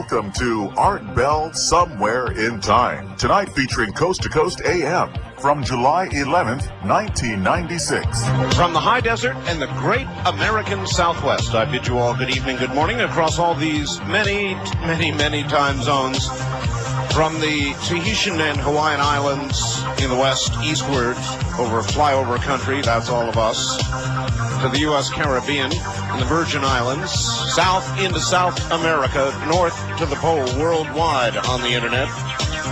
Welcome to Art Bell Somewhere in Time. Tonight featuring Coast to Coast AM from July 11th, 1996. From the high desert and the great American Southwest, I bid you all good evening, good morning across all these many time zones. From the Tahitian and Hawaiian Islands in the west eastward over flyover country, that's all of us, to the U.S. Caribbean and the Virgin Islands, south into South America, north to the pole, worldwide on the internet.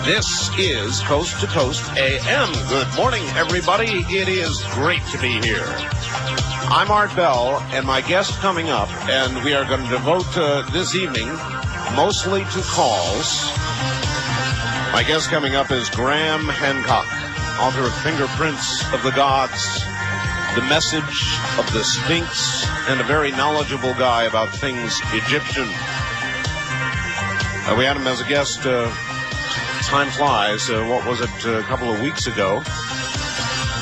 This is Coast to Coast AM. Good morning, everybody. It is great to be here. I'm Art Bell, and my guest coming up, and we are going to devote this evening mostly to calls. My guest coming up is Graham Hancock, author of Fingerprints of the Gods, The Message of the Sphinx, and a very knowledgeable guy about things Egyptian. We had him as a guest, time flies, what was it, a couple of weeks ago.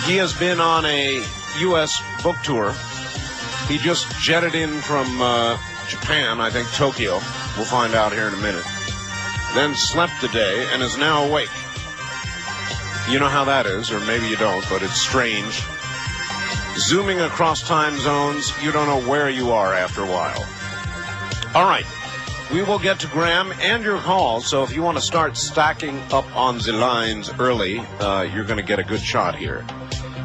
He has been on a U.S. book tour. He just jetted in from Japan, I think Tokyo. We'll find out here in a minute. Then slept the day and is now awake. You know how that is, or maybe you don't, but it's strange. Zooming across time zones, you don't know where you are after a while. All right, we will get to Graham and your calls, so if you want to start stacking up on the lines early, you're going to get a good shot here.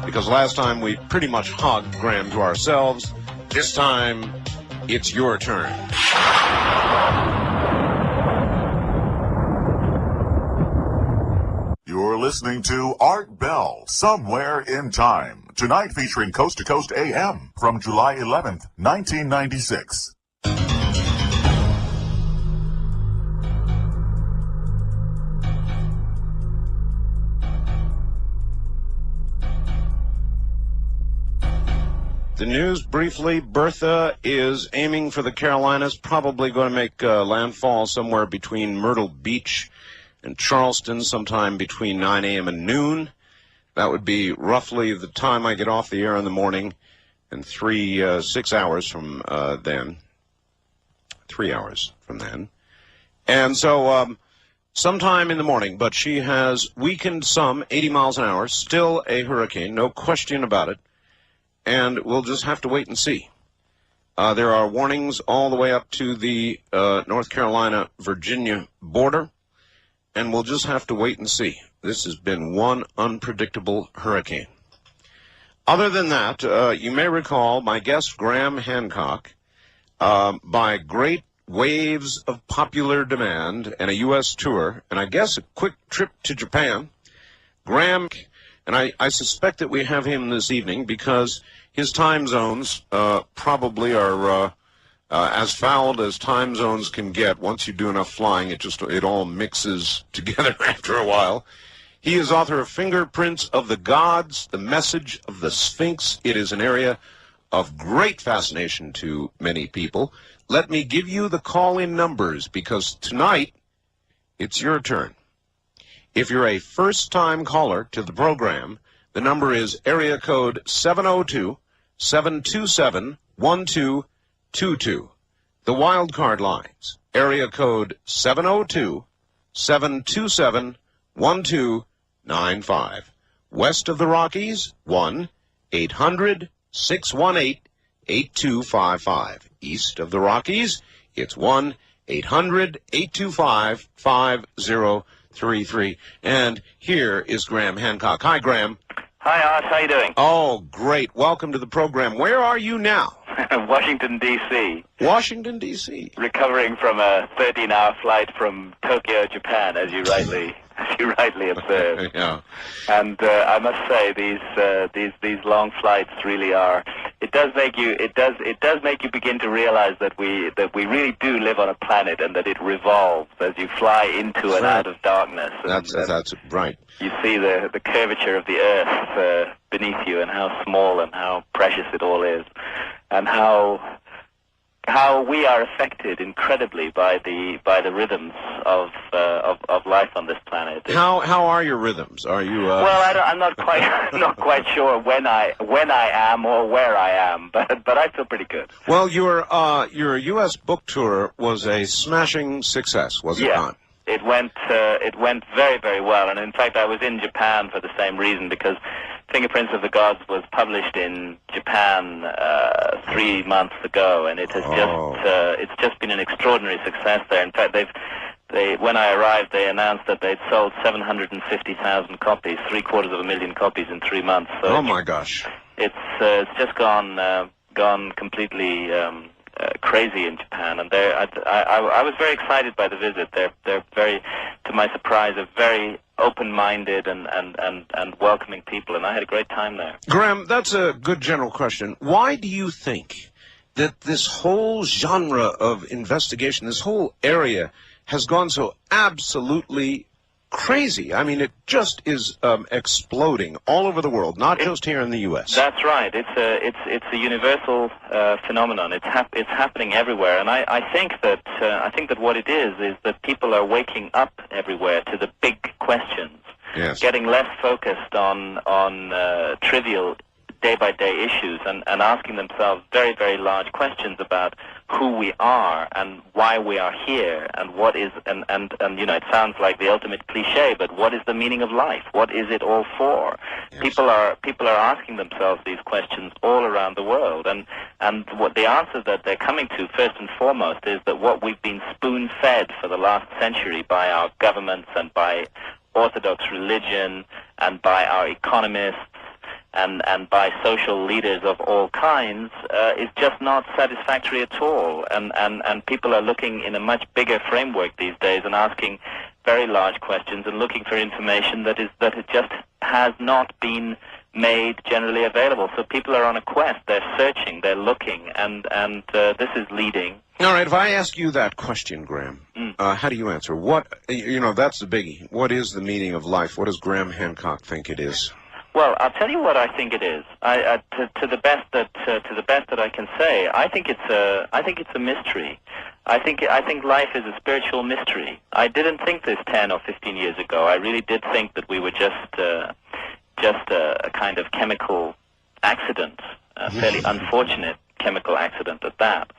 Because last time we pretty much hugged Graham to ourselves. This time, it's your turn. You're listening to Art Bell Somewhere in Time. Tonight featuring Coast to Coast AM from July 11th, 1996. The news briefly, Bertha is aiming for the Carolinas, probably going to make landfall somewhere between Myrtle Beach and Charleston sometime between 9 a.m. and noon. That would be roughly the time I get off the air in the morning, and 6 hours from then. 3 hours from then. And so sometime in the morning, but she has weakened some, 80 miles an hour, still a hurricane, no question about it. And we'll just have to wait and see. There are warnings all the way up to the North Carolina-Virginia border, and we'll just have to wait and see. This has been one unpredictable hurricane. Other than that, you may recall my guest, Graham Hancock, by great waves of popular demand and a U.S. tour, and I guess a quick trip to Japan, Graham, and I suspect that we have him this evening because his time zones probably are as fouled as time zones can get. Once you do enough flying, it all mixes together after a while. He is author of Fingerprints of the Gods, The Message of the Sphinx. It is an area of great fascination to many people. Let me give you the call-in numbers, because tonight it's your turn. If you're a first-time caller to the program, the number is area code 702-727-1222. The wildcard lines, area code 702-727-1295. West of the Rockies, 1-800-618-8255. East of the Rockies, it's 1-800-825-5033. And here is Graham Hancock. Hi, Graham. Hi, Art. How you doing? Oh, great. Welcome to the program. Where are you now? Washington, D.C. Washington, D.C. Recovering from a 13-hour flight from Tokyo, Japan, as you rightly observed. Yeah. And I must say, these long flights really are. It does make you begin to realize that we really do live on a planet, and that it revolves as you fly into and out of darkness. That's right. You see the curvature of the Earth beneath you, and how small and how precious it all is, and how we are affected incredibly by the rhythms of life on this planet. How are your rhythms? Are you? Well, I'm not quite sure when I am or where I am, but I feel pretty good. Well, your U.S. book tour was a smashing success, was it not? It went very, very well, and in fact, I was in Japan for the same reason, because Fingerprints of the Gods was published in Japan 3 months ago, and it has it's just been an extraordinary success there. In fact, when I arrived, they announced that they'd sold 750,000 copies, 750,000 copies in 3 months. So oh my gosh! It's just gone completely crazy in Japan, and I was very excited by the visit. They're very, to my surprise, a very open-minded and welcoming people, and I had a great time there. Graham, that's a good general question. Why do you think that this whole genre of investigation, this whole area, has gone so absolutely crazy? I mean, it just is exploding all over the world, not just here in the U.S. That's right. It's a universal phenomenon. It's happening everywhere, and I think that what it is that people are waking up everywhere to the big questions, yes, getting less focused on trivial day-by-day issues, and asking themselves very, very large questions about who we are and why we are here, and what is, and you know, it sounds like the ultimate cliche, but what is the meaning of life? What is it all for? Yes. People are asking themselves these questions all around the world, and what the answer that they're coming to first and foremost is that what we've been spoon-fed for the last century by our governments and by Orthodox religion and by our economists and by social leaders of all kinds is just not satisfactory at all. And people are looking in a much bigger framework these days and asking very large questions and looking for information that it just has not been made generally available. So people are on a quest. They're searching. They're looking. And this is leading. All right. If I ask you that question, Graham, how do you answer? What, you know, that's the biggie. What is the meaning of life? What does Graham Hancock think it is? Well, I'll tell you what I think it is. To the best that I can say, I think it's a mystery. I think life is a spiritual mystery. I didn't think this 10 or 15 years ago. I really did think that we were just a kind of chemical accident, a fairly unfortunate chemical accident at that.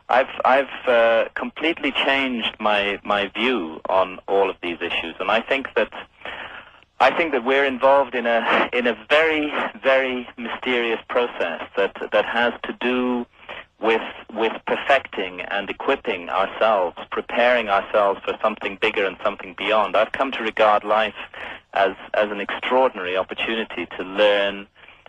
I've completely changed my view on all of these issues, and I think that we're involved in a very, very mysterious process that has to do with perfecting and equipping ourselves, preparing ourselves for something bigger and something beyond. I've come to regard life as an extraordinary opportunity to learn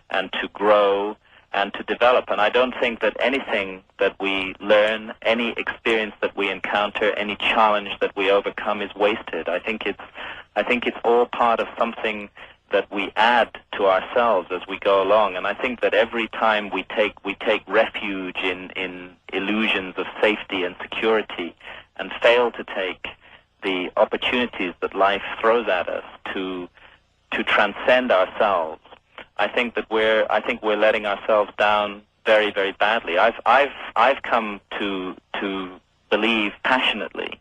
and to grow and to develop. And I don't think that anything that we learn, any experience that we encounter, any challenge that we overcome is wasted. I think it's all part of something that we add to ourselves as we go along. And I think that every time we take refuge in illusions of safety and security and fail to take the opportunities that life throws at us to transcend ourselves, I think we're letting ourselves down very, very badly. I've come to believe passionately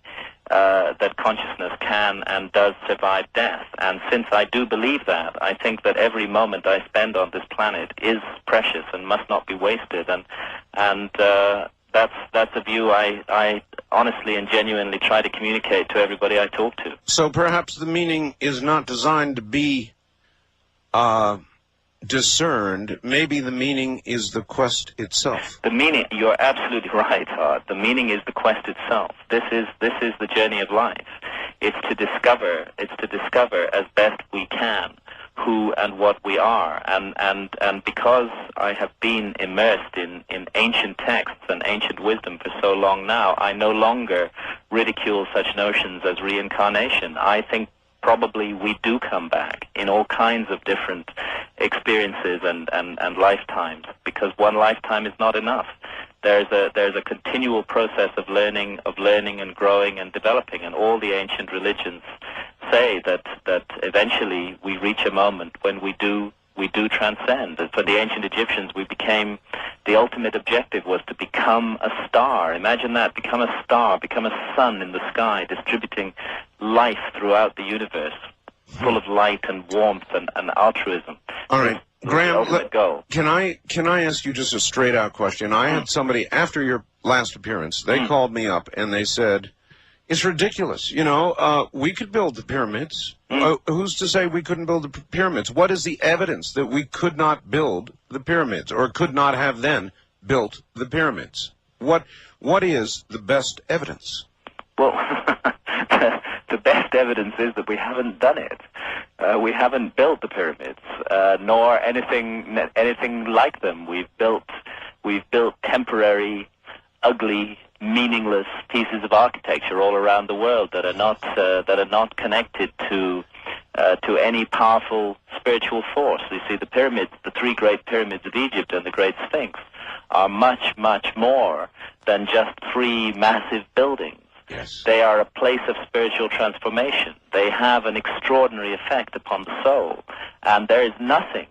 that consciousness can and does survive death, and since I do believe that, I think that every moment I spend on this planet is precious and must not be wasted, and that's a view I honestly and genuinely try to communicate to everybody I talk to. So perhaps the meaning is not designed to be discerned. Maybe the meaning is the quest itself. The meaning, you're absolutely right, Art. The meaning is the quest itself. This is the journey of life. It's to discover as best we can who and what we are. And because I have been immersed in ancient texts and ancient wisdom for so long now, I no longer ridicule such notions as reincarnation. I think probably we do come back in all kinds of different experiences and lifetimes, because one lifetime is not enough. There's a continual process of learning and growing and developing, and all the ancient religions say that eventually we reach a moment when we do We do transcend. For the ancient Egyptians, the ultimate objective was to become a star. Imagine that, become a star, become a sun in the sky, distributing life throughout the universe, full of light and warmth and altruism. All right. Graham, goal. Can I ask you just a straight-out question? I had somebody, after your last appearance, they called me up and they said, it's ridiculous. You know, we could build the pyramids. Who's to say we couldn't build the pyramids? What is the evidence that we could not build the pyramids or could not have then built the pyramids? What is the best evidence? Well, the best evidence is that we haven't done it. We haven't built the pyramids, nor anything like them. We've built temporary, ugly, meaningless pieces of architecture all around the world that are not connected to any powerful spiritual force. You see, the pyramids, the three great pyramids of Egypt and the Great Sphinx, are much, much more than just three massive buildings. Yes. They are a place of spiritual transformation. They have an extraordinary effect upon the soul. And there is nothing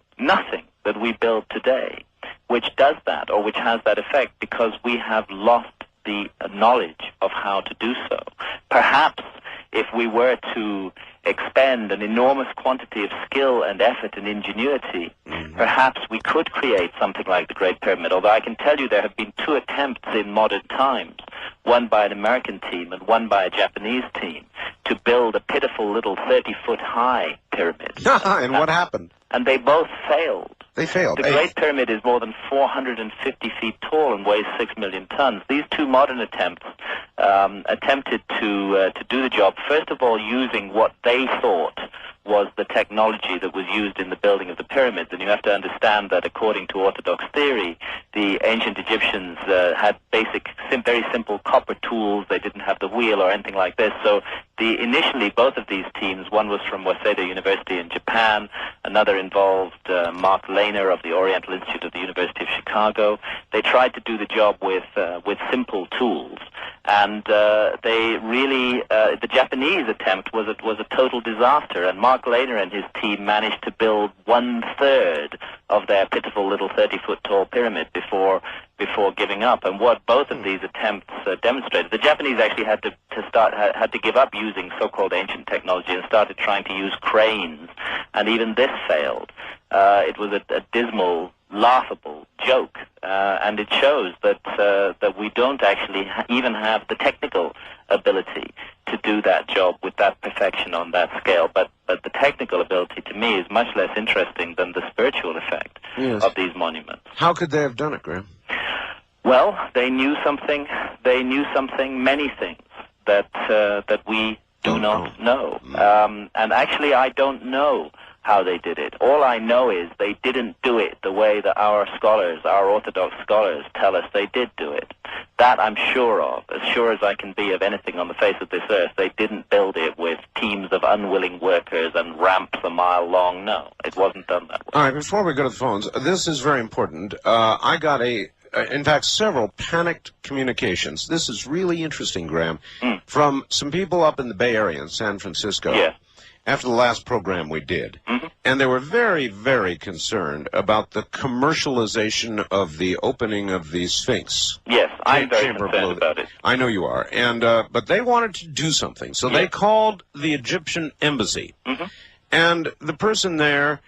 that we build today which does that or which has that effect, because we have lost the knowledge of how to do so. Perhaps if we were to expend an enormous quantity of skill and effort and ingenuity, perhaps we could create something like the Great Pyramid. Although I can tell you there have been two attempts in modern times, one by an American team and one by a Japanese team, to build a pitiful little 30-foot high pyramid. And what happened? And they both failed. They failed. The Great Pyramid is more than 450 feet tall and weighs 6 million tons. These two modern attempts attempted to do the job, first of all using what they thought was the technology that was used in the building of the pyramids. And you have to understand that according to Orthodox theory, the ancient Egyptians had very simple copper tools. They didn't have the wheel or anything like this. So initially both of these teams, one was from Waseda University in Japan, another involved Mark Lehner of the Oriental Institute of the University of Chicago. They tried to do the job with simple tools. And they really, the Japanese attempt was a total disaster, and Mark Lehner and his team managed to build 1/3 of their pitiful little 30-foot tall pyramid before giving up. And what both of these attempts demonstrated, the Japanese actually had to give up using so-called ancient technology and started trying to use cranes, and even this failed. It was a dismal, laughable joke, and it shows that we don't actually even have the technical ability to do that job with that perfection on that scale. But the technical ability, to me, is much less interesting than the spiritual effect of these monuments. How could they have done it, Graham? Well, they knew something. They knew something, many things that we do not know. And actually, I don't know how they did it. All I know is they didn't do it the way that our scholars, our Orthodox scholars, tell us they did do it. That I'm sure of, as sure as I can be of anything on the face of this earth. They didn't build it with teams of unwilling workers and ramps a mile long. No, it wasn't done that way. All right, before we go to the phones, this is very important. I got in fact, several panicked communications. This is really interesting, Graham, from some people up in the Bay Area in San Francisco. Yeah. After the last program we did. And they were very, very concerned about the commercialization of the opening of the Sphinx. Yes, I'm very concerned about it. I know you are. And but they wanted to do something. So they called the Egyptian embassy. And the person there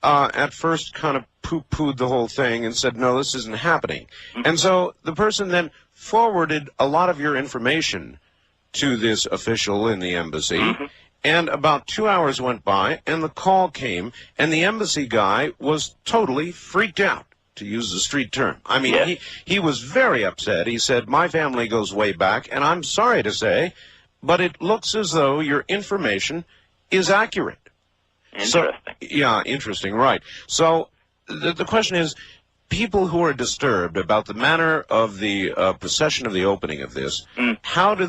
at first kind of poo-pooed the whole thing and said, no, this isn't happening. And so the person then forwarded a lot of your information to this official in the embassy. And about 2 hours went by, and the call came, and the embassy guy was totally freaked out, to use the street term. I mean, he was very upset. He said, my family goes way back, and I'm sorry to say, but it looks as though your information is accurate. Interesting. So, yeah, interesting, right. So the question is, people who are disturbed about the manner of the procession of the opening of this, who do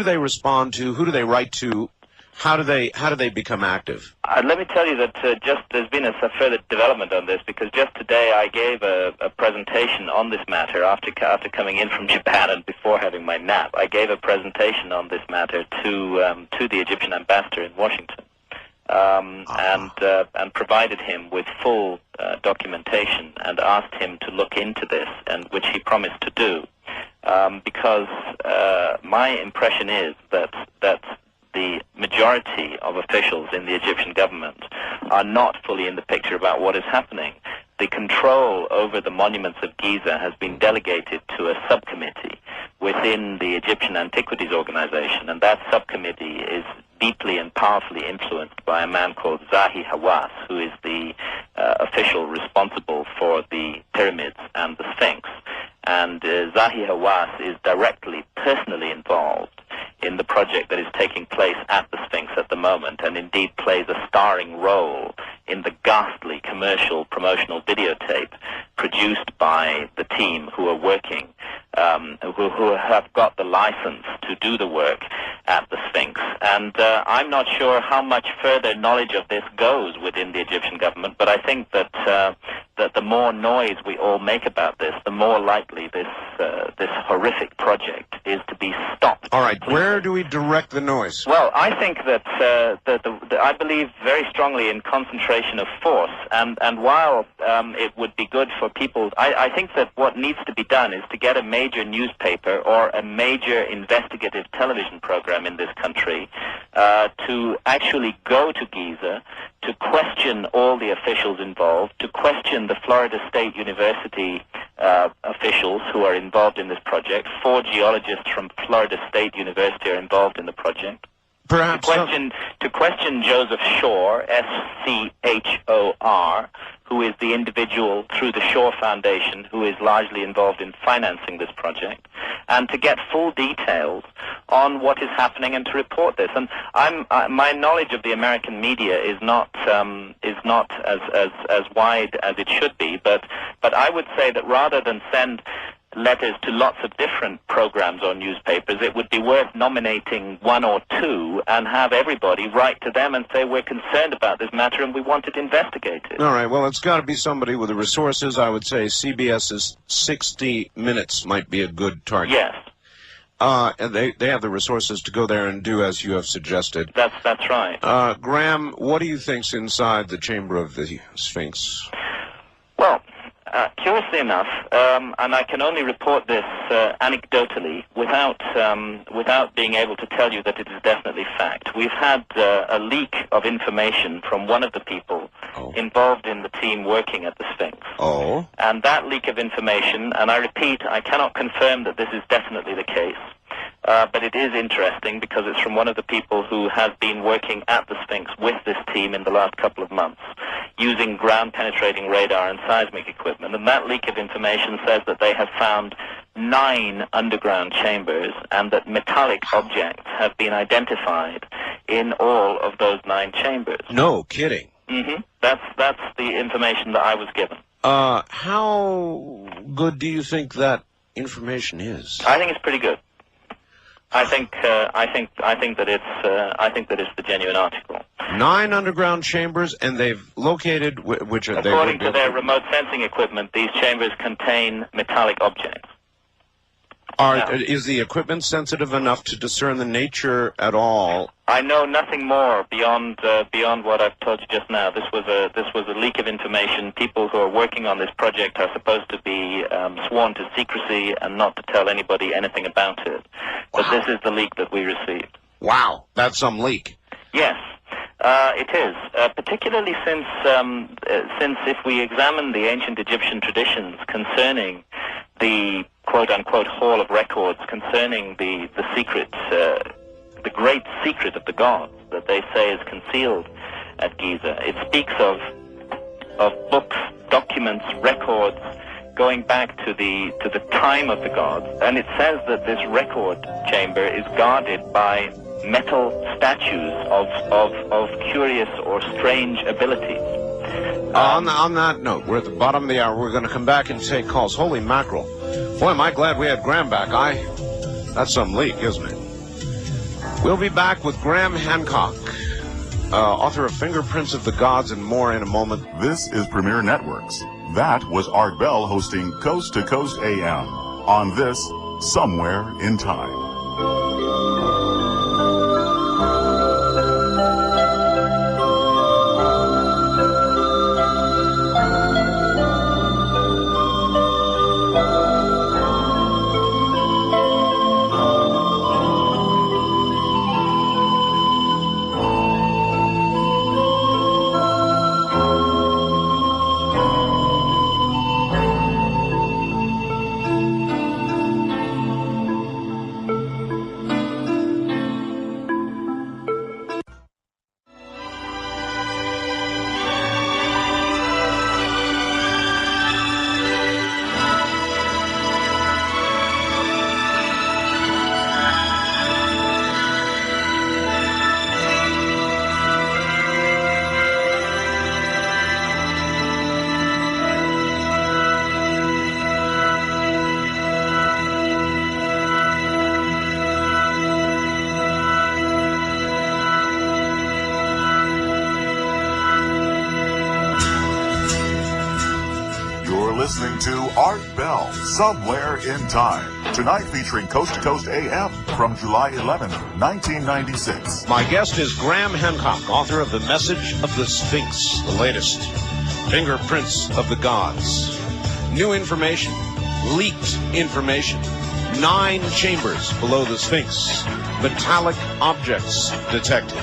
they respond to, who do they write to, how do they become active? Let me tell you that there's been a further development on this, because just today I gave a presentation on this matter after coming in from Japan and before having my nap. I gave a presentation on this matter to the Egyptian ambassador in Washington. and provided him with full documentation and asked him to look into this, and which he promised to do, because my impression is that the majority of officials in the Egyptian government are not fully in the picture about what is happening. The control over the monuments of Giza has been delegated to a subcommittee within the Egyptian Antiquities Organization, and that subcommittee is deeply and powerfully influenced by a man called Zahi Hawass, who is the official responsible for the pyramids and the Sphinx. And Zahi Hawass is directly, personally involved in the project that is taking place at the Sphinx at the moment, and indeed plays a starring role in the ghastly commercial promotional videotape produced by the team who are working, who have got the license to do the work at the Sphinx. And I'm not sure how much further knowledge of this goes within the Egyptian government, but I think that that the more noise we all make about this, the more likely this horrific project is to be stopped. All right, where do we direct the noise? Well, I think that I believe very strongly in concentration of force, and while it would be good for people, I think that what needs to be done is to get a major newspaper or a major investigative television program in this country to actually go to Giza, to question all the officials involved, to question the Florida State University officials who are involved in this project. 4 geologists from Florida State University are involved in the project. Perhaps To question Joseph Shore, S-C-H-O-R, who is the individual through the Shore Foundation who is largely involved in financing this project, and to get full details on what is happening and to report this. And my knowledge of the American media is not as wide as it should be, but I would say that rather than send letters to lots of different programs or newspapers, it would be worth nominating 1 or 2 and have everybody write to them and say, we're concerned about this matter and we want it investigated. All right, well, it's got to be somebody with the resources. I would say CBS's 60 Minutes might be a good target. Yes. And they have the resources to go there and do as you have suggested. That's right. Graham, what do you think's inside the chamber of the Sphinx? Well, curiously enough, and I can only report this anecdotally without being able to tell you that it is definitely fact. We've had a leak of information from one of the people involved in the team working at the Sphinx. Oh. And that leak of information, and I repeat, I cannot confirm that this is definitely the case, but it is interesting because it's from one of the people who has been working at the Sphinx with this team in the last couple of months, using ground-penetrating radar and seismic equipment. And that leak of information says that they have found 9 underground chambers and that metallic objects have been identified in all of those 9 chambers. No kidding. Mm-hmm. That's the information that I was given. How good do you think that information is? I think it's pretty good. I think that it's the genuine article. 9 underground chambers, and they've located which are according to their remote sensing equipment. These chambers contain metallic objects. Is the equipment sensitive enough to discern the nature at all? I know nothing more beyond what I've told you just now. This was a leak of information. People who are working on this project are supposed to be sworn to secrecy and not to tell anybody anything about it. But this is the leak that we received. Wow, that's some leak. Yes. It is, particularly since if we examine the ancient Egyptian traditions concerning the quote-unquote Hall of Records, concerning the secret, the great secret of the gods that they say is concealed at Giza. It speaks of books, documents, records going back to the time of the gods, and it says that this record chamber is guarded by metal statues of curious or strange abilities. On that note, we're at the bottom of the hour. We're going to come back and take calls. Holy mackerel. Boy, am I glad we had Graham back. That's some leak, isn't it? We'll be back with Graham Hancock, author of Fingerprints of the Gods and more in a moment. This is Premier Networks. That was Art Bell hosting Coast to Coast AM on this Somewhere in Time. listening to Art Bell, Somewhere in Time. Tonight featuring Coast to Coast AM from July 11th, 1996. My guest is Graham Hancock, author of The Message of the Sphinx, the latest. Fingerprints of the Gods. New information, leaked information. 9 chambers below the Sphinx. Metallic objects detected.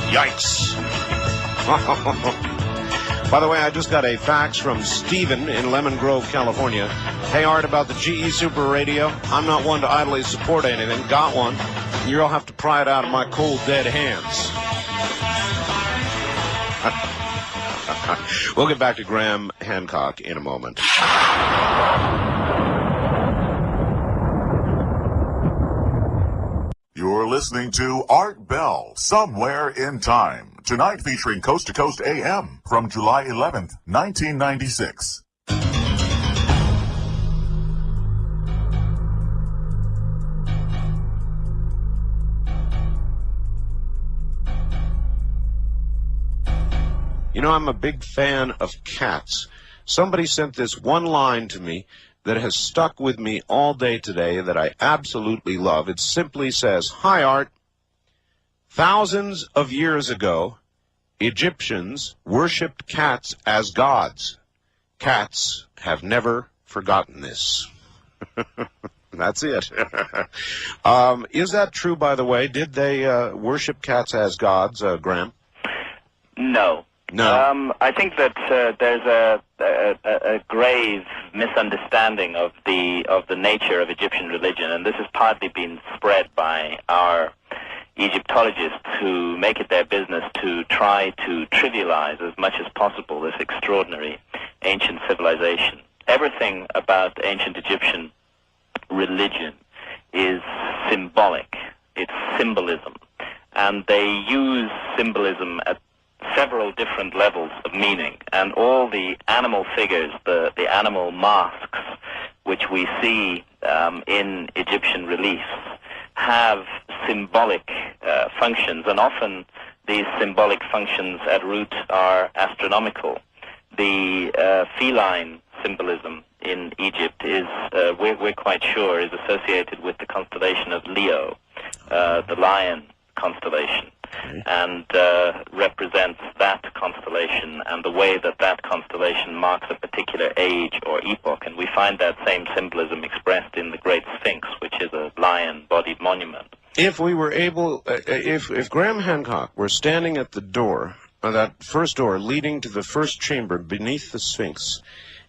Yikes. By the way, I just got a fax from Stephen in Lemon Grove, California. Hey, Art, about the GE Super Radio. I'm not one to idly support anything. Got one. You'll have to pry it out of my cold, dead hands. We'll get back to Graham Hancock in a moment. You're listening to Art Bell, Somewhere in Time. Tonight featuring Coast to Coast AM from July 11th, 1996. You know, I'm a big fan of cats. Somebody sent this one line to me that has stuck with me all day today that I absolutely love. It simply says, "Hi, Art. Thousands of years ago, Egyptians worshipped cats as gods. Cats have never forgotten this." That's it. Is that true, by the way? Did they worship cats as gods, Graham? No. No. I think that there's a grave misunderstanding of the nature of Egyptian religion, and this has partly been spread by our Egyptologists who make it their business to try to trivialize as much as possible this extraordinary ancient civilization. Everything about ancient Egyptian religion is symbolic. It's symbolism. And they use symbolism at several different levels of meaning. And all the animal figures, the animal masks, which we see in Egyptian reliefs, have symbolic functions, and often these symbolic functions at root are astronomical. The feline symbolism in Egypt is, we're quite sure, is associated with the constellation of Leo, the lion constellation, and represents that constellation and the way that that constellation marks a particular age or epoch. And we find that same symbolism expressed in the Great Sphinx, which is a lion-bodied monument. If we were able, if Graham Hancock were standing at the door, that first door leading to the first chamber beneath the Sphinx,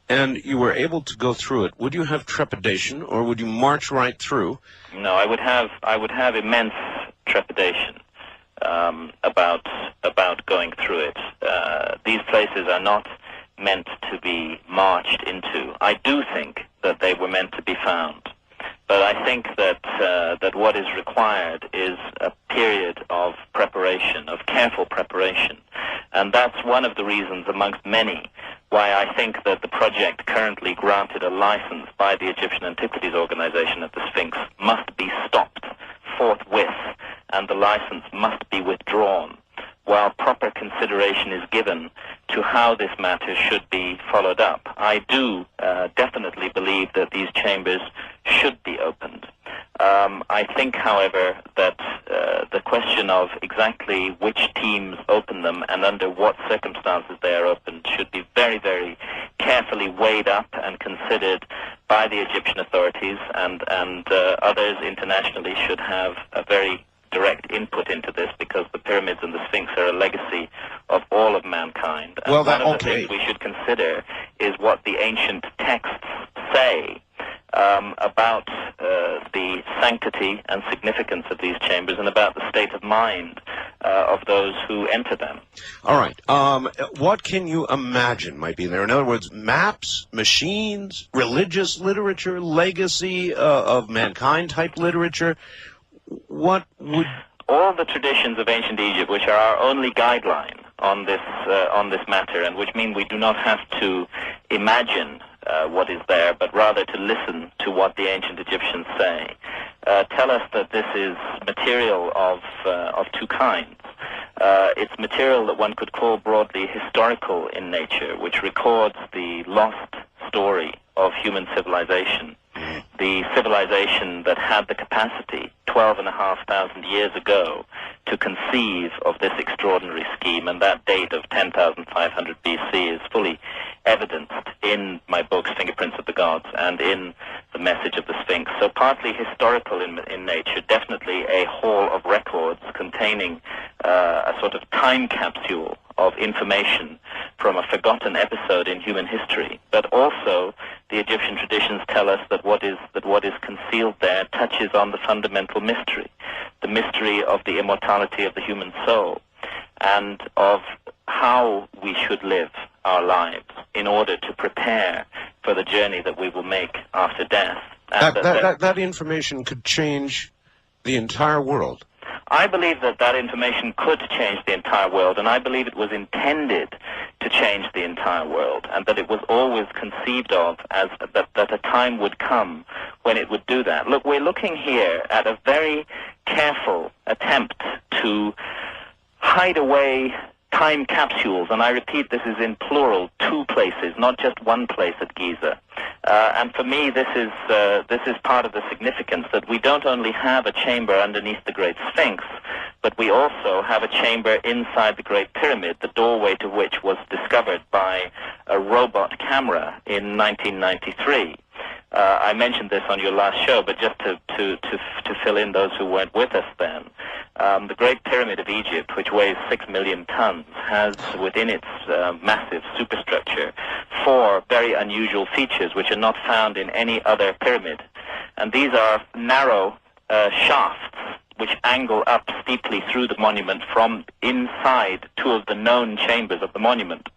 and you were able to go through it, would you have trepidation, or would you march right through? No, I would have immense trepidation about going through it. These places are not meant to be marched into. I do think that they were meant to be found, but I think that that what is required is a period of preparation, of careful preparation, and that's one of the reasons, amongst many, why I think that the project currently granted a license by the Egyptian Antiquities Organization at the Sphinx must be stopped forthwith, and the license must be withdrawn, while proper consideration is given to how this matter should be followed up. I do definitely believe that these chambers should be opened. I think, however, that the question of exactly which teams open them and under what circumstances they are opened should be very, very carefully weighed up and considered by the Egyptian authorities, and others internationally should have a very direct input into this, because the pyramids and the Sphinx are a legacy of all of mankind. And one of the things we should consider is what the ancient texts say about the sanctity and significance of these chambers, and about the state of mind of those who enter them. All right. What can you imagine might be there? In other words, maps, machines, religious literature, legacy of mankind-type literature. What would... All the traditions of ancient Egypt, which are our only guideline on this matter, and which mean we do not have to imagine what is there, but rather to listen to what the ancient Egyptians say, tell us that this is material of two kinds. It's material that one could call broadly historical in nature, which records the lost story of human civilization. The civilization that had the capacity 12,500 years ago to conceive of this extraordinary scheme, and that date of 10,500 BC is fully evidenced in my books, Fingerprints of the Gods, and in the message of the Sphinx. So partly historical in nature, definitely a hall of records containing a sort of time capsule of information from a forgotten episode in human history. But also, the Egyptian traditions tell us that what is concealed there touches on the fundamental mystery, the mystery of the immortality of the human soul, and of how we should live our lives in order to prepare for the journey that we will make after death. And that information could change the entire world. I believe that information could change the entire world, and I believe it was intended to change the entire world, and that it was always conceived of as that a time would come when it would do that. Look, we're looking here at a very careful attempt to hide away time capsules, and I repeat, this is in plural, 2 places, not just 1 place at Giza. And for me, this is part of the significance, that we don't only have a chamber underneath the Great Sphinx, but we also have a chamber inside the Great Pyramid, the doorway to which was discovered by a robot camera in 1993. I mentioned this on your last show, but just to fill in those who weren't with us then, the Great Pyramid of Egypt, which weighs 6 million tons, has within its massive superstructure 4 very unusual features which are not found in any other pyramid. And these are narrow shafts which angle up steeply through the monument from inside 2 of the known chambers of the monument.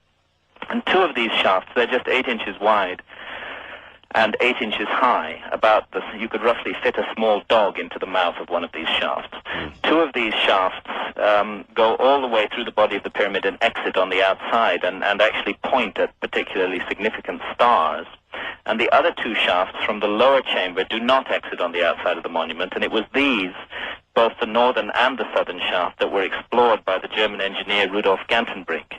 And 2 of these shafts, they're just 8 inches wide and 8 inches high. You could roughly fit a small dog into the mouth of one of these shafts. 2 of these shafts go all the way through the body of the pyramid and exit on the outside and actually point at particularly significant stars. And the other 2 shafts from the lower chamber do not exit on the outside of the monument, and it was these, both the northern and the southern shaft, that were explored by the German engineer Rudolf Gantenbrink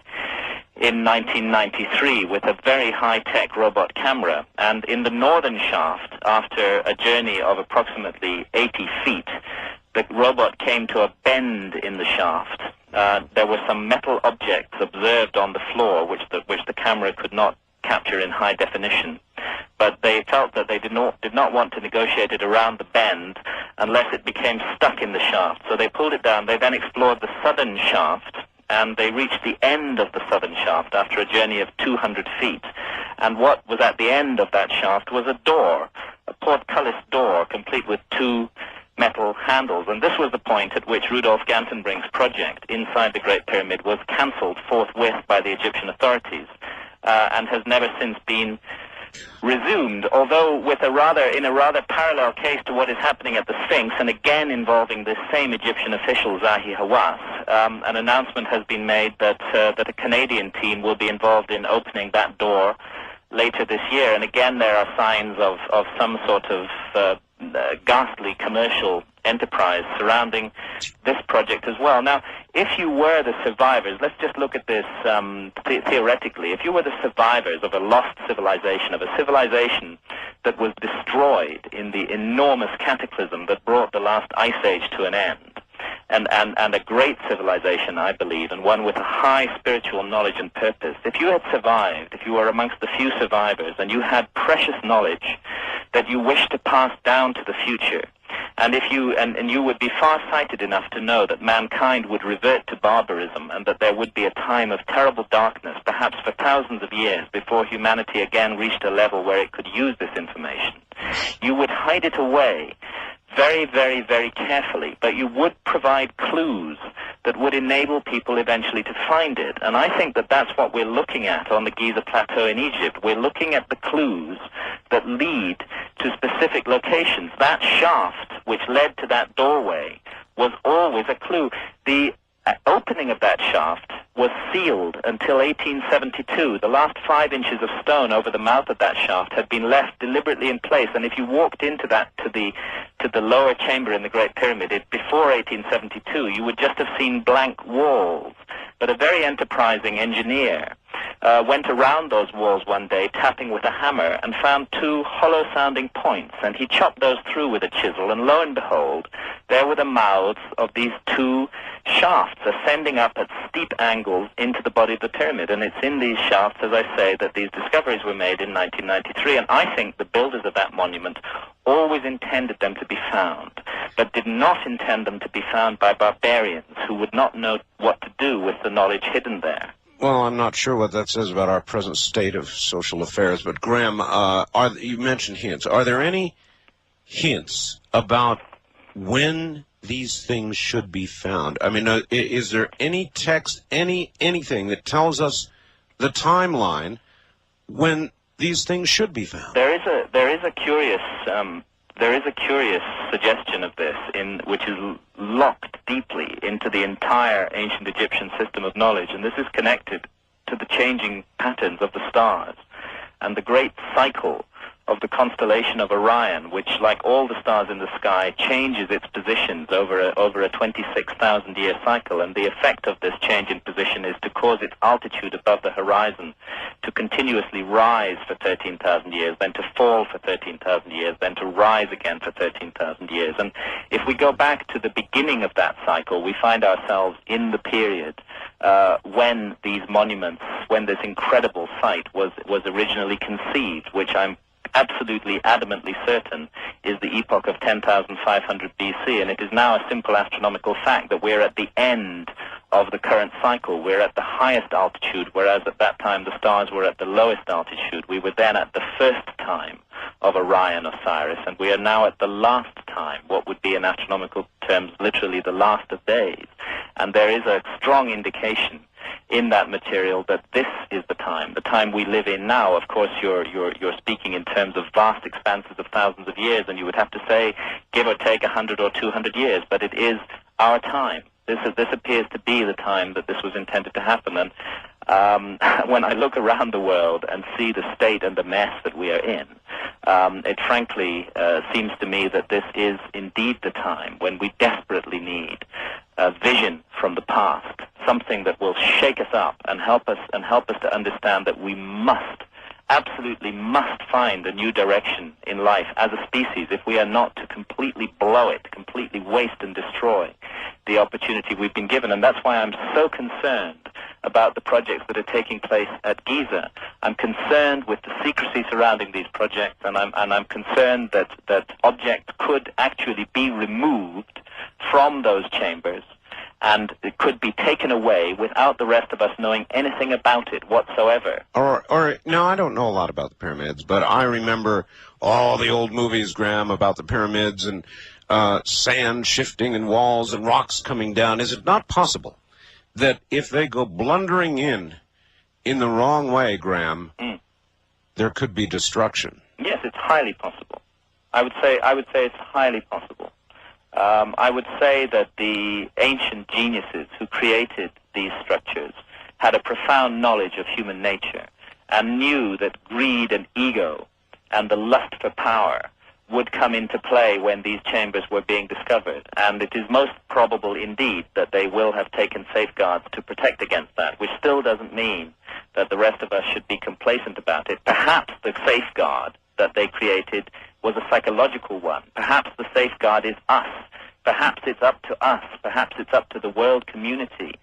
in 1993 with a very high-tech robot camera. And in the northern shaft, after a journey of approximately 80 feet, the robot came to a bend in the shaft. There were some metal objects observed on the floor which the camera could not capture in high definition. But they felt that they did not want to negotiate it around the bend unless it became stuck in the shaft. So they pulled it down. They then explored the southern shaft, and they reached the end of the southern shaft after a journey of 200 feet. And what was at the end of that shaft was a door, a portcullis door, complete with 2 metal handles. And this was the point at which Rudolf Gantenbrink's project inside the Great Pyramid was cancelled forthwith by the Egyptian authorities, and has never since been resumed, although in a rather parallel case to what is happening at the Sphinx, and again involving this same Egyptian official, Zahi Hawass. An announcement has been made that a Canadian team will be involved in opening that door later this year, and again there are signs of some sort of ghastly commercial enterprise surrounding this project as well. Now, if you were the survivors, let's just look at this theoretically. If you were the survivors of a lost civilization, of a civilization that was destroyed in the enormous cataclysm that brought the last ice age to an end, and a great civilization, I believe, and one with a high spiritual knowledge and purpose, if you had survived, if you were amongst the few survivors, and you had precious knowledge that you wished to pass down to the future, and if you and you would be far-sighted enough to know that mankind would revert to barbarism, and that there would be a time of terrible darkness, perhaps for thousands of years, before humanity again reached a level where it could use this information, you would hide it away very, very, very carefully, but you would provide clues that would enable people eventually to find it. And I think that that's what we're looking at on the Giza Plateau in Egypt. We're looking at the clues that lead to specific locations. That shaft which led to that doorway was always a clue. The opening of that shaft was sealed until 1872. The last 5 inches of stone over the mouth of that shaft had been left deliberately in place, and if you walked into that to the lower chamber in the Great Pyramid before 1872, you would just have seen blank walls. But a very enterprising engineer went around those walls one day tapping with a hammer and found 2 hollow-sounding points, and he chopped those through with a chisel, and lo and behold, there were the mouths of these 2 shafts ascending up at steep angles into the body of the pyramid. And it's in these shafts, as I say, that these discoveries were made in 1993, and I think the builders of that monument always intended them to be found, but did not intend them to be found by barbarians who would not know what to do with the knowledge hidden there. Well, I'm not sure what that says about our present state of social affairs, but Graham, you mentioned hints. Are there any hints about when these things should be found? I mean, is there any text, anything that tells us the timeline when these things should be found? There is a curious suggestion of this, which is locked deeply into the entire ancient Egyptian system of knowledge, and this is connected to the changing patterns of the stars and the great cycle of the constellation of Orion, which, like all the stars in the sky, changes its positions over a 26,000-year cycle. And the effect of this change in position is to cause its altitude above the horizon to continuously rise for 13,000 years, then to fall for 13,000 years, then to rise again for 13,000 years. And if we go back to the beginning of that cycle, we find ourselves in the period when these monuments, when this incredible site was originally conceived, which I'm absolutely adamantly certain is the epoch of 10,500 BC, and it is now a simple astronomical fact that we're at the end of the current cycle. We're at the highest altitude, whereas at that time the stars were at the lowest altitude. We were then at the first time of Orion Osiris, and we are now at the last time, what would be in astronomical terms literally the last of days. And there is a strong indication in that material that this is the time we live in now. Of course, you're speaking in terms of vast expanses of thousands of years, and you would have to say, give or take 100 or 200 years, but it is our time. This appears to be the time that this was intended to happen. And when I look around the world and see the state and the mess that we are in, it frankly seems to me that this is indeed the time when we desperately need a vision from the past, something that will shake us up and help us to understand that we absolutely must find a new direction in life as a species if we are not to completely blow it, completely waste and destroy the opportunity we've been given. And that's why I'm so concerned about the projects that are taking place at Giza. I'm concerned with the secrecy surrounding these projects, and I'm concerned that objects could actually be removed from those chambers, and it could be taken away without the rest of us knowing anything about it whatsoever. Or no, I don't know a lot about the pyramids, but I remember all the old movies, Graham, about the pyramids and sand shifting and walls and rocks coming down. Is it not possible that if they go blundering in the wrong way, Graham, there could be destruction? Yes, it's highly possible. I would say it's highly possible. I would say that the ancient geniuses who created these structures had a profound knowledge of human nature and knew that greed and ego and the lust for power would come into play when these chambers were being discovered. And it is most probable indeed that they will have taken safeguards to protect against that, which still doesn't mean that the rest of us should be complacent about it. Perhaps the safeguard that they created was a psychological one. Perhaps the safeguard is us. Perhaps it's up to us. Perhaps it's up to the world community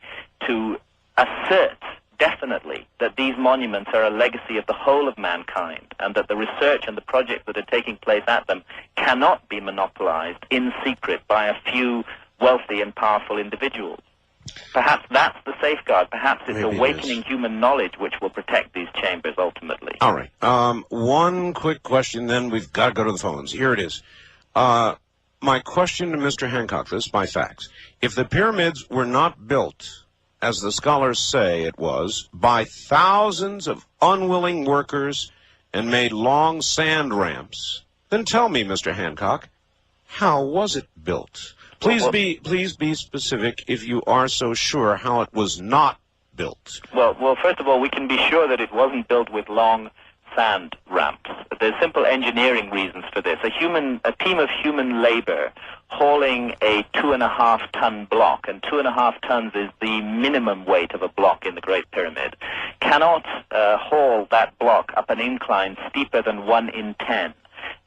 to assert definitely that these monuments are a legacy of the whole of mankind, and that the research and the projects that are taking place at them cannot be monopolized in secret by a few wealthy and powerful individuals. Perhaps that's the safeguard. Perhaps it's awakening human knowledge which will protect these chambers ultimately. All right. One quick question, then we've got to go to the phones. Here it is. My question to Mr. Hancock, this is by facts. If the pyramids were not built, as the scholars say it was, by thousands of unwilling workers and made long sand ramps, then tell me, Mr. Hancock, how was it built? Please be specific, if you are so sure, how it was not built? Well, first of all, we can be sure that it wasn't built with long sand ramps. There's simple engineering reasons for this. A team of human labor hauling a 2.5-ton block, and 2.5 tons is the minimum weight of a block in the Great Pyramid, cannot haul that block up an incline steeper than 1 in 10.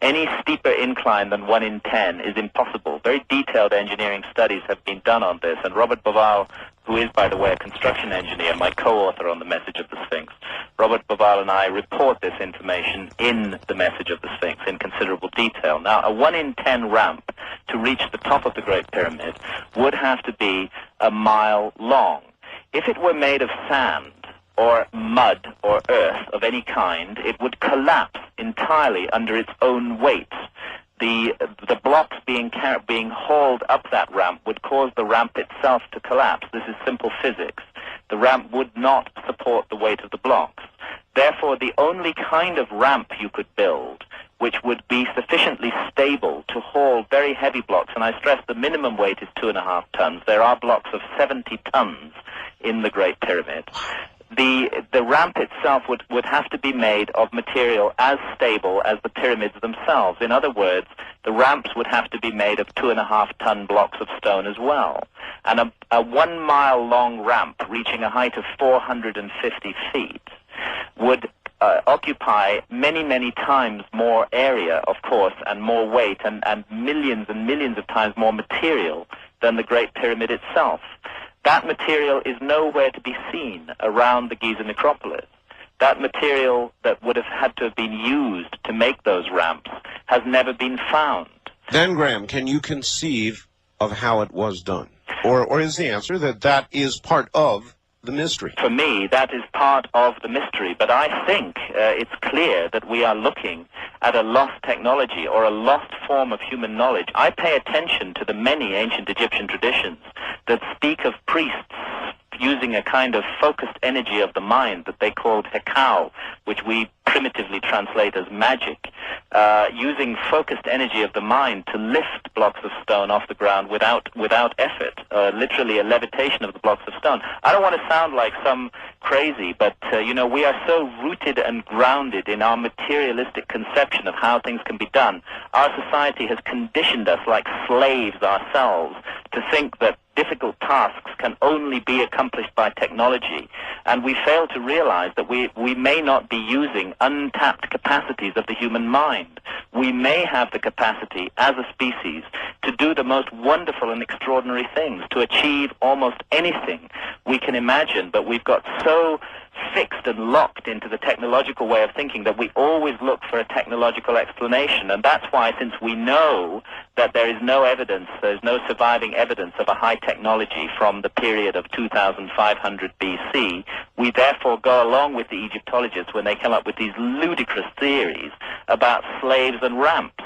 Any steeper incline than 1 in 10 is impossible. Very detailed engineering studies have been done on this, and Robert Bauval, who is, by the way, a construction engineer, my co-author on The Message of the Sphinx, Robert Bauval and I report this information in The Message of the Sphinx in considerable detail. Now, a 1 in 10 ramp to reach the top of the Great Pyramid would have to be a mile long. If it were made of sand, or mud or earth of any kind, it would collapse entirely under its own weight. The blocks being hauled up that ramp would cause the ramp itself to collapse. This is simple physics. The ramp would not support the weight of the blocks. Therefore, the only kind of ramp you could build which would be sufficiently stable to haul very heavy blocks, and I stress the minimum weight is 2.5 tons. There are blocks of 70 tons in the Great Pyramid. The ramp itself would have to be made of material as stable as the pyramids themselves. In other words, the ramps would have to be made of 2.5-ton blocks of stone as well. And a 1 mile long ramp reaching a height of 450 feet would occupy many, many times more area, of course, and more weight, and millions of times more material than the Great Pyramid itself. That material is nowhere to be seen around the Giza necropolis. That material that would have had to have been used to make those ramps has never been found. Then, Graham, can you conceive of how it was done? Or is the answer that that is part of the mystery? For me, that is part of the mystery, but I think it's clear that we are looking at a lost technology or a lost form of human knowledge. I pay attention to the many ancient Egyptian traditions that speak of priests using a kind of focused energy of the mind that they called hekau, which we primitively translate as magic, using focused energy of the mind to lift blocks of stone off the ground without effort, literally a levitation of the blocks of stone. I don't want to sound like some crazy, but we are so rooted and grounded in our materialistic conception of how things can be done. Our society has conditioned us like slaves ourselves to think that difficult tasks can only be accomplished by technology, and we fail to realize that we may not be using untapped capacities of the human mind. We may have the capacity as a species to do the most wonderful and extraordinary things, to achieve almost anything we can imagine, but we've got so fixed and locked into the technological way of thinking that we always look for a technological explanation. And that's why, since we know that there is no evidence, there's no surviving evidence of a high technology from the period of 2500 BC, we therefore go along with the Egyptologists when they come up with these ludicrous theories about slaves and ramps.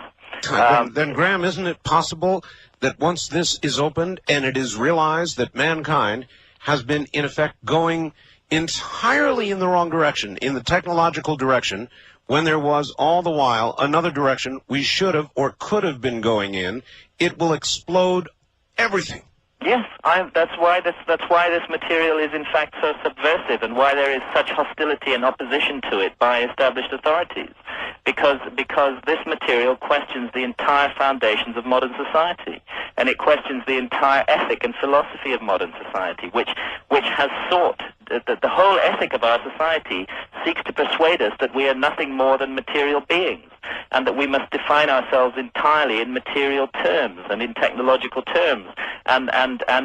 Then, Graham, isn't it possible that once this is opened and it is realized that mankind has been, in effect, going entirely in the wrong direction, in the technological direction, when there was all the while another direction we should have or could have been going in, it will explode everything? Yes, that's why this material is in fact so subversive, and why there is such hostility and opposition to it by established authorities, because this material questions the entire foundations of modern society, and it questions the entire ethic and philosophy of modern society, which has sought the whole ethic of our society seeks to persuade us that we are nothing more than material beings, and that we must define ourselves entirely in material terms and in technological terms, and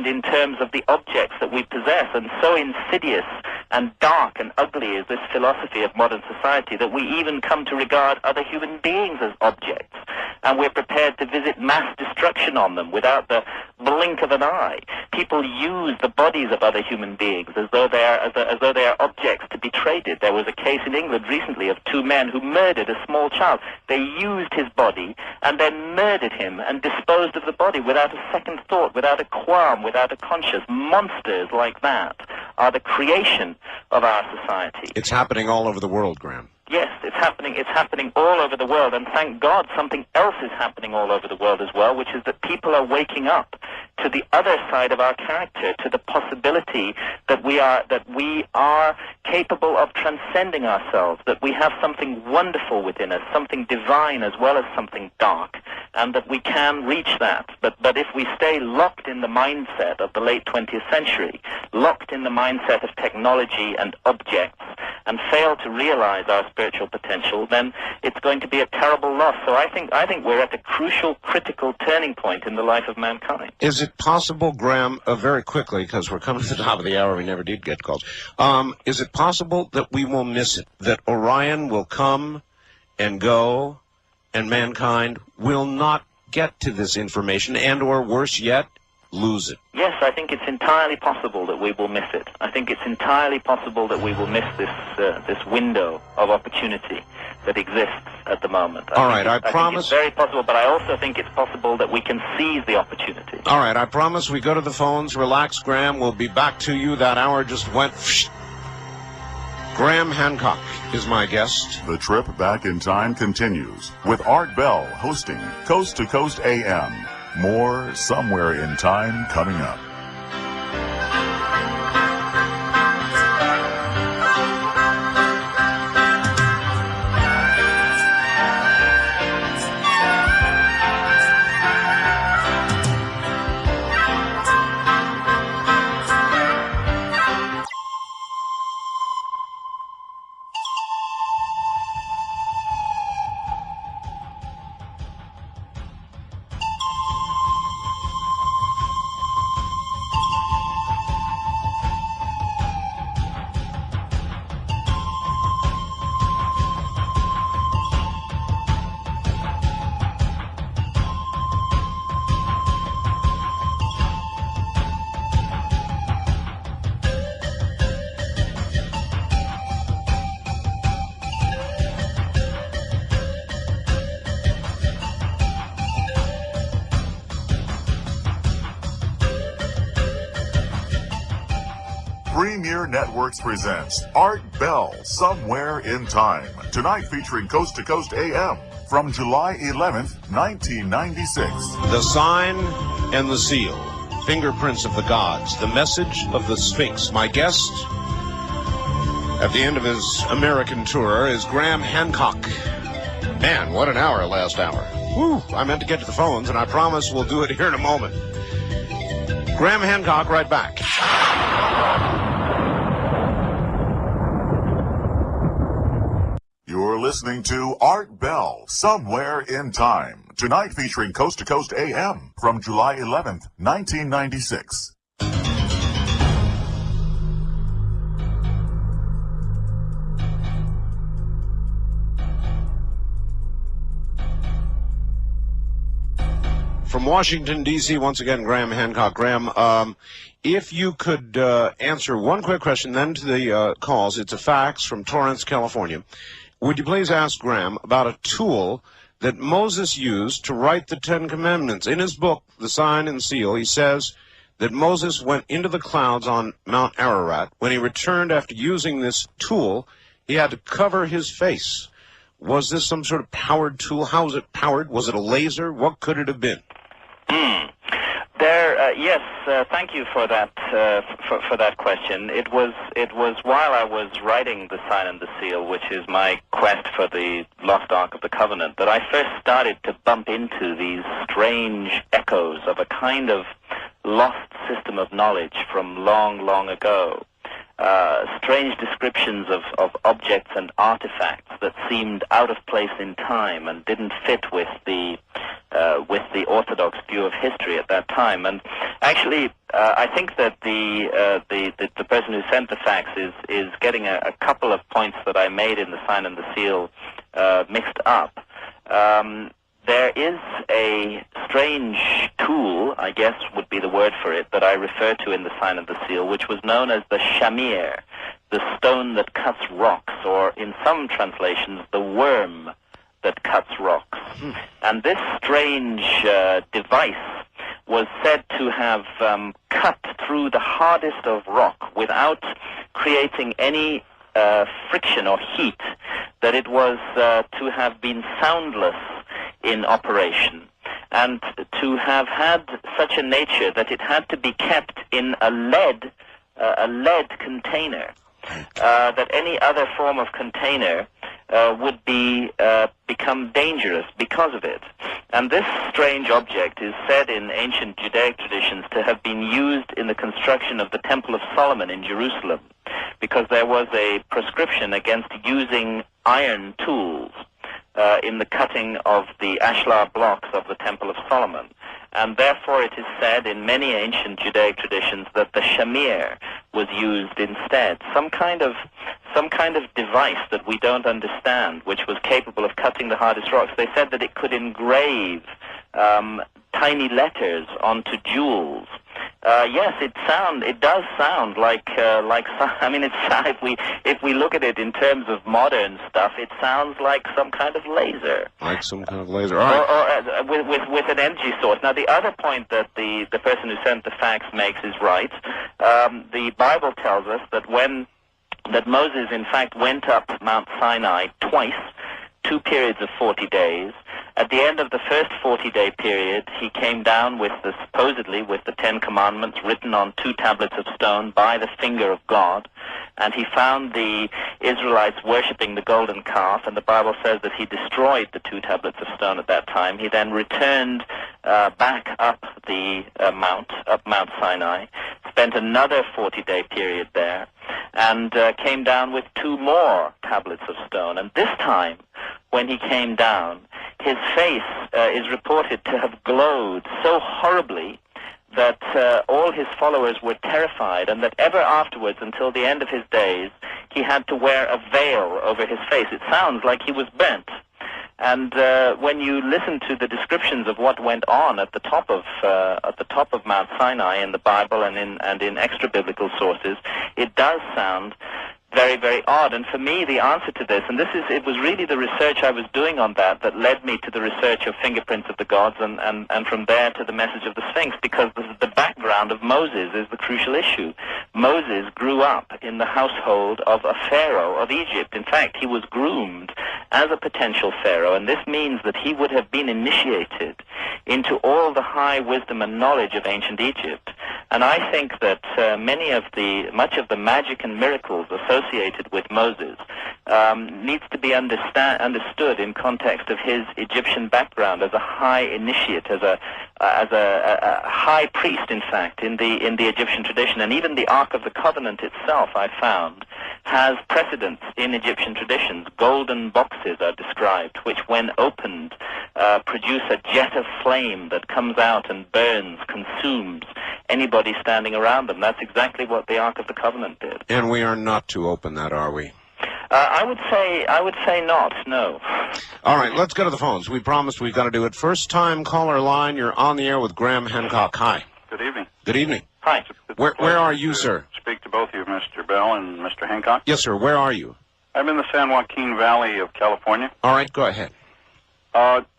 in terms of the objects that we possess. And so insidious and dark and ugly is this philosophy of modern society that we even come to regard other human beings as objects, and we're prepared to visit mass destruction on them without the blink of an eye. People use the bodies of other human beings as though they are objects to be traded. There was a case in England recently of 2 men who murdered a small child. They used his body and then murdered him and disposed of the body without a second thought, without a qualm, without a conscience. Monsters like that are the creation of our society. It's happening all over the world, Graham. Yes, it's happening all over the world, and thank God something else is happening all over the world as well, which is that people are waking up to the other side of our character, to the possibility that we are capable of transcending ourselves, that we have something wonderful within us, something divine as well as something dark, and that we can reach that. But if we stay locked in the mindset of the late 20th century, locked in the mindset of technology and objects, and fail to realize our spiritual potential, then it's going to be a terrible loss. So I think we're at a crucial, critical turning point in the life of mankind. Is it possible, Graham, very quickly, because we're coming to the top of the hour, we never did get calls, is it possible that we will miss it, that Orion will come and go, and mankind will not get to this information, and or worse yet, lose it? Yes, I think it's entirely possible that we will miss it. I think it's entirely possible that we will miss this window of opportunity that exists at the moment. I promise. It's very possible, but I also think it's possible that we can seize the opportunity. All right, I promise we go to the phones. Relax, Graham. We'll be back to you. That hour just went. Graham Hancock is my guest. The trip back in time continues with Art Bell hosting Coast to Coast AM. More Somewhere in Time coming up. Premier Networks presents Art Bell, Somewhere in Time. Tonight featuring Coast to Coast AM from July 11th, 1996. The sign and the seal, fingerprints of the gods, the message of the Sphinx. My guest at the end of his American tour is Graham Hancock. Man, what an hour last hour. Whew, I meant to get to the phones, and I promise we'll do it here in a moment. Graham Hancock, right back. You're listening to Art Bell, Somewhere in Time. Tonight featuring Coast to Coast AM from July 11th, 1996. From Washington, D.C., once again, Graham Hancock. Graham, if you could answer one quick question, then to the calls. It's a fax from Torrance, California. Would you please ask Graham about a tool that Moses used to write the Ten Commandments? In his book, The Sign and Seal, he says that Moses went into the clouds on Mount Ararat. When he returned after using this tool, he had to cover his face. Was this some sort of powered tool? How was it powered? Was it a laser? What could it have been? Yes, thank you for that for that question. It was while I was writing The Sign and the Seal, which is my quest for the Lost Ark of the Covenant, that I first started to bump into these strange echoes of a kind of lost system of knowledge from long, long ago. Strange descriptions of objects and artifacts that seemed out of place in time and didn't fit with the orthodox view of history at that time. And actually, I think that the person who sent the fax is getting a couple of points that I made in The Sign and the Seal mixed up. There is a strange tool, I guess would be the word for it, that I refer to in The Sign and the Seal, which was known as the shamir, the stone that cuts rocks, or in some translations, the worm that cuts rocks. And this strange device was said to have cut through the hardest of rock without creating any friction or heat, that it was to have been soundless in operation, and to have had such a nature that it had to be kept in a lead container. That any other form of container would become dangerous because of it. And this strange object is said in ancient Judaic traditions to have been used in the construction of the Temple of Solomon in Jerusalem, because there was a prescription against using iron tools in the cutting of the ashlar blocks of the Temple of Solomon. And therefore it is said in many ancient Judaic traditions that the shamir was used instead, some kind of device that we don't understand, which was capable of cutting the hardest rocks. They said that it could engrave tiny letters onto jewels. Yes, it does sound like I mean, if we look at it in terms of modern stuff, it sounds like some kind of laser. Like some kind of laser. All right. Or with an energy source. Now, the other point that the person who sent the fax makes is right. The Bible tells us that Moses, in fact, went up Mount Sinai twice, 2 periods of 40 days. At the end of the first 40-day period, he came down supposedly with the 10 Commandments written on 2 tablets of stone by the finger of God, and he found the Israelites worshipping the golden calf, and the Bible says that he destroyed the 2 tablets of stone at that time. He then returned back up the Mount Sinai, spent another 40-day period there, and came down with 2 more tablets of stone. And this time, when he came down, his face is reported to have glowed so horribly that all his followers were terrified, and that ever afterwards, until the end of his days, he had to wear a veil over his face. It sounds like he was burnt. And when you listen to the descriptions of what went on at the top of Mount Sinai in the Bible and in extra biblical sources, it does sound very, very odd. And for me, the answer to this, and it was really the research I was doing on that led me to the research of Fingerprints of the Gods, and from there to the message of the Sphinx, because the background of Moses is the crucial issue. Moses grew up in the household of a pharaoh of Egypt. In fact, he was groomed as a potential pharaoh, and this means that he would have been initiated into all the high wisdom and knowledge of ancient Egypt. And I think that much of the magic and miracles associated with Moses needs to be understood in context of his Egyptian background as a high initiate, as a high priest, in fact, in the Egyptian tradition. And even the Ark of the Covenant itself, I found, has precedence in Egyptian traditions. Golden boxes are described, which, when opened, produce a jet of flame that comes out and burns, consumes anybody standing around them. That's exactly what the Ark of the Covenant did. And we are not to open that, are we? I would say not, no. All right, let's go to the phones. We promised we've got to do it. First time caller line, you're on the air with Graham Hancock. Hi. Good evening. Good evening. Hi. Where are you, sir? Speak to both of you, Mr. Bell and Mr. Hancock. Yes, sir. Where are you? I'm in the San Joaquin Valley of California. All right, go ahead.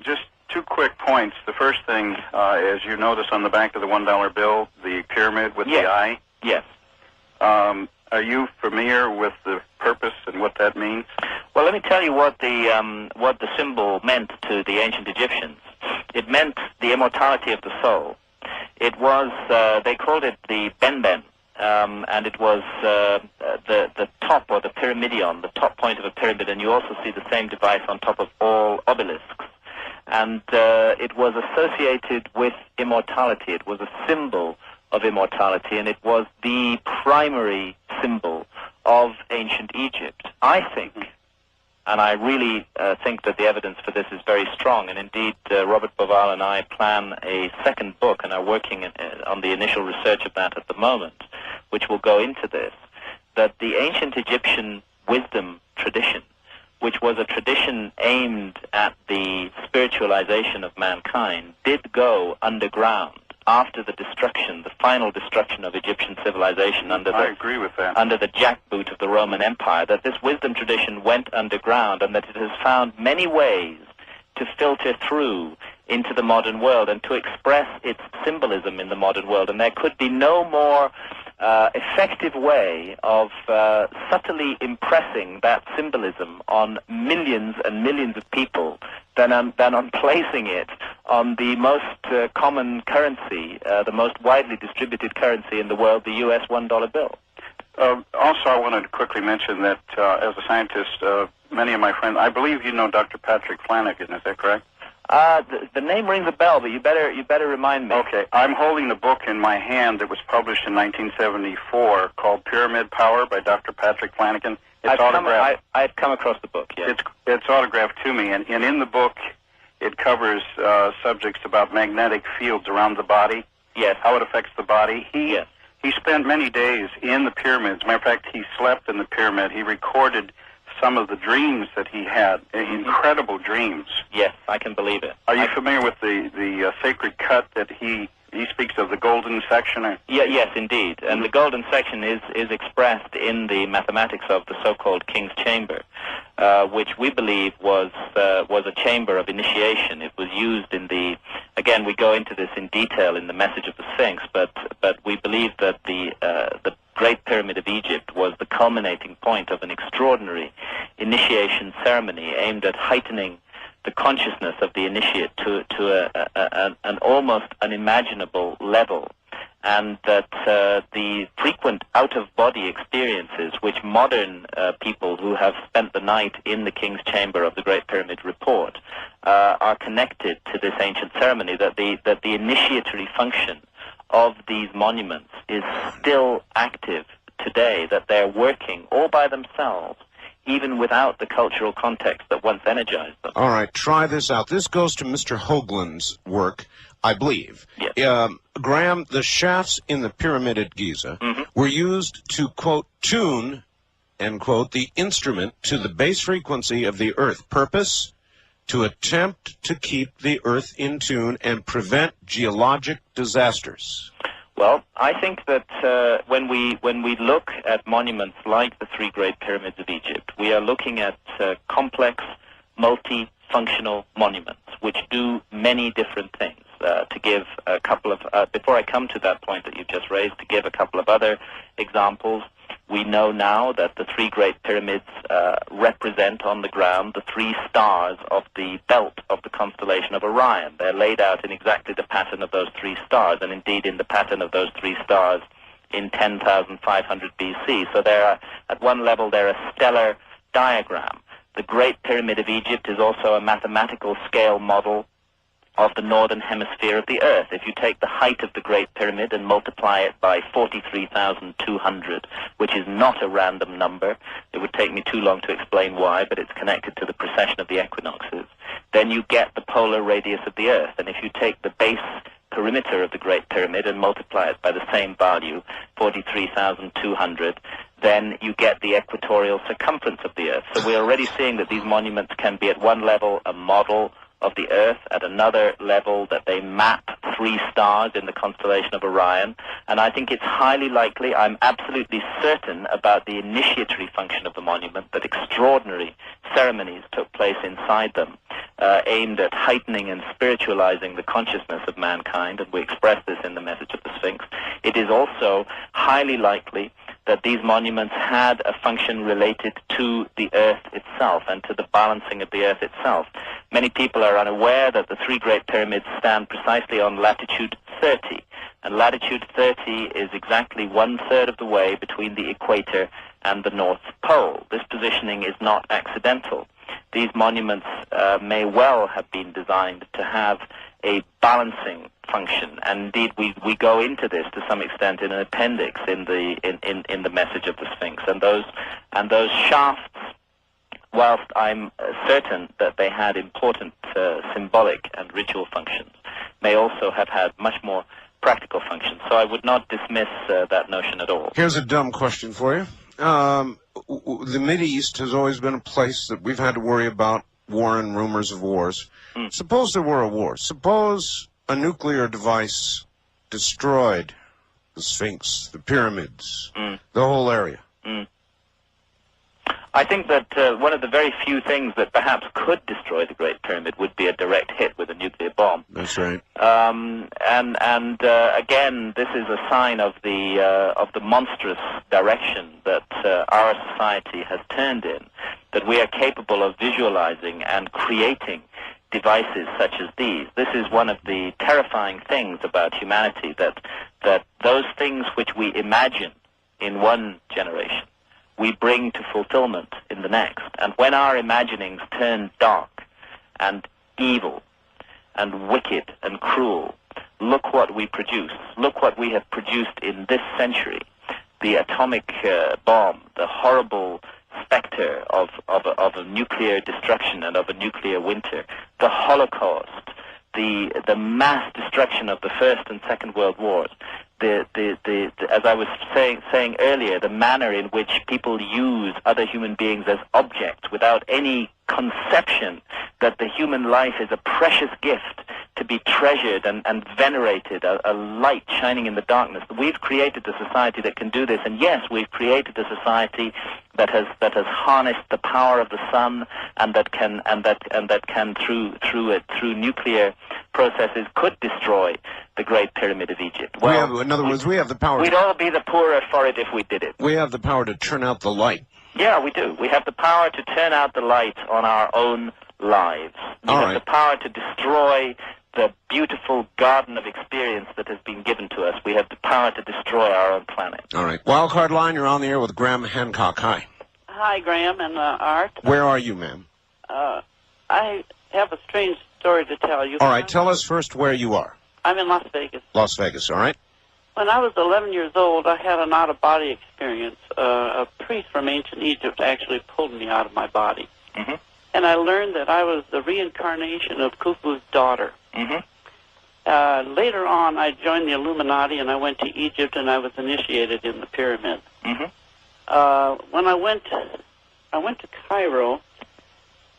Just 2 quick points. The first thing, as you notice on the back of the $1 bill, the pyramid with the eye. Yes. Are you familiar with the purpose and what that means? Well, let me tell you what the symbol meant to the ancient Egyptians. It meant the immortality of the soul. It was, they called it the benben, and it was the top, or the pyramidion, the top point of a pyramid, and you also see the same device on top of all obelisks. And it was associated with immortality. It was a symbol of immortality, and it was the primary symbol of ancient Egypt. I think, and I really think that the evidence for this is very strong, and indeed Robert Boval and I plan a second book and are working on the initial research of that at the moment, which will go into this, that the ancient Egyptian wisdom tradition, which was a tradition aimed at the spiritualization of mankind, did go underground after the destruction, the final destruction of Egyptian civilization under I agree with that. Under the jackboot of the Roman Empire, that this wisdom tradition went underground, and that it has found many ways to filter through into the modern world and to express its symbolism in the modern world. And there could be no more effective way of subtly impressing that symbolism on millions and millions of people than on placing it on the most common currency, the most widely distributed currency in the world, the U.S. $1 bill. Also, I wanted to quickly mention that as a scientist, many of my friends, I believe you know Dr. Patrick Flanagan, is that correct? The name rings a bell, but you better remind me. Okay, I'm holding a book in my hand that was published in 1974 called Pyramid Power by Dr. Patrick Flanagan. It's autographed. I've come across the book, yes. It's autographed to me, and in the book it covers subjects about magnetic fields around the body. Yes. How it affects the body. Yes. He spent many days in the pyramids. Matter of fact, he slept in the pyramid. He recorded some of the dreams that he had, incredible dreams. Yes, I can believe it. Are you familiar with the sacred cut that he speaks of, the golden section? Yeah, yes, indeed. And the golden section is expressed in the mathematics of the so-called King's Chamber, which we believe was a chamber of initiation. It was used in the, again, we go into this in detail in the message of the Sphinx, but we believe that the Great Pyramid of Egypt was the culminating point of an extraordinary initiation ceremony aimed at heightening the consciousness of the initiate to an almost unimaginable level, and that the frequent out-of-body experiences which modern people who have spent the night in the King's Chamber of the Great Pyramid report are connected to this ancient ceremony, that the initiatory function of these monuments is still active today, that they're working all by themselves, even without the cultural context that once energized them. All right, try this out. This goes to Mr. Hoagland's work, I believe. Yes. Graham, the shafts in the pyramid at Giza were used to, quote, tune, end quote, the instrument to the base frequency of the Earth. Purpose? To attempt to keep the Earth in tune and prevent geologic disasters. Well, I think that when we look at monuments like the three Great Pyramids of Egypt, we are looking at complex, multifunctional monuments which do many different things. To give a couple of, before I come to that point that you've just raised, to give a couple of other examples, we know now that the three Great Pyramids represent on the ground the three stars of the belt of the constellation of Orion. They're laid out in exactly the pattern of those three stars, and indeed in the pattern of those three stars in 10,500 BC. So at one level, they're a stellar diagram. The Great Pyramid of Egypt is also a mathematical scale model of the northern hemisphere of the Earth. If you take the height of the Great Pyramid and multiply it by 43,200, which is not a random number, it would take me too long to explain why, but it's connected to the precession of the equinoxes, then you get the polar radius of the Earth. And if you take the base perimeter of the Great Pyramid and multiply it by the same value, 43,200, then you get the equatorial circumference of the Earth. So we're already seeing that these monuments can be at one level a model of the Earth, at another level that they map three stars in the constellation of Orion, and I think it's highly likely, I'm absolutely certain about the initiatory function of the monument, that extraordinary ceremonies took place inside them, aimed at heightening and spiritualizing the consciousness of mankind, and we express this in the message of the Sphinx. It is also highly likely that these monuments had a function related to the Earth itself and to the balancing of the Earth itself. Many people are unaware that the three Great Pyramids stand precisely on latitude 30, and latitude 30 is exactly 1/3 of the way between the equator and the North Pole. This positioning is not accidental. These monuments may well have been designed to have a balancing function, and indeed we go into this to some extent in an appendix in the message of the Sphinx, and those shafts, whilst I'm certain that they had important symbolic and ritual functions, may also have had much more practical functions. So I would not dismiss that notion at all. Here's a dumb question for you. The Mideast has always been a place that we've had to worry about war and rumors of wars. Suppose there were a war. Suppose a nuclear device destroyed the Sphinx, the pyramids, the whole area. I think that one of the very few things that perhaps could destroy the Great Pyramid would be a direct hit with a nuclear bomb. That's right. Again, this is a sign of the monstrous direction that our society has turned in, that we are capable of visualizing and creating devices such as these. This is one of the terrifying things about humanity, that those things which we imagine in one generation, we bring to fulfillment in the next. And when our imaginings turn dark and evil and wicked and cruel, look what we produce. Look what we have produced in this century. The atomic bomb, the horrible specter of a nuclear destruction and of a nuclear winter, the Holocaust, the mass destruction of the First and Second World Wars, as I was saying earlier, the manner in which people use other human beings as objects without any conception that the human life is a precious gift to be treasured and venerated, a light shining in the darkness. We've created a society that can do this, and yes, we've created a society that has harnessed the power of the sun, and that can through nuclear processes could destroy the Great Pyramid of Egypt. Well, in other words, we have the power. We'd all be the poorer for it if we did it. We have the power to turn out the light. Yeah, we do. We have the power to turn out the light on our own lives. We have the power to destroy the beautiful garden of experience that has been given to us. We have the power to destroy our own planet. All right. Wildcard line, you're on the air with Graham Hancock. Hi. Hi, Graham and Art. Where are you, ma'am? I have a strange story to tell you. All right, tell us first where you are. I'm in Las Vegas. Las Vegas, all right. When I was 11 years old, I had an out-of-body experience. A priest from ancient Egypt actually pulled me out of my body. Mm-hmm. And I learned that I was the reincarnation of Khufu's daughter. Mm-hmm. Later on, I joined the Illuminati, and I went to Egypt, and I was initiated in the pyramid. Mm-hmm. When I went to Cairo.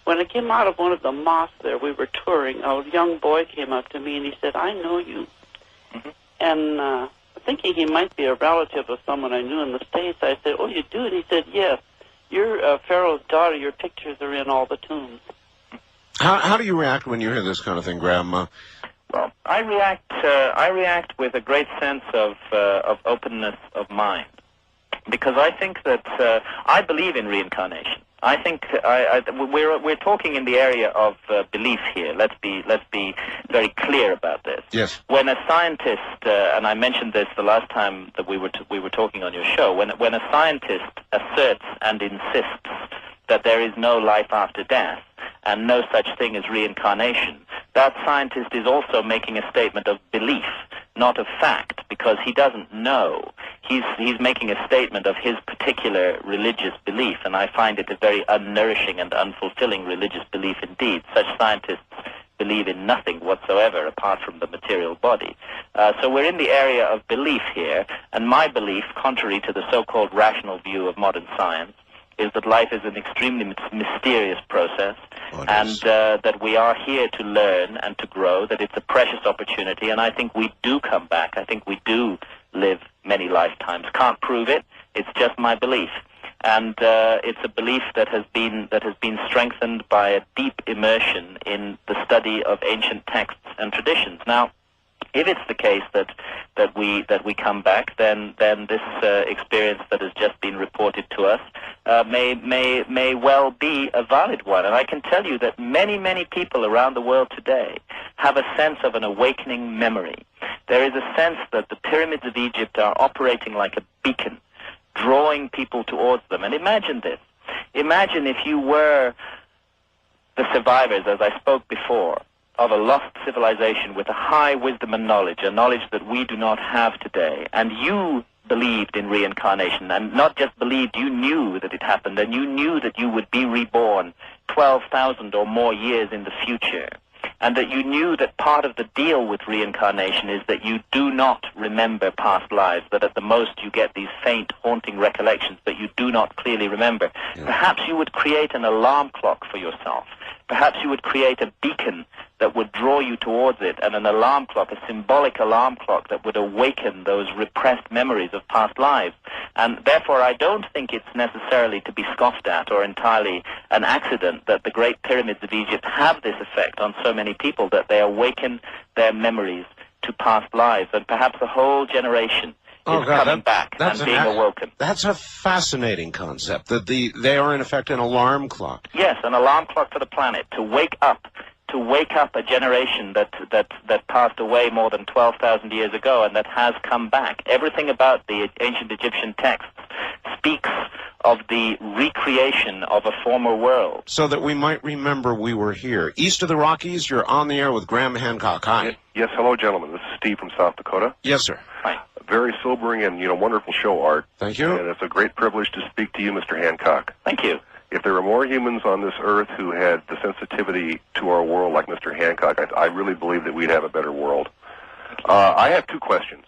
When I came out of one of the mosques there, we were touring, a young boy came up to me, and he said, "I know you." Mm-hmm. And thinking he might be a relative of someone I knew in the States, I said, "Oh, you do?" And he said, "Yes. You're Pharaoh's daughter. Your pictures are in all the tombs." How do you react when you hear this kind of thing, Graham? Well, I react with a great sense of openness of mind, because I think that I believe in reincarnation. I think we're talking in the area of belief here. Let's be very clear about this. Yes. When a scientist, and I mentioned this the last time that we were talking on your show, when a scientist asserts and insists that there is no life after death and no such thing as reincarnation, that scientist is also making a statement of belief, not of fact, because he doesn't know. He's making a statement of his particular religious belief, and I find it a very unnourishing and unfulfilling religious belief indeed. Such scientists believe in nothing whatsoever apart from the material body. So we're in the area of belief here, and my belief, contrary to the so-called rational view of modern science, is that life is an extremely mysterious process, and that we are here to learn and to grow, that it's a precious opportunity, and I think we do come back. I think we do live many lifetimes. Can't prove it. It's just my belief. And it's a belief that has been strengthened by a deep immersion in the study of ancient texts and traditions. Now, if it's the case that we come back, then this experience that has just been reported to us may well be a valid one. And I can tell you that many people around the world today have a sense of an awakening memory. There is a sense that the pyramids of Egypt are operating like a beacon, drawing people towards them. And imagine this. Imagine if you were the survivors, as I spoke before, of a lost civilization with a high wisdom and knowledge, a knowledge that we do not have today, and you believed in reincarnation, and not just believed, you knew that it happened, and you knew that you would be reborn 12,000 or more years in the future, and that you knew that part of the deal with reincarnation is that you do not remember past lives, that at the most you get these faint, haunting recollections, but you do not clearly remember. Yeah. Perhaps you would create an alarm clock for yourself. Perhaps you would create a beacon that would draw you towards it, and an alarm clock, a symbolic alarm clock that would awaken those repressed memories of past lives. And therefore, I don't think it's necessarily to be scoffed at or entirely an accident that the Great Pyramids of Egypt have this effect on so many people, that they awaken their memories to past lives, and perhaps a whole generation is coming back and being awoken. That's a fascinating concept, that they are in effect an alarm clock. Yes, an alarm clock for the planet, to wake up a generation that passed away more than 12,000 years ago and that has come back. Everything about the ancient Egyptian texts speaks of the recreation of a former world. So that we might remember we were here. East of the Rockies, you're on the air with Graham Hancock. Hi. Yes, hello, gentlemen. This is Steve from South Dakota. Yes, sir. Hi. Very sobering and, wonderful show, Art. Thank you. And it's a great privilege to speak to you, Mr. Hancock. Thank you. If there were more humans on this earth who had the sensitivity to our world like Mr. Hancock, I really believe that we'd have a better world. I have two questions.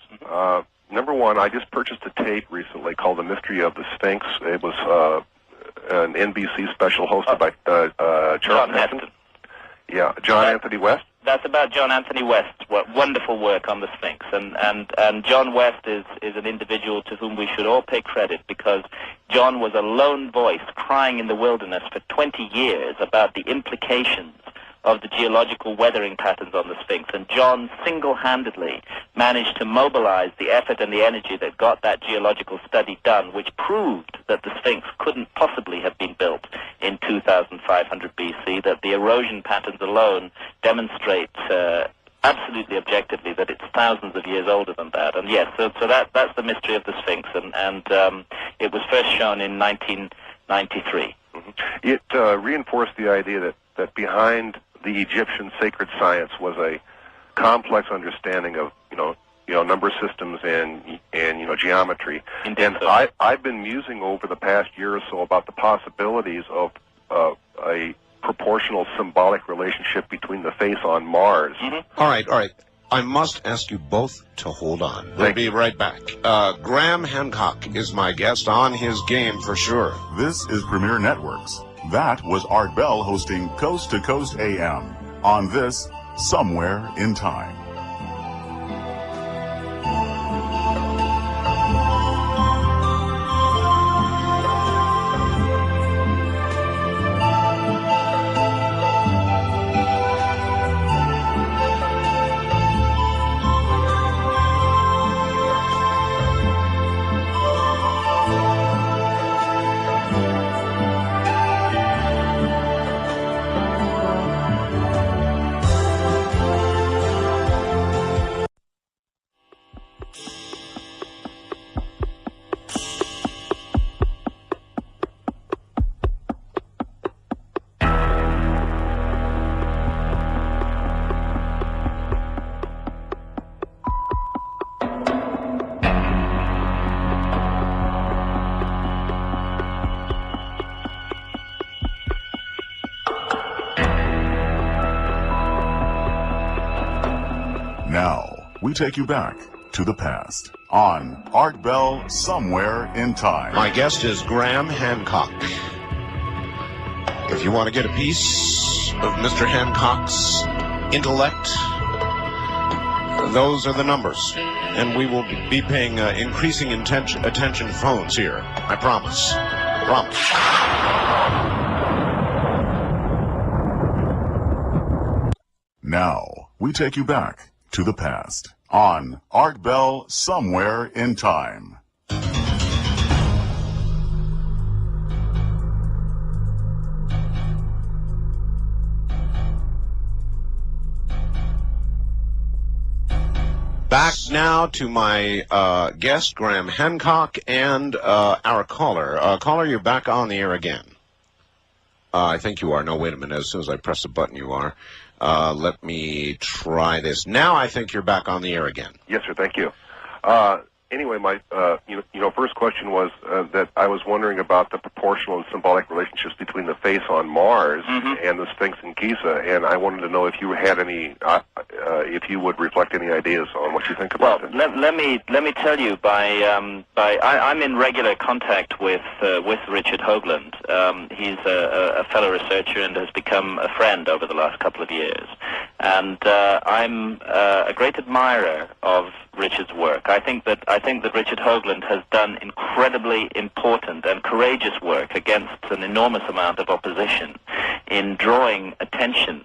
Number one, I just purchased a tape recently called The Mystery of the Sphinx. It was an NBC special hosted by Charles Manson. Yeah, John Anthony West. That's about John Anthony West's wonderful work on the Sphinx. And John West is an individual to whom we should all pay credit, because John was a lone voice crying in the wilderness for 20 years about the implications of the geological weathering patterns on the Sphinx. And John single-handedly managed to mobilize the effort and the energy that got that geological study done, which proved that the Sphinx couldn't possibly have been built in 2500 BC, that the erosion patterns alone demonstrate absolutely objectively that it's thousands of years older than that. And yes, so that's the mystery of the Sphinx, and it was first shown in 1993. Mm-hmm. It reinforced the idea that behind the Egyptian sacred science was a complex understanding of number systems and geometry. Indeed, and so. I've been musing over the past year or so about the possibilities of a proportional symbolic relationship between the face on Mars. Mm-hmm. All right. I must ask you both to hold on. We'll be right back. Graham Hancock is my guest, on his game for sure. This is Premier Networks. That was Art Bell hosting Coast to Coast AM on this Somewhere in Time. Now, we take you back to the past on Art Bell Somewhere in Time. My guest is Graham Hancock. If you want to get a piece of Mr. Hancock's intellect, those are the numbers. And we will be paying increasing attention phones here. I promise. Now, we take you back to the past on Art Bell Somewhere in Time. Back now to my guest, Graham Hancock, and our caller. Caller, you're back on the air again. I think you are. No, wait a minute. As soon as I press the button, you are. Let me try this. Now I think you're back on the air again. Yes, sir. Thank you. Anyway, my first question was that I was wondering about the proportional and symbolic relationships between the face on Mars and the Sphinx in Giza, and I wanted to know if you had any, if you would reflect any ideas on what you think about it. Well, let me tell you. I'm in regular contact with Richard Hoagland. He's a fellow researcher and has become a friend over the last couple of years. And I'm a great admirer of Richard's work. I think that Richard Hoagland has done incredibly important and courageous work against an enormous amount of opposition in drawing attention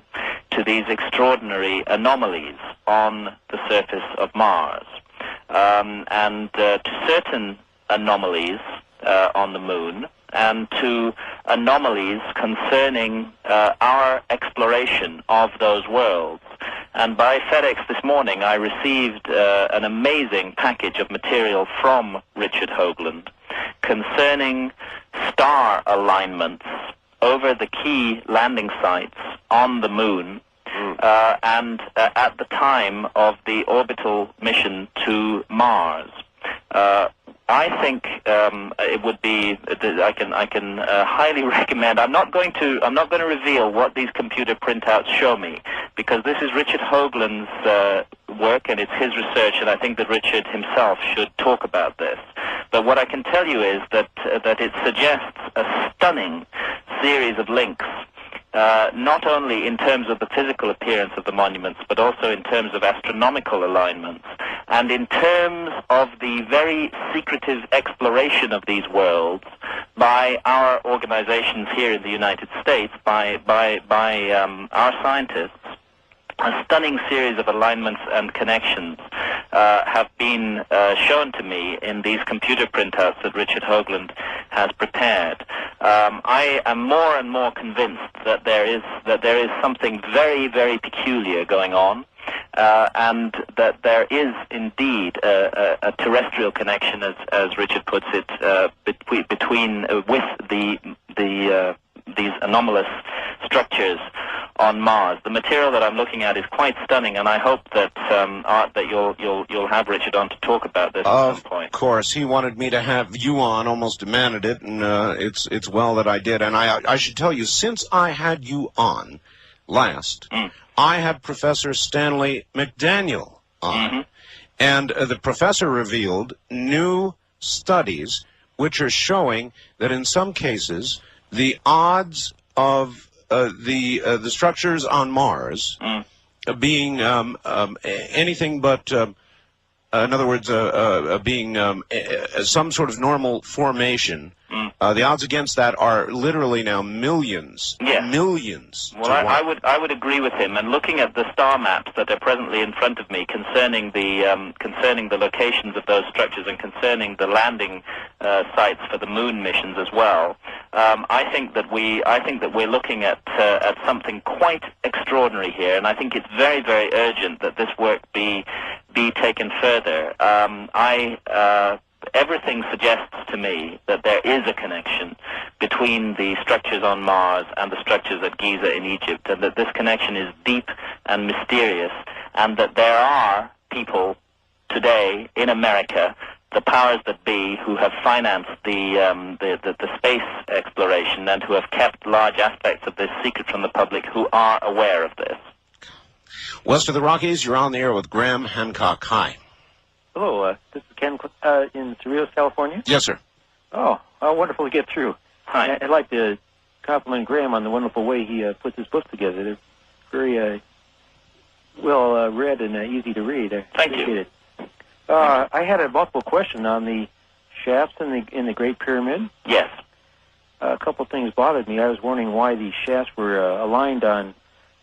to these extraordinary anomalies on the surface of Mars, and to certain anomalies on the Moon, and to anomalies concerning our exploration of those worlds. And by FedEx this morning, I received an amazing package of material from Richard Hoagland concerning star alignments over the key landing sites on the Moon, and at the time of the orbital mission to Mars. I think it would be. I can highly recommend. I'm not going to reveal what these computer printouts show me, because this is Richard Hoagland's work and it's his research, and I think that Richard himself should talk about this. But what I can tell you is that it suggests a stunning series of links. Not only in terms of the physical appearance of the monuments, but also in terms of astronomical alignments, and in terms of the very secretive exploration of these worlds by our organizations here in the United States, by our scientists. A stunning series of alignments and connections have been shown to me in these computer printouts that Richard Hoagland has prepared. I am more and more convinced that there is something very, very peculiar going on, and that there is indeed a terrestrial connection, as Richard puts it, with these anomalous structures on Mars. The material that I'm looking at is quite stunning, and I hope that that you'll have Richard on to talk about this at some point. Of course, he wanted me to have you on, almost demanded it, and it's well that I did. And I should tell you, since I had you on last, I had Professor Stanley McDaniel on, and the professor revealed new studies which are showing that in some cases the odds of the structures on Mars being anything but, in other words, being some sort of normal formation, the odds against that are literally now millions. Yes. Millions. Well, I would agree with him. And looking at the star maps that are presently in front of me concerning the locations of those structures and concerning the landing sites for the Moon missions as well, I think that we're looking at something quite extraordinary here, and I think it's very, very urgent that this work be taken further. Everything suggests to me that there is a connection between the structures on Mars and the structures at Giza in Egypt, and that this connection is deep and mysterious, and that there are people today in America, the powers that be, who have financed the space exploration and who have kept large aspects of this secret from the public, who are aware of this. West of the Rockies, you're on the air with Graham Hancock. Hi. Hello, this is Ken in Cerritos, California. Yes, sir. Oh, wonderful to get through. Hi. I'd like to compliment Graham on the wonderful way he puts his books together. They're very well read and easy to read. Thank you. It. I had a multiple question on the shafts in the Great Pyramid. Yes. A couple of things bothered me. I was wondering why the shafts were aligned on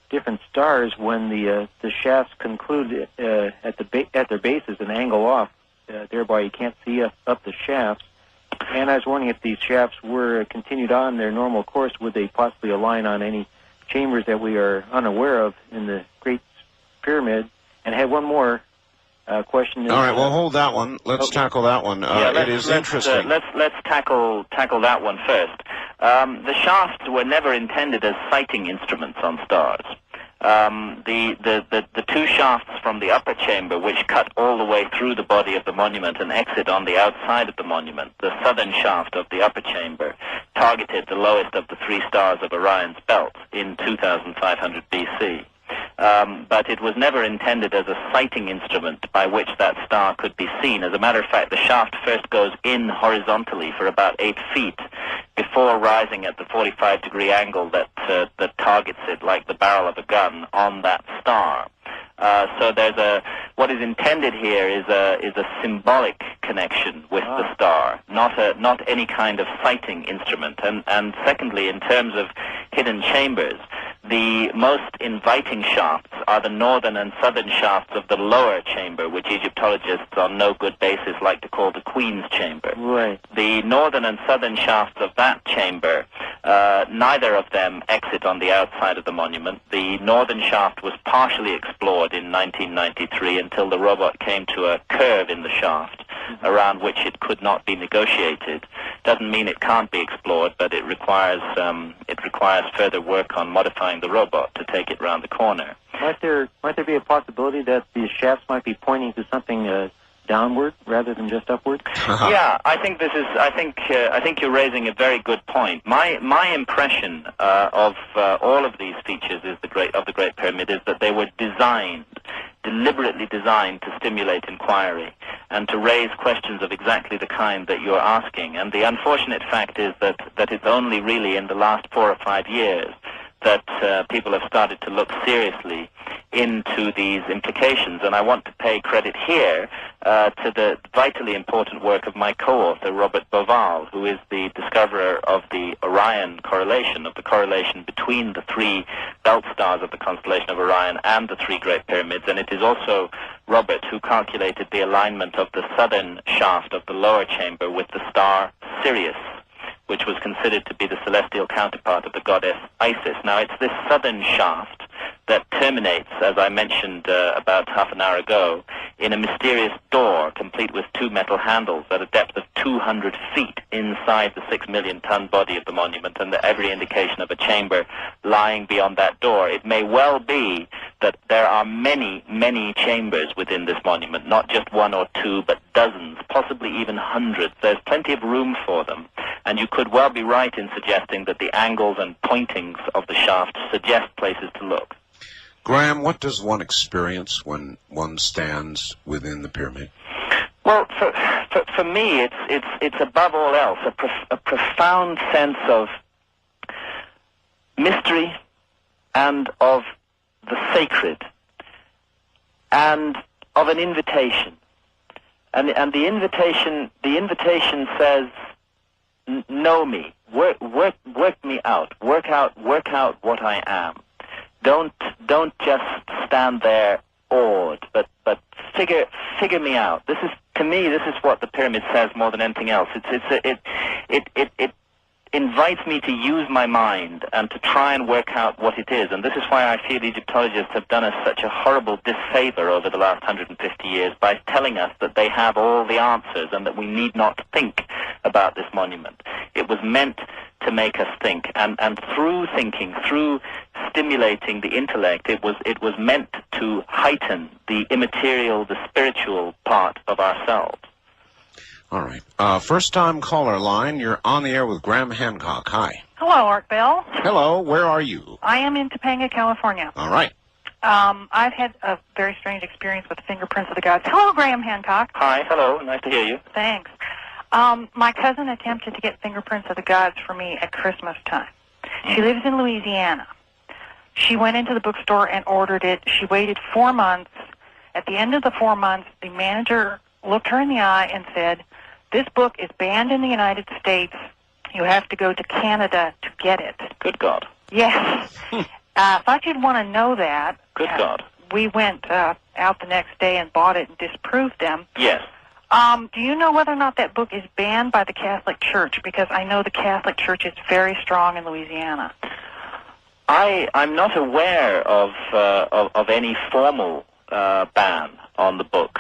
different stars when the shafts conclude at their bases and angle off. Thereby, you can't see up the shafts. And I was wondering if these shafts were continued on their normal course, would they possibly align on any chambers that we are unaware of in the Great Pyramid? And I had one more question. All right, well, hold that one. Let's tackle that one. It is interesting. Let's tackle that one first. The shafts were never intended as sighting instruments on stars. The two shafts from the upper chamber, which cut all the way through the body of the monument and exit on the outside of the monument, the southern shaft of the upper chamber, targeted the lowest of the three stars of Orion's belt in 2500 BC. but it was never intended as a sighting instrument by which that star could be seen. As a matter of fact, the shaft first goes in horizontally for about 8 feet before rising at the 45-degree angle that targets it like the barrel of a gun on that star. So what is intended here is a symbolic connection with the star, not any kind of sighting instrument. And secondly, in terms of hidden chambers, the most inviting shafts are the northern and southern shafts of the lower chamber, which Egyptologists on no good basis like to call the Queen's Chamber. Right. The northern and southern shafts of that chamber, neither of them exit on the outside of the monument. The northern shaft was partially explored in 1993 until the robot came to a curve in the shaft around which it could not be negotiated. Doesn't mean it can't be explored, but it requires further work on modifying the robot to take it round the corner. Might there be a possibility that the shafts might be pointing to something downward rather than just upward? Yeah, I think you're raising a very good point. My impression of all of these features of the Great Pyramid is that they were deliberately designed to stimulate inquiry and to raise questions of exactly the kind that you're asking. And the unfortunate fact is that it's only really in the last 4 or 5 years that people have started to look seriously into these implications. And I want to pay credit here to the vitally important work of my co-author, Robert Bauval, who is the discoverer of the Orion correlation, of the correlation between the 3 belt stars of the constellation of Orion and the 3 Great Pyramids. And it is also Robert who calculated the alignment of the southern shaft of the lower chamber with the star Sirius, which was considered to be the celestial counterpart of the goddess Isis. Now, it's this southern shaft that terminates, as I mentioned about half an hour ago, in a mysterious door complete with 2 metal handles at a depth of 200 feet inside the 6-million-ton body of the monument, and every indication of a chamber lying beyond that door. It may well be that there are many, many chambers within this monument, not just 1 or 2, but dozens, possibly even hundreds. There's plenty of room for them, and you could well be right in suggesting that the angles and pointings of the shaft suggest places to look. Graham, what does one experience when one stands within the pyramid? Well, for me, it's above all else a profound sense of mystery and of the sacred and of an invitation. And the invitation says, know me, work me out, work out what I am. Don't just stand there awed, but figure me out. This is what the pyramid says more than anything else. It invites me to use my mind and to try and work out what it is. And this is why I feel Egyptologists have done us such a horrible disfavor over the last 150 years by telling us that they have all the answers and that we need not think about this monument. It was meant to make us think, and through thinking, through stimulating the intellect, it was meant to heighten the immaterial, the spiritual part of ourselves. All right. First-time caller line. You're on the air with Graham Hancock. Hi. Hello, Art Bell. Hello. Where are you? I am in Topanga, California. All right. I've had a very strange experience with Fingerprints of the Gods. Hello, Graham Hancock. Hi. Hello. Nice to hear you. Thanks. My cousin attempted to get Fingerprints of the Gods for me at Christmas time. She lives in Louisiana. She went into the bookstore and ordered it. She waited 4 months. At the end of the 4 months, the manager looked her in the eye and said, "This book is banned in the United States. You have to go to Canada to get it." Good God. Yes. I thought you'd want to know that. Good God. We went out the next day and bought it and disproved them. Yes. Do you know whether or not that book is banned by the Catholic Church? Because I know the Catholic Church is very strong in Louisiana. I'm not aware of any formal ban on the book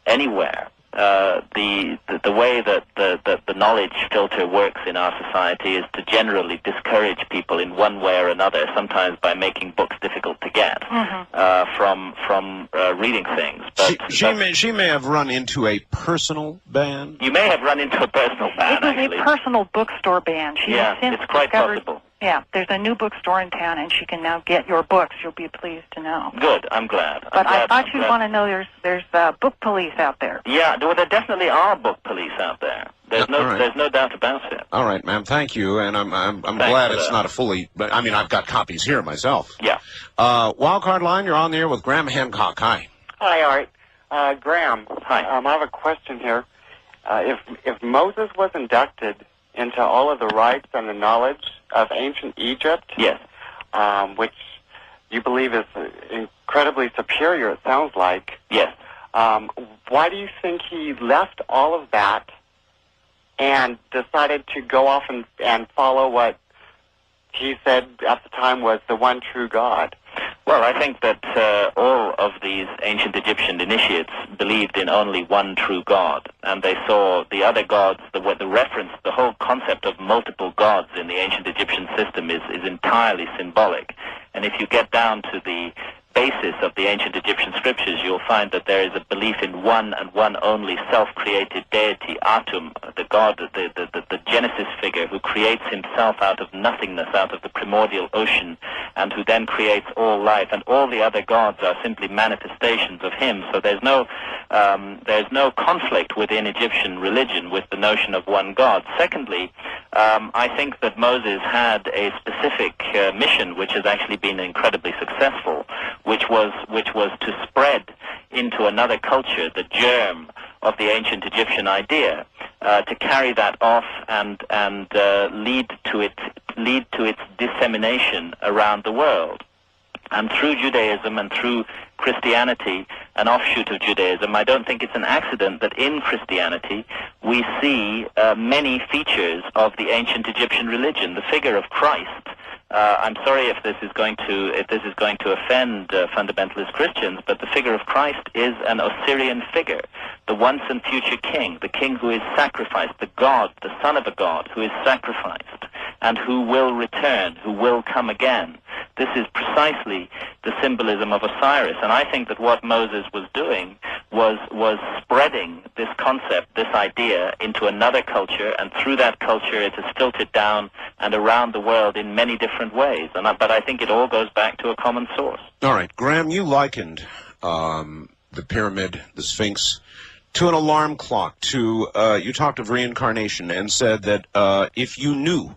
anywhere. The way that the knowledge filter works in our society is to generally discourage people in one way or another, sometimes by making books difficult to get from reading things. But she may have run into a personal ban. You may have run into a personal ban. It was a personal bookstore ban. She has since it's quite discovered possible. Yeah, there's a new bookstore in town, and she can now get your books. You'll be pleased to know. Good. I'm glad. But I thought you'd want to know there's book police out there. Yeah, well, there definitely are book police out there. There's no doubt about it. All right, ma'am. Thank you, and I'm glad it's not a fully. But I mean, I've got copies here myself. Yeah. Wildcard line. You're on the air with Graham Hancock. Hi. Hi, Art. Graham. Hi. I have a question here. If Moses was inducted into all of the rites and the knowledge of ancient Egypt, yes, which you believe is incredibly superior, it sounds like. Yes. Why do you think he left all of that and decided to go off and follow what he said at the time was the one true God? Well, I think that all of these ancient Egyptian initiates believed in only one true God, and they saw the other gods, the reference, the whole concept of multiple gods in the ancient Egyptian system is entirely symbolic. And if you get down to the basis of the ancient Egyptian scriptures, you'll find that there is a belief in one and one only self-created deity, Atum, the god, the Genesis figure who creates himself out of nothingness, out of the primordial ocean, and who then creates all life. And all the other gods are simply manifestations of him. So there's no conflict within Egyptian religion with the notion of one God. Secondly, I think that Moses had a specific mission, which has actually been incredibly successful, which was to spread into another culture the germ of the ancient Egyptian idea, to carry that off and lead to its dissemination around the world. And through Judaism and through Christianity, an offshoot of Judaism, I don't think it's an accident that in Christianity we see many features of the ancient Egyptian religion. The figure of Christ. I'm sorry if this is going to offend fundamentalist Christians, but the figure of Christ is an Osirian figure, the once and future king, the king who is sacrificed, the God, the son of a God who is sacrificed, and who will return, who will come again. This is precisely the symbolism of Osiris, and I think that what Moses was doing was spreading this concept, this idea, into another culture, and through that culture it has filtered down and around the world in many different ways. But I think it all goes back to a common source. All right, Graham, you likened the pyramid, the Sphinx, to an alarm clock. You talked of reincarnation and said that if you knew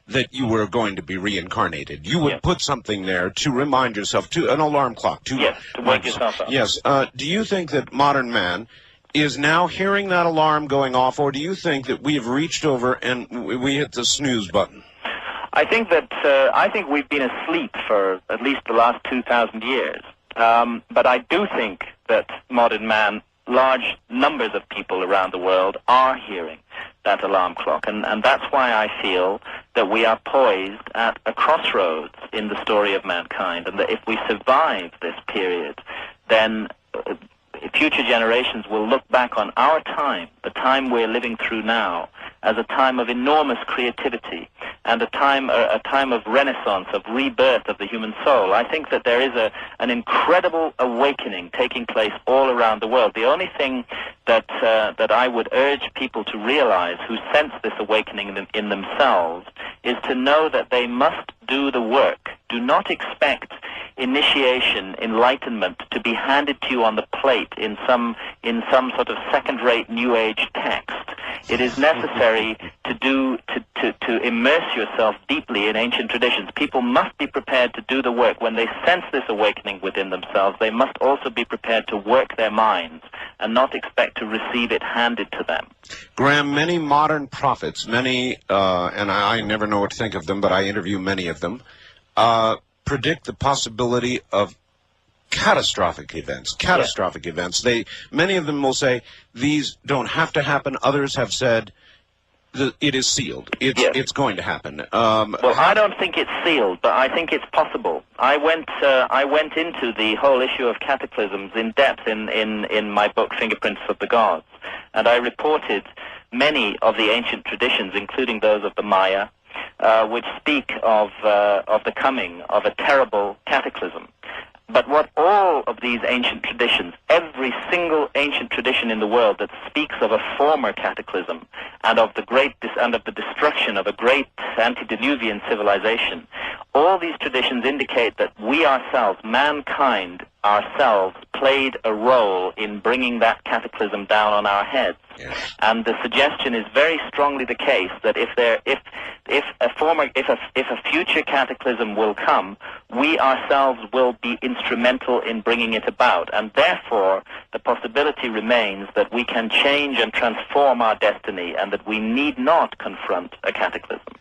that you were going to be reincarnated, you would put something there to remind yourself, to an alarm clock. To wake yourself up. Yes. Do you think that modern man is now hearing that alarm going off, or do you think that we have reached over and we hit the snooze button? I think we've been asleep for at least the last 2,000 years. But I do think that modern man, large numbers of people around the world, are hearing that alarm clock. And that's why I feel that we are poised at a crossroads in the story of mankind, and that if we survive this period, then future generations will look back on our time, the time we're living through now, as a time of enormous creativity and a time of renaissance, of rebirth of the human soul. I think that there is an incredible awakening taking place all around the world. The only thing that I would urge people to realize who sense this awakening in themselves is to know that they must do the work. Do not expect initiation, enlightenment to be handed to you on the plate in some sort of second-rate New Age text. It is necessary to immerse yourself deeply in ancient traditions. People must be prepared to do the work. When they sense this awakening within themselves, they must also be prepared to work their minds and not expect to receive it handed to them. Graham, many modern prophets, and I never know what to think of them, but I interview many of them, predict the possibility of catastrophic events. Many of them will say these don't have to happen. Others have said it is sealed. It's going to happen. Well, I don't think it's sealed, but I think it's possible. I went into the whole issue of cataclysms in depth in my book Fingerprints of the Gods, and I reported many of the ancient traditions, including those of the Maya, which speak of the coming of a terrible cataclysm. But what all of these ancient traditions, every single ancient tradition in the world that speaks of a former cataclysm and of the destruction of a great antediluvian civilization, all these traditions indicate that we ourselves, mankind ourselves, played a role in bringing that cataclysm down on our heads. Yes. And the suggestion is very strongly the case that if a future cataclysm will come, we ourselves will be instrumental in bringing it about, and therefore the possibility remains that we can change and transform our destiny, and that we need not confront a cataclysm.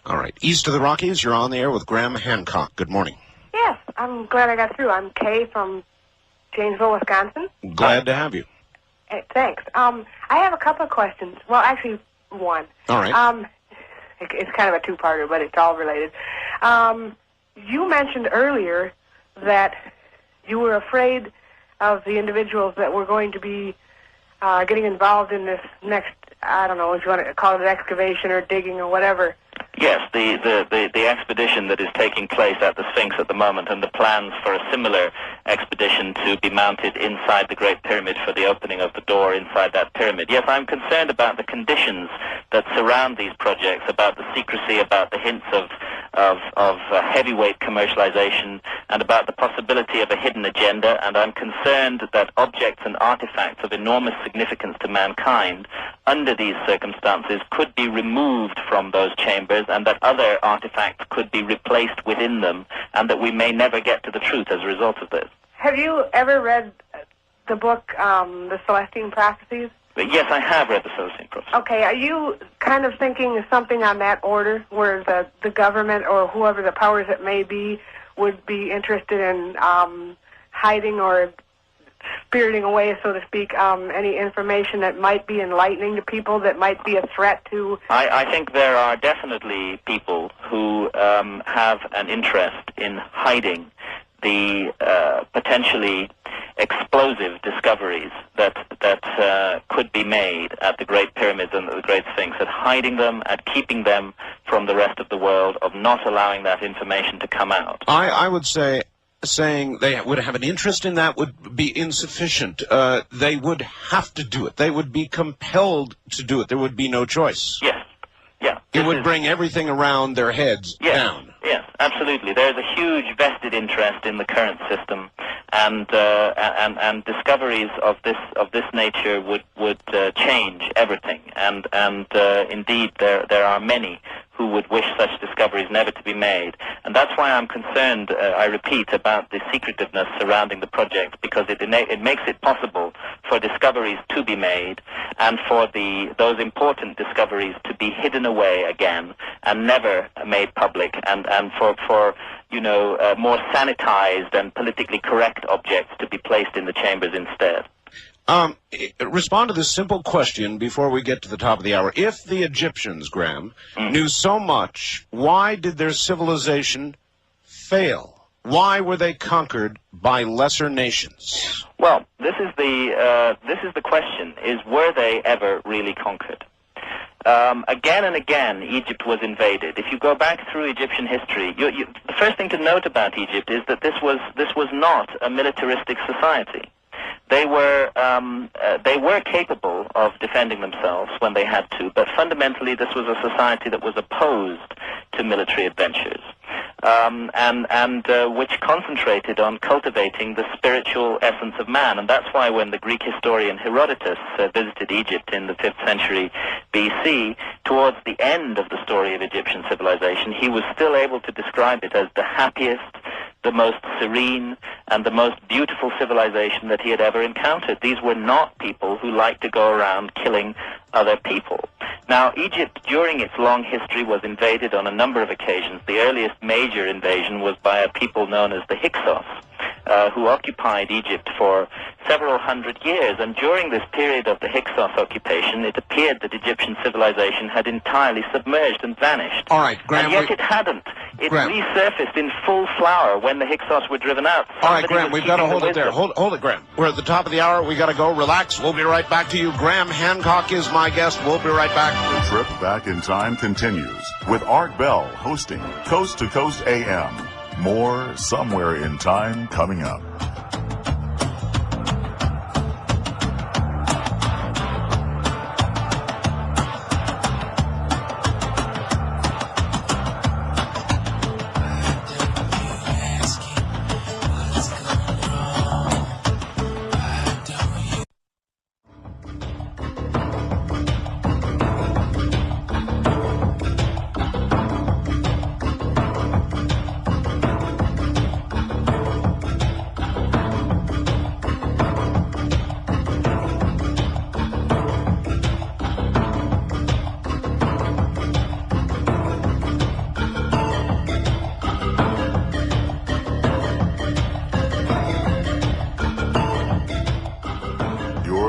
All right. East of the Rockies, you're on the air with Graham Hancock. Good morning. Yes, I'm glad I got through. I'm Kay from Janesville, Wisconsin. Glad to have you. Thanks. I have a couple of questions. Well, actually, one. All right. It's kind of a two-parter, but it's all related. You mentioned earlier that you were afraid of the individuals that were going to be getting involved in this next, I don't know if you want to call it excavation or digging or whatever. Yes, the expedition that is taking place at the Sphinx at the moment, and the plans for a similar expedition to be mounted inside the Great Pyramid for the opening of the door inside that pyramid. Yes, I'm concerned about the conditions that surround these projects, about the secrecy, about the hints of heavyweight commercialization, and about the possibility of a hidden agenda, and I'm concerned that objects and artifacts of enormous significance to mankind under these circumstances could be removed from those chambers, and that other artifacts could be replaced within them, and that we may never get to the truth as a result of this. Have you ever read the book, The Celestine Prophecies? Yes, I have read the Celestine Prophecies. Okay, are you kind of thinking of something on that order, where the government or whoever the powers that may be would be interested in hiding or spiriting away, so to speak, any information that might be enlightening to people, that might be a threat to... I think there are definitely people who have an interest in hiding the potentially explosive discoveries that could be made at the Great Pyramids and the Great Sphinx, at hiding them, at keeping them from the rest of the world, of not allowing that information to come out. I would say saying they would have an interest in that would be insufficient. They would have to do it. They would be compelled to do it. There would be no choice. Yes. Yeah. It would bring everything around their heads down. Yes, absolutely. There's a huge vested interest in the current system, and discoveries of this nature would change everything. And indeed, there are many who would wish such discoveries never to be made. And that's why I'm concerned, I repeat, about the secretiveness surrounding the project, because it makes it possible for discoveries to be made, and for those important discoveries to be hidden away again and never made public, and for more sanitized and politically correct objects to be placed in the chambers instead. Respond to this simple question before we get to the top of the hour. If the Egyptians, Graham, knew so much, why did their civilization fail? Why were they conquered by lesser nations? Well, this is the question: were they ever really conquered? Again and again, Egypt was invaded. If you go back through Egyptian history, the first thing to note about Egypt is that this was not a militaristic society. They were capable of defending themselves when they had to, but fundamentally this was a society that was opposed to military adventures, and which concentrated on cultivating the spiritual essence of man. And that's why when the Greek historian Herodotus visited Egypt in the 5th century BC, towards the end of the story of Egyptian civilization, he was still able to describe it as the happiest, the most serene, and the most beautiful civilization that he had ever encountered. These were not people who liked to go around killing other people. Now, Egypt, during its long history, was invaded on a number of occasions. The earliest major invasion was by a people known as the Hyksos, who occupied Egypt for several hundred years. And during this period of the Hyksos occupation, it appeared that Egyptian civilization had entirely submerged and vanished. All right, Graham. And yet it hadn't. It resurfaced in full flower when the Hyksos were driven out. All right, Graham, we've got to hold it there. Hold it, Graham. We're at the top of the hour. We got to go. Relax. We'll be right back to you. Graham Hancock is my guest. We'll be right back. The trip back in time continues with Art Bell hosting Coast to Coast AM. More Somewhere in Time coming up.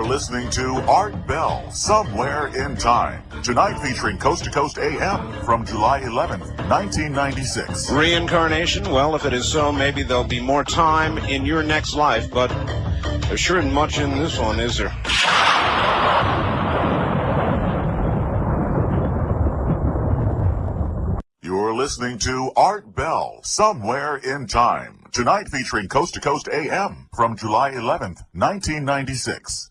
Listening to Art Bell, Somewhere in Time. Tonight featuring Coast to Coast AM from July 11th, 1996. Reincarnation? Well, if it is so, maybe there'll be more time in your next life, but there sure isn't much in this one, is there? You're listening to Art Bell, Somewhere in Time. Tonight featuring Coast to Coast AM from July 11th, 1996.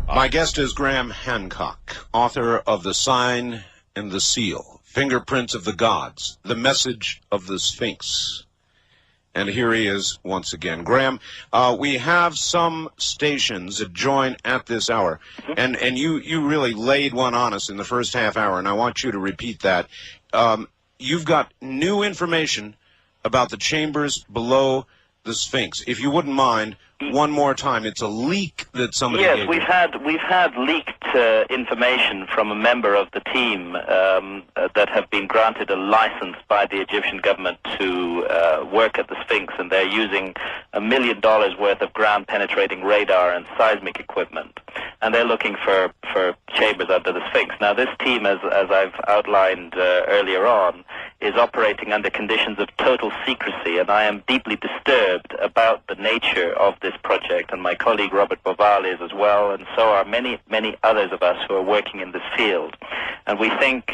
My guest is Graham Hancock, author of The Sign and the Seal, Fingerprints of the Gods, The Message of the Sphinx. And here he is once again. Graham, we have some stations that join at this hour, and you really laid one on us in the first half hour, and I want you to repeat that. You've got new information about the chambers below the Sphinx. If you wouldn't mind, one more time. It's a leak that somebody gave you. We've had leaked information from a member of the team that have been granted a license by the Egyptian government to work at the Sphinx, and they're using $1 million worth of ground-penetrating radar and seismic equipment, and they're looking for chambers under the Sphinx. Now, this team, as I've outlined earlier on, is operating under conditions of total secrecy, and I am deeply disturbed about the nature of this project, and my colleague Robert Boval is as well, and so are many others of us who are working in this field. And we think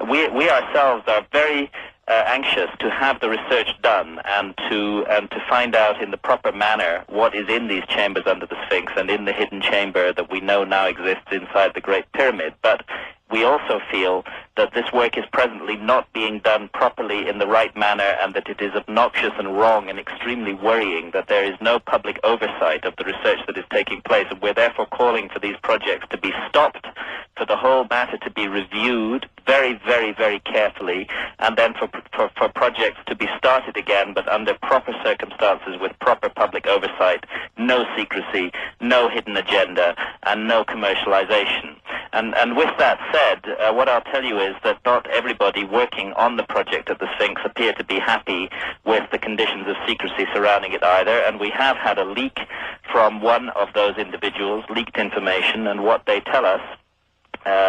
we ourselves are very anxious to have the research done and to find out in the proper manner what is in these chambers under the Sphinx and in the hidden chamber that we know now exists inside the Great Pyramid. But we also feel that this work is presently not being done properly in the right manner, and that it is obnoxious and wrong and extremely worrying that there is no public oversight of the research that is taking place. And we're therefore calling for these projects to be stopped, for the whole matter to be reviewed very, very, very carefully, and then for projects to be started again, but under proper circumstances with proper public oversight, no secrecy, no hidden agenda, and no commercialization. And with that said, what I'll tell you is that not everybody working on the project at the Sphinx appear to be happy with the conditions of secrecy surrounding it either, and we have had a leak from one of those individuals, leaked information, and what they tell us,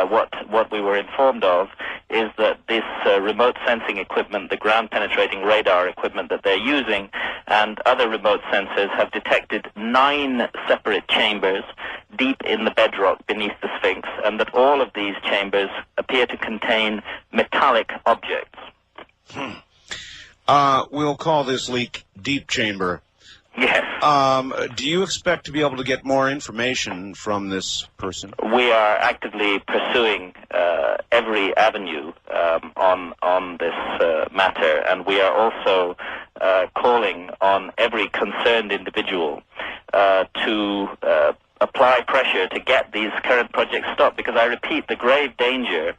what we were informed of, is that this remote sensing equipment, the ground-penetrating radar equipment that they're using, and other remote sensors have detected 9 separate chambers deep in the bedrock beneath the Sphinx, and that all of these chambers appear to contain metallic objects. We'll call this leak Deep Chamber. Yes. Do you expect to be able to get more information from this person? We are actively pursuing every avenue on this matter, and we are also calling on every concerned individual to apply pressure to get these current projects stopped, because I repeat, the grave danger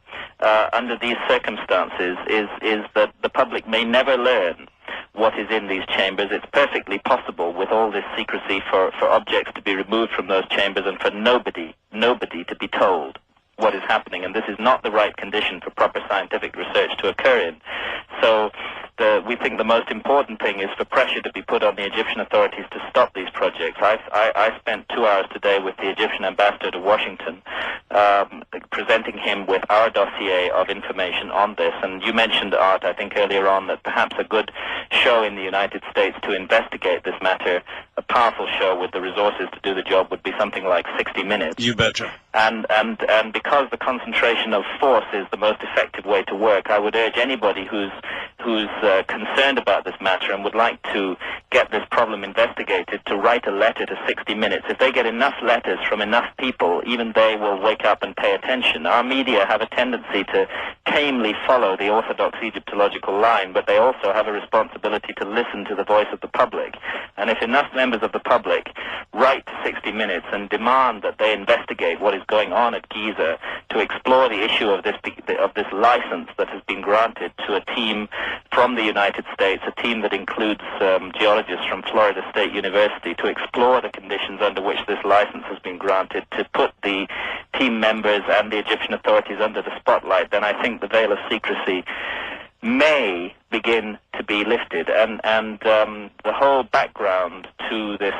under these circumstances is that the public may never learn what is in these chambers. It's perfectly possible with all this secrecy for objects to be removed from those chambers and for nobody to be told what is happening, and this is not the right condition for proper scientific research to occur in. So we think the most important thing is for pressure to be put on the Egyptian authorities to stop these projects. I spent 2 hours today with the Egyptian ambassador to Washington, presenting him with our dossier of information on this. And you mentioned, Art, I think earlier on, that perhaps a good show in the United States to investigate this matter, a powerful show with the resources to do the job, would be something like 60 Minutes. You betcha. And because the concentration of force is the most effective way to work, I would urge anybody who's concerned about this matter and would like to get this problem investigated to write a letter to 60 Minutes. If they get enough letters from enough people, even they will wake up and pay attention. Our media have a tendency to tamely follow the orthodox Egyptological line, but they also have a responsibility to listen to the voice of the public. And if enough members of the public write to 60 Minutes and demand that they investigate what is going on at Giza, to explore the issue of this license that has been granted to a team from the United States, a team that includes geologists from Florida State University, to explore the conditions under which this license has been granted, to put the team members and the Egyptian authorities under the spotlight, then I think the veil of secrecy may begin to be lifted, and the whole background to this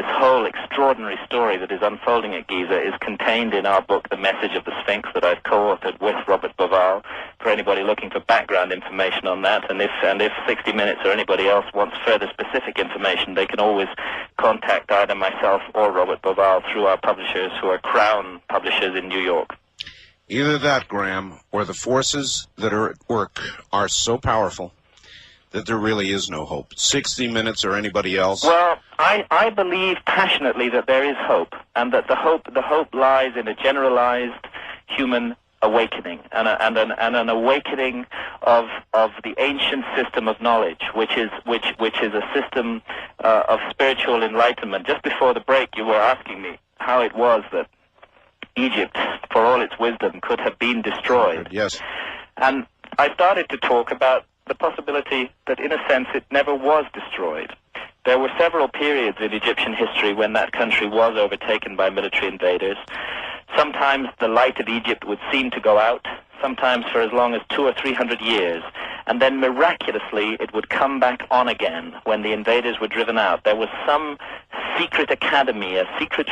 whole extraordinary story that is unfolding at Giza is contained in our book, The Message of the Sphinx, that I've co-authored with Robert Boval. For anybody looking for background information on that, and if 60 Minutes or anybody else wants further specific information, they can always contact either myself or Robert Boval through our publishers, who are Crown Publishers in New York. Either that, Graham, or the forces that are at work are so powerful that there really is no hope. 60 Minutes or anybody else? Well, I believe passionately that there is hope, and that the hope lies in a generalized human awakening, and an awakening of the ancient system of knowledge, which is a system of spiritual enlightenment. Just before the break, you were asking me how it was that Egypt, for all its wisdom, could have been destroyed. Yes. And I started to talk about the possibility that, in a sense, it never was destroyed. There were several periods in Egyptian history when that country was overtaken by military invaders. Sometimes the light of Egypt would seem to go out, sometimes for as long as 200 or 300 years, and then miraculously it would come back on again when the invaders were driven out. There was some secret academy, a secret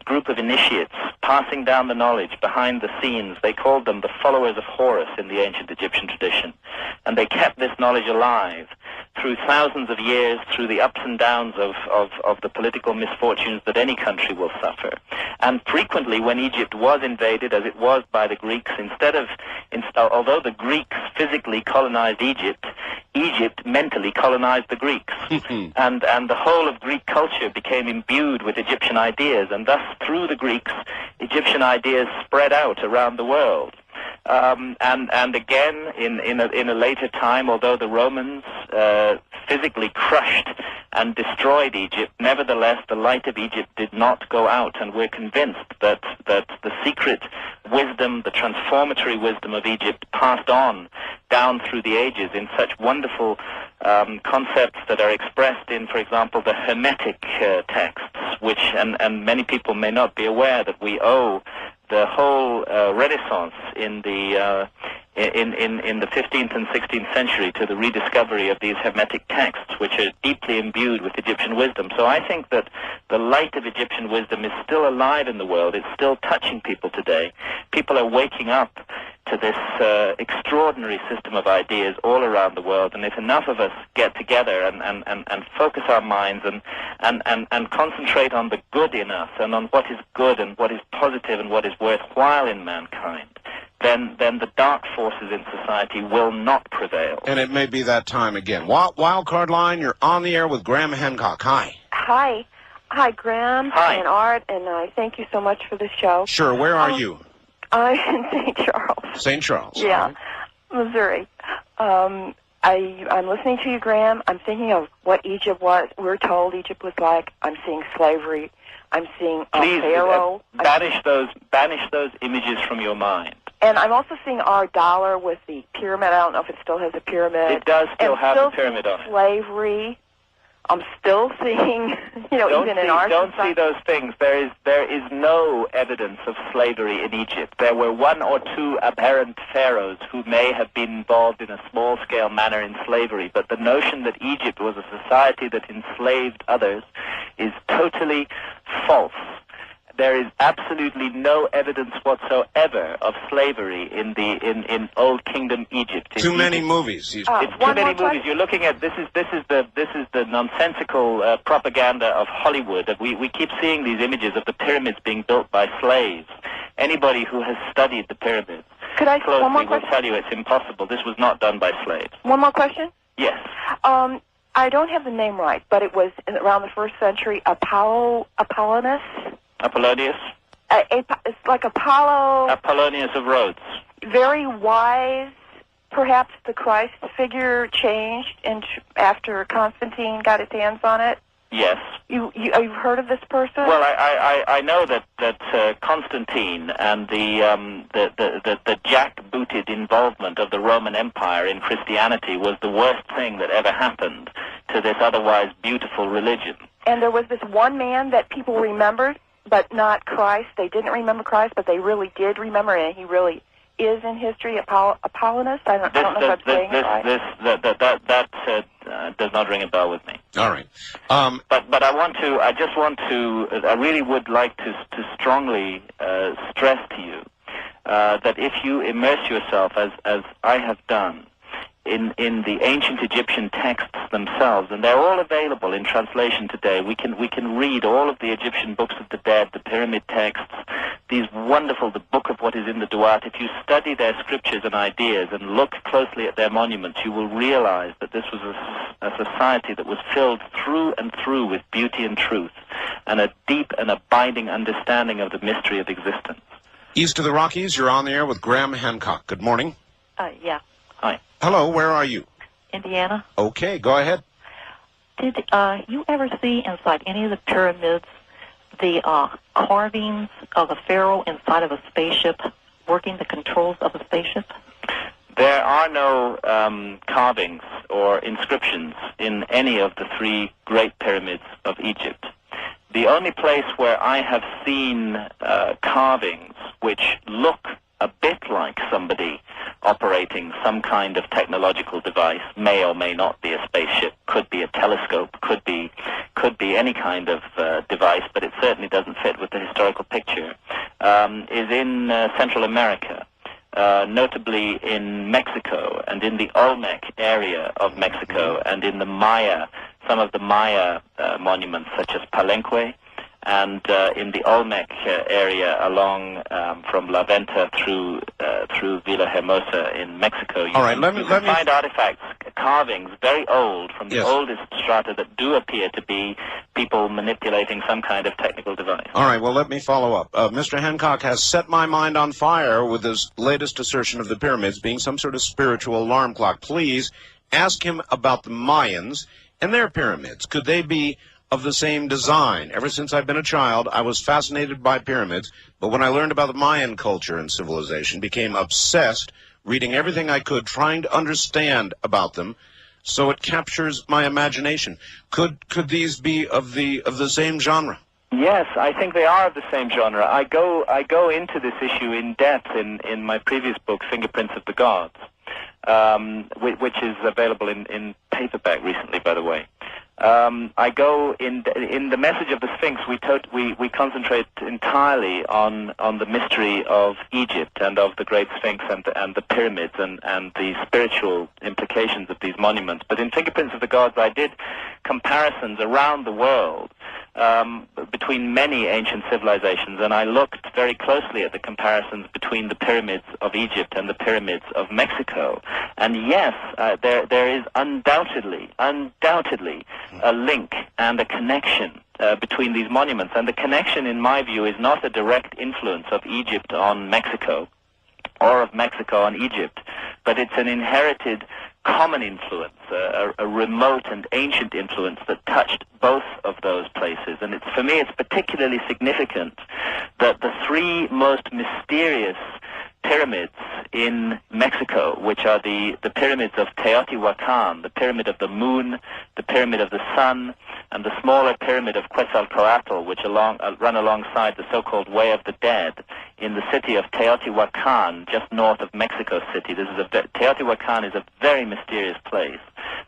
group of initiates passing down the knowledge behind the scenes. They called them the followers of Horus in the ancient Egyptian tradition, and they kept this knowledge alive through thousands of years, through the ups and downs of the political misfortunes that any country will suffer. And frequently when Egypt was invaded, as it was by the Greeks, although the Greeks physically colonized Egypt, Egypt mentally colonized the Greeks. and the whole of Greek culture became imbued with Egyptian ideas, and thus through the Greeks, Egyptian ideas spread out around the world. And again, in a later time, although the Romans physically crushed and destroyed Egypt, nevertheless the light of Egypt did not go out, and we're convinced that the secret wisdom, the transformatory wisdom of Egypt passed on down through the ages in such wonderful concepts that are expressed in, for example, the Hermetic Texts, which, and many people may not be aware that we owe the whole Renaissance in the 15th and 16th century to the rediscovery of these Hermetic texts, which are deeply imbued with Egyptian wisdom. So I think that the light of Egyptian wisdom is still alive in the world. It's still touching people today. People are waking up to this extraordinary system of ideas all around the world, and if enough of us get together and focus our minds and concentrate on the good in us and on what is good and what is positive and what is worthwhile in mankind, then the dark forces in society will not prevail. And it may be that time again. Wildcard line, you're on the air with Graham Hancock. Hi. Hi. Hi, Graham. Hi. And Art, and I thank you so much for the show. Sure, where are you? I'm in St. Charles. St. Charles. Yeah, Missouri. I'm listening to you, Graham. I'm thinking of what Egypt was. We're told Egypt was like. I'm seeing slavery. I'm seeing Pharaoh. Banish those images from your mind. And I'm also seeing our dollar with the pyramid. I don't know if it still has a pyramid. It does still have a the pyramid on it. Slavery. I'm still seeing, even in our Don't society. see those things. There is no evidence of slavery in Egypt. There were one or two apparent pharaohs who may have been involved in a small-scale manner in slavery, but the notion that Egypt was a society that enslaved others is totally false. There is absolutely no evidence whatsoever of slavery in Old Kingdom Egypt. Too many movies. It's too many movies. You're looking at this is the nonsensical propaganda of Hollywood. We keep seeing these images of the pyramids being built by slaves. Anybody who has studied the pyramids closely will tell you it's impossible. This was not done by slaves. One more question? Yes. I don't have the name right, but it was around the 1st century. Apollonius. It's like Apollo. Apollonius of Rhodes. Very wise. Perhaps the Christ figure changed after Constantine got his hands on it. Yes. You've heard of this person? Well, I know that Constantine and the jackbooted involvement of the Roman Empire in Christianity was the worst thing that ever happened to this otherwise beautiful religion. And there was this one man that people remembered, but not Christ. They didn't remember Christ, but they really did remember, and he really is in history. Apollonius. I don't know if I'm saying it right. That does not ring a bell with me. All right. But I really would like to strongly stress to you that if you immerse yourself, as I have done, in the ancient Egyptian texts themselves, and they're all available in translation today. We can read all of the Egyptian books of the dead, the pyramid texts, these wonderful, the Book of What is in the Duat. If you study their scriptures and ideas and look closely at their monuments, you will realize that this was a society that was filled through and through with beauty and truth, and a deep and abiding understanding of the mystery of existence. East of the Rockies, you're on the air with Graham Hancock. Good morning. Yeah. Hi. Hello, where are you? Indiana. Okay, go ahead. Did you ever see inside any of the pyramids the carvings of a pharaoh inside of a spaceship, working the controls of a spaceship? There are no carvings or inscriptions in any of the 3 great pyramids of Egypt. The only place where I have seen carvings which look a bit like somebody operating some kind of technological device, may or may not be a spaceship, could be a telescope, could be any kind of device, but it certainly doesn't fit with the historical picture, is in Central America, notably in Mexico and in the Olmec area of Mexico and in the Maya, some of the Maya monuments such as Palenque, and in the Olmec area along from La Venta through Villahermosa in Mexico, you can find artifacts, carvings, very old, from the oldest strata that do appear to be people manipulating some kind of technical device. All right, well, let me follow up. Mr. Hancock has set my mind on fire with his latest assertion of the pyramids being some sort of spiritual alarm clock. Please ask him about the Mayans and their pyramids. Could they be of the same design? Ever since I've been a child, I was fascinated by pyramids, but when I learned about the Mayan culture and civilization, became obsessed, reading everything I could, trying to understand about them, so it captures my imagination. Could these be of the same genre? Yes, I think they are of the same genre. I go into this issue in depth in my previous book, Fingerprints of the Gods, which is available in paperback recently, by the way. I go in the message of the Sphinx. We concentrate entirely on the mystery of Egypt and of the Great Sphinx and the pyramids and the spiritual implications of these monuments. But in Fingerprints of the Gods, I did comparisons around the world between many ancient civilizations, and I looked very closely at the comparisons between the pyramids of Egypt and the pyramids of Mexico. And yes, there is undoubtedly a link and a connection between these monuments. And the connection, in my view, is not a direct influence of Egypt on Mexico or of Mexico on Egypt, but it's an inherited common influence, a remote and ancient influence that touched both of those places. And for me, it's particularly significant that the 3 most mysterious pyramids in Mexico, which are the pyramids of Teotihuacan, the Pyramid of the Moon, the Pyramid of the Sun, and the smaller Pyramid of Quetzalcoatl, which run alongside the so-called Way of the Dead in the city of Teotihuacan, just north of Mexico City. Teotihuacan is a very mysterious place.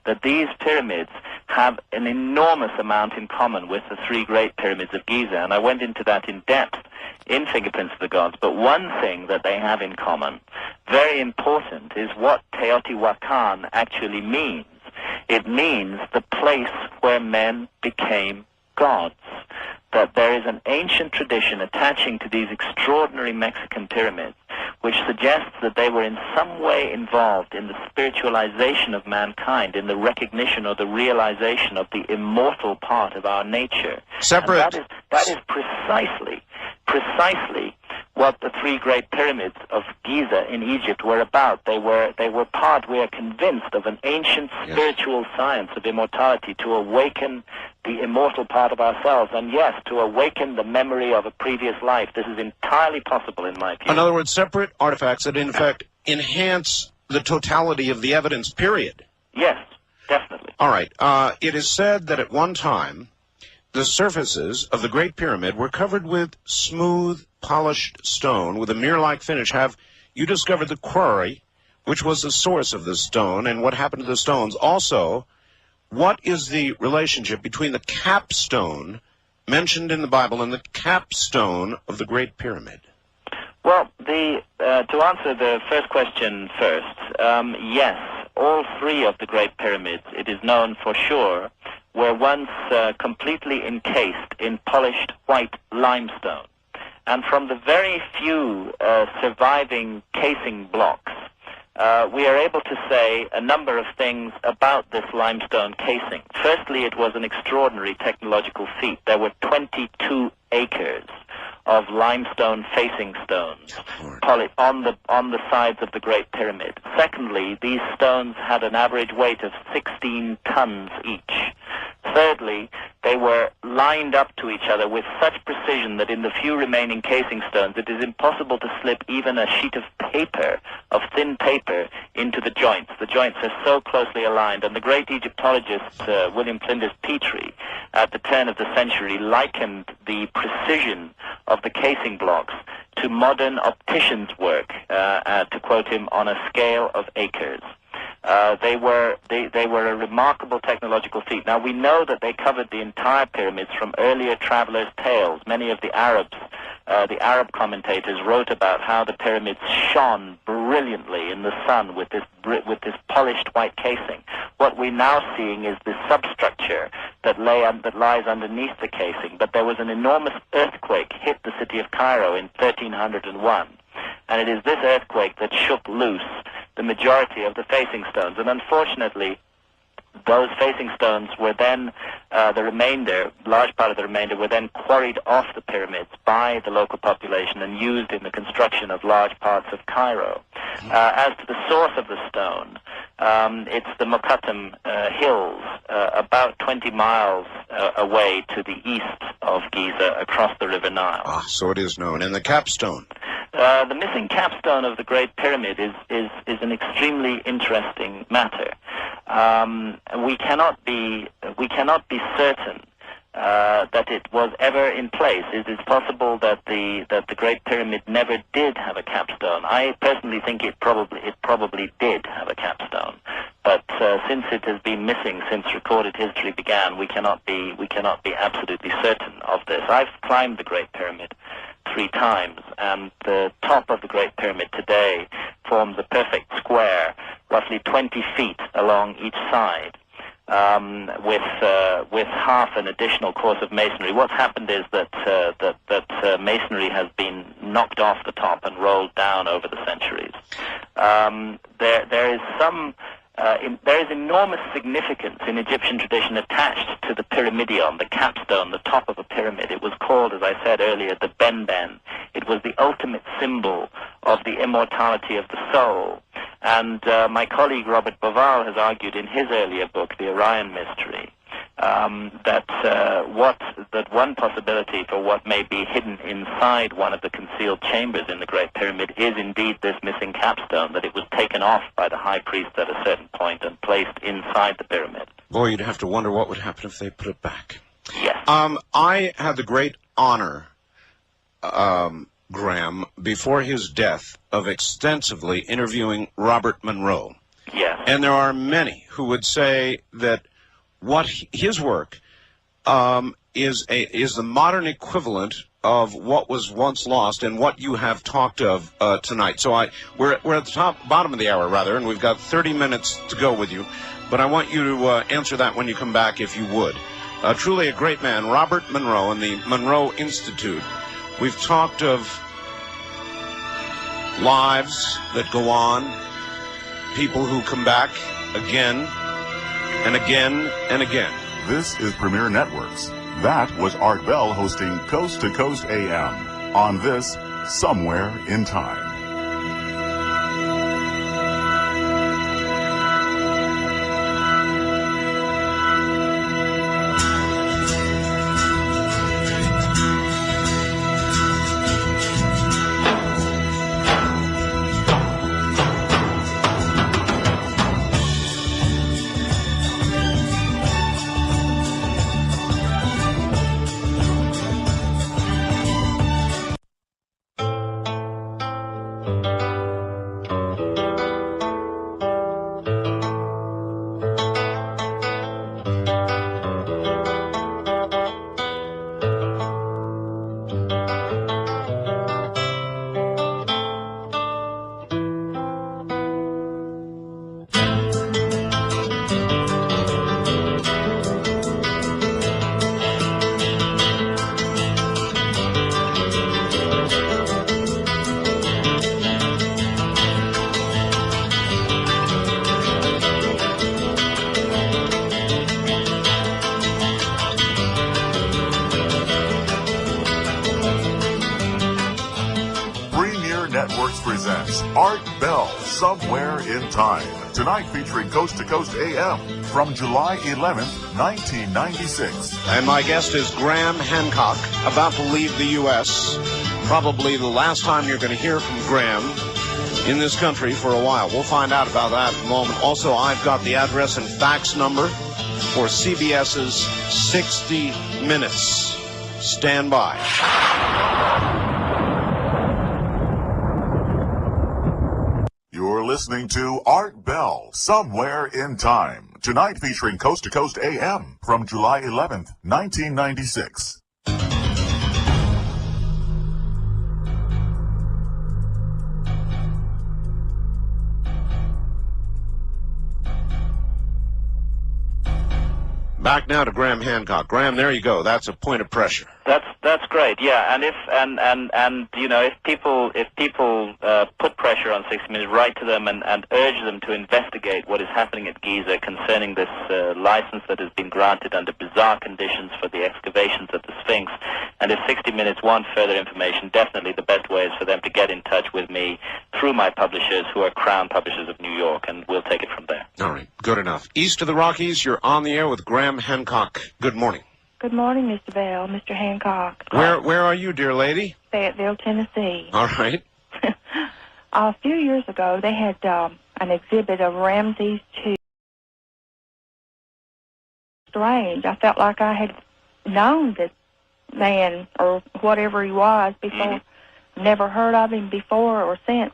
That these pyramids have an enormous amount in common with the three great pyramids of Giza, and I went into that in depth in Fingerprints of the Gods. But one thing that they have in common, very important, is what Teotihuacan actually means. It means the place where men became gods. That there is an ancient tradition attaching to these extraordinary Mexican pyramids which suggests that they were in some way involved in the spiritualization of mankind, in the recognition or the realization of the immortal part of our nature. Separate. And that is precisely what the three great pyramids of Giza in Egypt were about. They were part, we are convinced, of an ancient spiritual science of immortality to awaken the immortal part of ourselves, and yes, to awaken the memory of a previous life. This is entirely possible in my view. In other words, separate artifacts that in fact enhance the totality of the evidence, period. Yes, definitely. All right. It is said that at one time the surfaces of the Great Pyramid were covered with smooth, polished stone with a mirror-like finish. Have you discovered the quarry, which was the source of the stone, and what happened to the stones? Also, what is the relationship between the capstone mentioned in the Bible and the capstone of the Great Pyramid? Well, to answer the first question first, yes, all three of the Great Pyramids, it is known for sure, were once completely encased in polished white limestone. And from the very few surviving casing blocks, we are able to say a number of things about this limestone casing. Firstly, it was an extraordinary technological feat. There were 22 acres of limestone facing stones on the sides of the Great Pyramid. Secondly, these stones had an average weight of 16 tons each. Thirdly, they were lined up to each other with such precision that in the few remaining casing stones it is impossible to slip even a sheet of paper, of thin paper, into the joints. The joints are so closely aligned, and the great Egyptologist William Flinders Petrie at the turn of the century likened the precision of the casing blocks to modern opticians' work, to quote him, on a scale of acres. They were a remarkable technological feat. Now, we know that they covered the entire pyramids from earlier travelers' tales. Many of the Arab commentators wrote about how the pyramids shone brilliantly in the sun with this polished white casing. What we're now seeing is the substructure that lies underneath the casing. But there was an enormous earthquake hit the city of Cairo in 1301. And it is this earthquake that shook loose the majority of the facing stones. And unfortunately, those facing stones were then, large part of the remainder, were then quarried off the pyramids by the local population and used in the construction of large parts of Cairo. As to the source of the stone, it's the Mokattam Hills, about 20 miles away to the east of Giza, across the River Nile. So it is known. And the capstone? The missing capstone of the Great Pyramid is an extremely interesting matter. We cannot be certain that it was ever in place. It is possible that the Great Pyramid never did have a capstone. I personally think it probably did have a capstone. But since it has been missing since recorded history began, we cannot be absolutely certain of this. I've climbed the Great Pyramid 3 times, and the top of the Great Pyramid today forms a perfect square, roughly 20 feet along each side, with half an additional course of masonry. What's happened is that masonry has been knocked off the top and rolled down over the centuries. There is enormous significance in Egyptian tradition attached to the pyramidion, the capstone, the top of a pyramid. It was called, as I said earlier, the Ben-Ben. It was the ultimate symbol of the immortality of the soul. And my colleague Robert Boval has argued in his earlier book, The Orion Mystery, that one possibility for what may be hidden inside one of the concealed chambers in the Great Pyramid is indeed this missing capstone, that it was taken off by the high priest at a certain point and placed inside the pyramid. Boy, you'd have to wonder what would happen if they put it back. Yes. I had the great honor, Graham, before his death, of extensively interviewing Robert Monroe. Yes. And there are many who would say that his work is the modern equivalent of what was once lost and what you have talked of tonight. So we're at the bottom of the hour, rather, and we've got 30 minutes to go with you. But I want you to answer that when you come back, if you would. Truly a great man, Robert Monroe and the Monroe Institute. We've talked of lives that go on, people who come back again and again and again. This is Premier Networks. That was Art Bell hosting Coast to Coast AM on this Somewhere in Time. Presents Art Bell, Somewhere in Time. Tonight featuring Coast to Coast AM from July 11th, 1996. And my guest is Graham Hancock, about to leave the U.S. Probably the last time you're going to hear from Graham in this country for a while. We'll find out about that in a moment. Also, I've got the address and fax number for CBS's 60 Minutes. Stand by. You're listening to Art Bell, Somewhere in Time. Tonight featuring Coast to Coast AM from July 11th, 1996. Back now to Graham Hancock. Graham, there you go. That's a point of pressure. That's great. Yeah, and if people put pressure on 60 Minutes, write to them and urge them to investigate what is happening at Giza concerning this license that has been granted under bizarre conditions for the excavations at the Sphinx. And if 60 Minutes want further information, definitely the best way is for them to get in touch with me through my publishers, who are Crown Publishers of New York, and we'll take it from there. All right, good enough. East of the Rockies, you're on the air with Graham Hancock. Good morning. Good morning, Mr. Bell, Mr. Hancock. Where are you, dear lady? Fayetteville, Tennessee. All right. A few years ago, they had an exhibit of Ramses II. Strange. I felt like I had known this man or whatever he was before. Never heard of him before or since.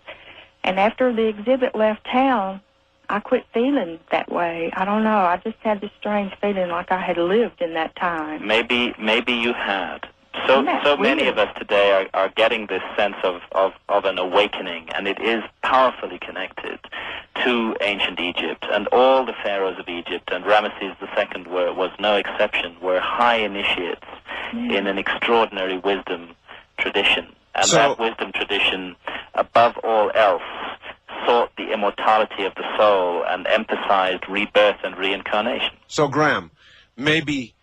And after the exhibit left town, I quit feeling that way. I don't know. I just had this strange feeling like I had lived in that time. Maybe you had. So many of us today are getting this sense of an awakening, and it is powerfully connected to ancient Egypt and all the pharaohs of Egypt, and Ramesses II was no exception, were high initiates in an extraordinary wisdom tradition. And that wisdom tradition, above all else, sought the immortality of the soul and emphasized rebirth and reincarnation. So, Graham, maybe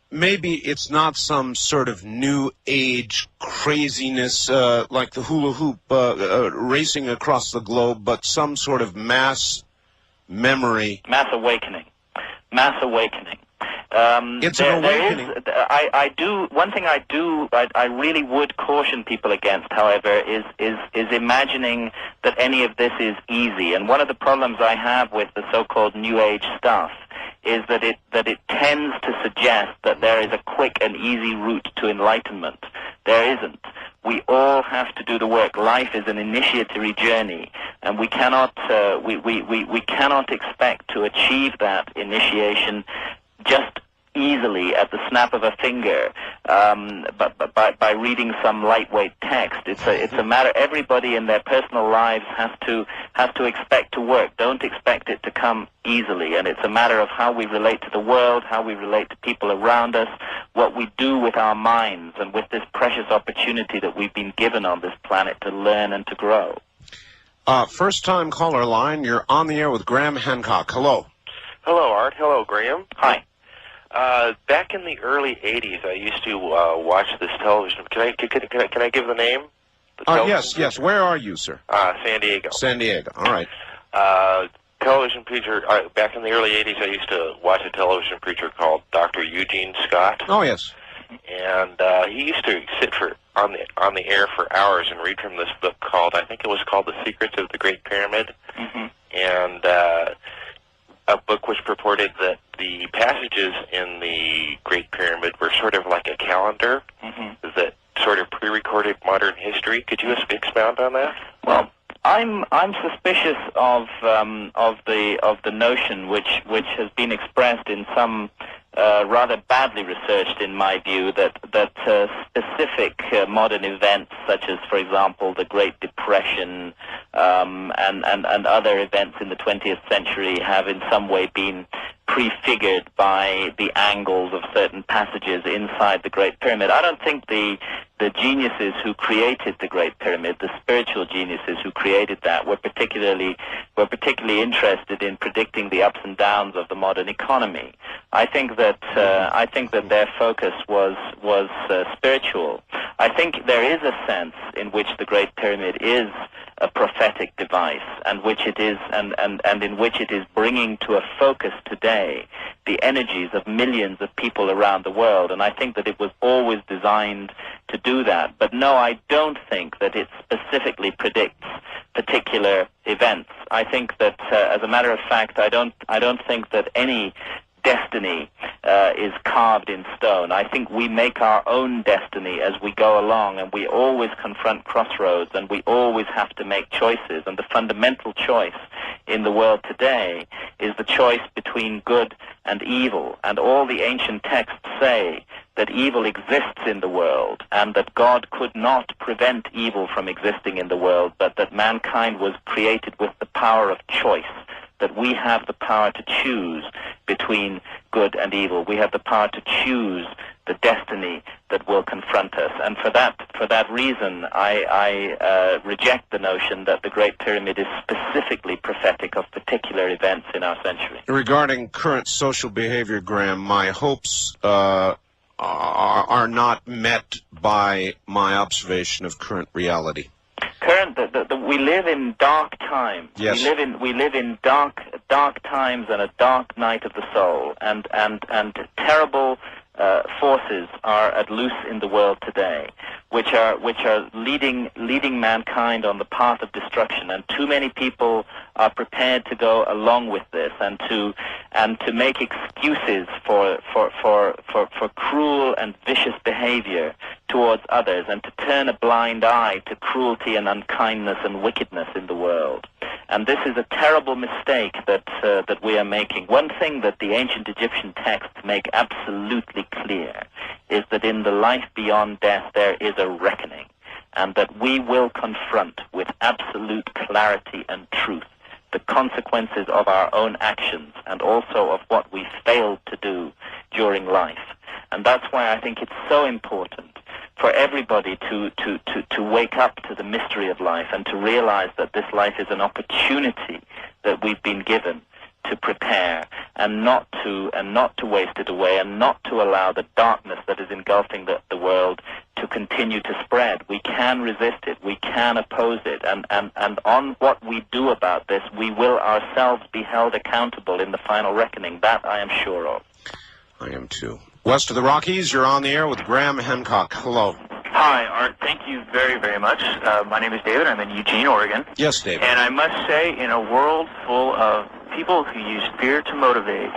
it's not some sort of new age craziness like the hula hoop racing across the globe, but some sort of mass memory. Mass awakening. It's an awakening. I really would caution people against, however, is imagining that any of this is easy. And one of the problems I have with the so-called New Age stuff is that it tends to suggest that there is a quick and easy route to enlightenment. There isn't. We all have to do the work. Life is an initiatory journey, and we cannot expect to achieve that initiation just easily at the snap of a finger, but by reading some lightweight text. It's a matter. Everybody in their personal lives has to expect to work. Don't expect it to come easily. And it's a matter of how we relate to the world, how we relate to people around us, what we do with our minds, and with this precious opportunity that we've been given on this planet to learn and to grow. First-time caller line. You're on the air with Graham Hancock. Hello. Hello, Art. Hello, Graham. Hi. Back in the early '80s, I used to watch this television. Can I give the name? Yes. Where are you, sir? San Diego. San Diego. All right. Television preacher. Back in the early '80s, I used to watch a television preacher called Dr. Eugene Scott. Oh, yes. And he used to sit on the air for hours and read from this book called, I think it was called, The Secrets of the Great Pyramid. Mm-hmm. And a book which purported that the passages in the Great Pyramid were sort of like a calendar that sort of pre-recorded modern history. Could you expound on that? Well, I'm suspicious of the notion which has been expressed in some rather badly researched, in my view, that specific modern events, such as, for example, the Great Depression and other events in the 20th century, have in some way been prefigured by the angles of certain passages inside the Great Pyramid. I don't think the geniuses who created the Great Pyramid, the spiritual geniuses who created that, were particularly interested in predicting the ups and downs of the modern economy. I think that their focus was spiritual. I think there is a sense in which the Great Pyramid is a prophetic device, and which it is, and in which it is bringing to a focus today the energies of millions of people around the world. And I think that it was always designed to do that. But no, I don't think that it specifically predicts particular events. I think that, as a matter of fact, I don't think that any destiny is carved in stone. I think we make our own destiny as we go along, and we always confront crossroads, and we always have to make choices. And the fundamental choice in the world today is the choice between good and evil. And all the ancient texts say that evil exists in the world, and that God could not prevent evil from existing in the world, but that mankind was created with the power of choice, that we have the power to choose between good and evil. We have the power to choose the destiny that will confront us. And for that reason, I reject the notion that the Great Pyramid is specifically prophetic of particular events in our century. Regarding current social behavior, Graham, my hopes are not met by my observation of current reality. We live in dark times. Yes. We live in dark times and a dark night of the soul, and terrible forces are at loose in the world today, which are leading mankind on the path of destruction. And too many people are prepared to go along with this, and to make excuses for cruel and vicious behavior towards others, and to turn a blind eye to cruelty and unkindness and wickedness in the world. And this is a terrible mistake that we are making. One thing that the ancient Egyptian texts make absolutely clear is that in the life beyond death there is a reckoning, and that we will confront with absolute clarity and truth the consequences of our own actions, and also of what we failed to do during life. And that's why I think it's so important for everybody to wake up to the mystery of life, and to realize that this life is an opportunity that we've been given to prepare, and not to waste it away, and not to allow the darkness that is engulfing the world to continue to spread. We can resist it, we can oppose it, and on what we do about this, we will ourselves be held accountable in the final reckoning. That I am sure of. I am too. West of the Rockies, you're on the air with Graham Hancock. Hello. Hi, Art. Thank you very, very much. My name is David. I'm in Eugene, Oregon. Yes, David. And I must say, in a world full of people who use fear to motivate,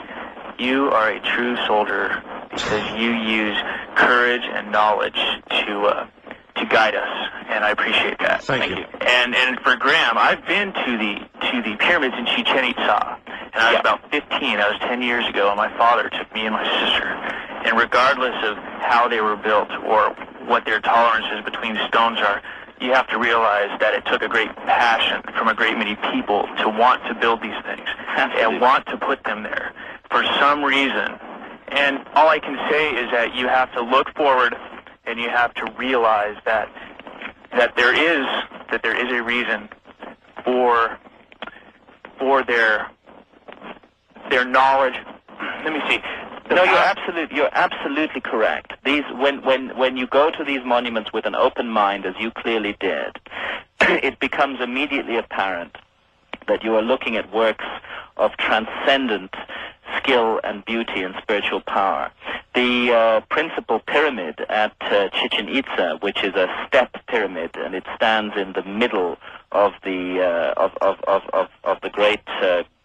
you are a true soldier because you use courage and knowledge to guide us, and I appreciate that. Thank you. And for Graham, I've been to the pyramids in Chichen Itza, and I was about 15. That was 10 years ago, and my father took me and my sister. And regardless of how they were built or what their tolerances between stones are, you have to realize that it took a great passion from a great many people to want to build these things and want to put them there for some reason. And all I can say is that you have to look forward and you have to realize that there is a reason for their knowledge. Let me see. No, you're absolutely correct. These, when you go to these monuments with an open mind, as you clearly did, it becomes immediately apparent that you are looking at works of transcendent skill and beauty and spiritual power. The principal pyramid at Chichen Itza, which is a step pyramid, and it stands in the middle of the great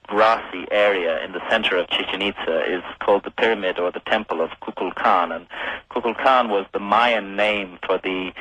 grassy area in the center of Chichen Itza, is called the pyramid or the temple of Kukulkan. And Kukulkan was the Mayan name for the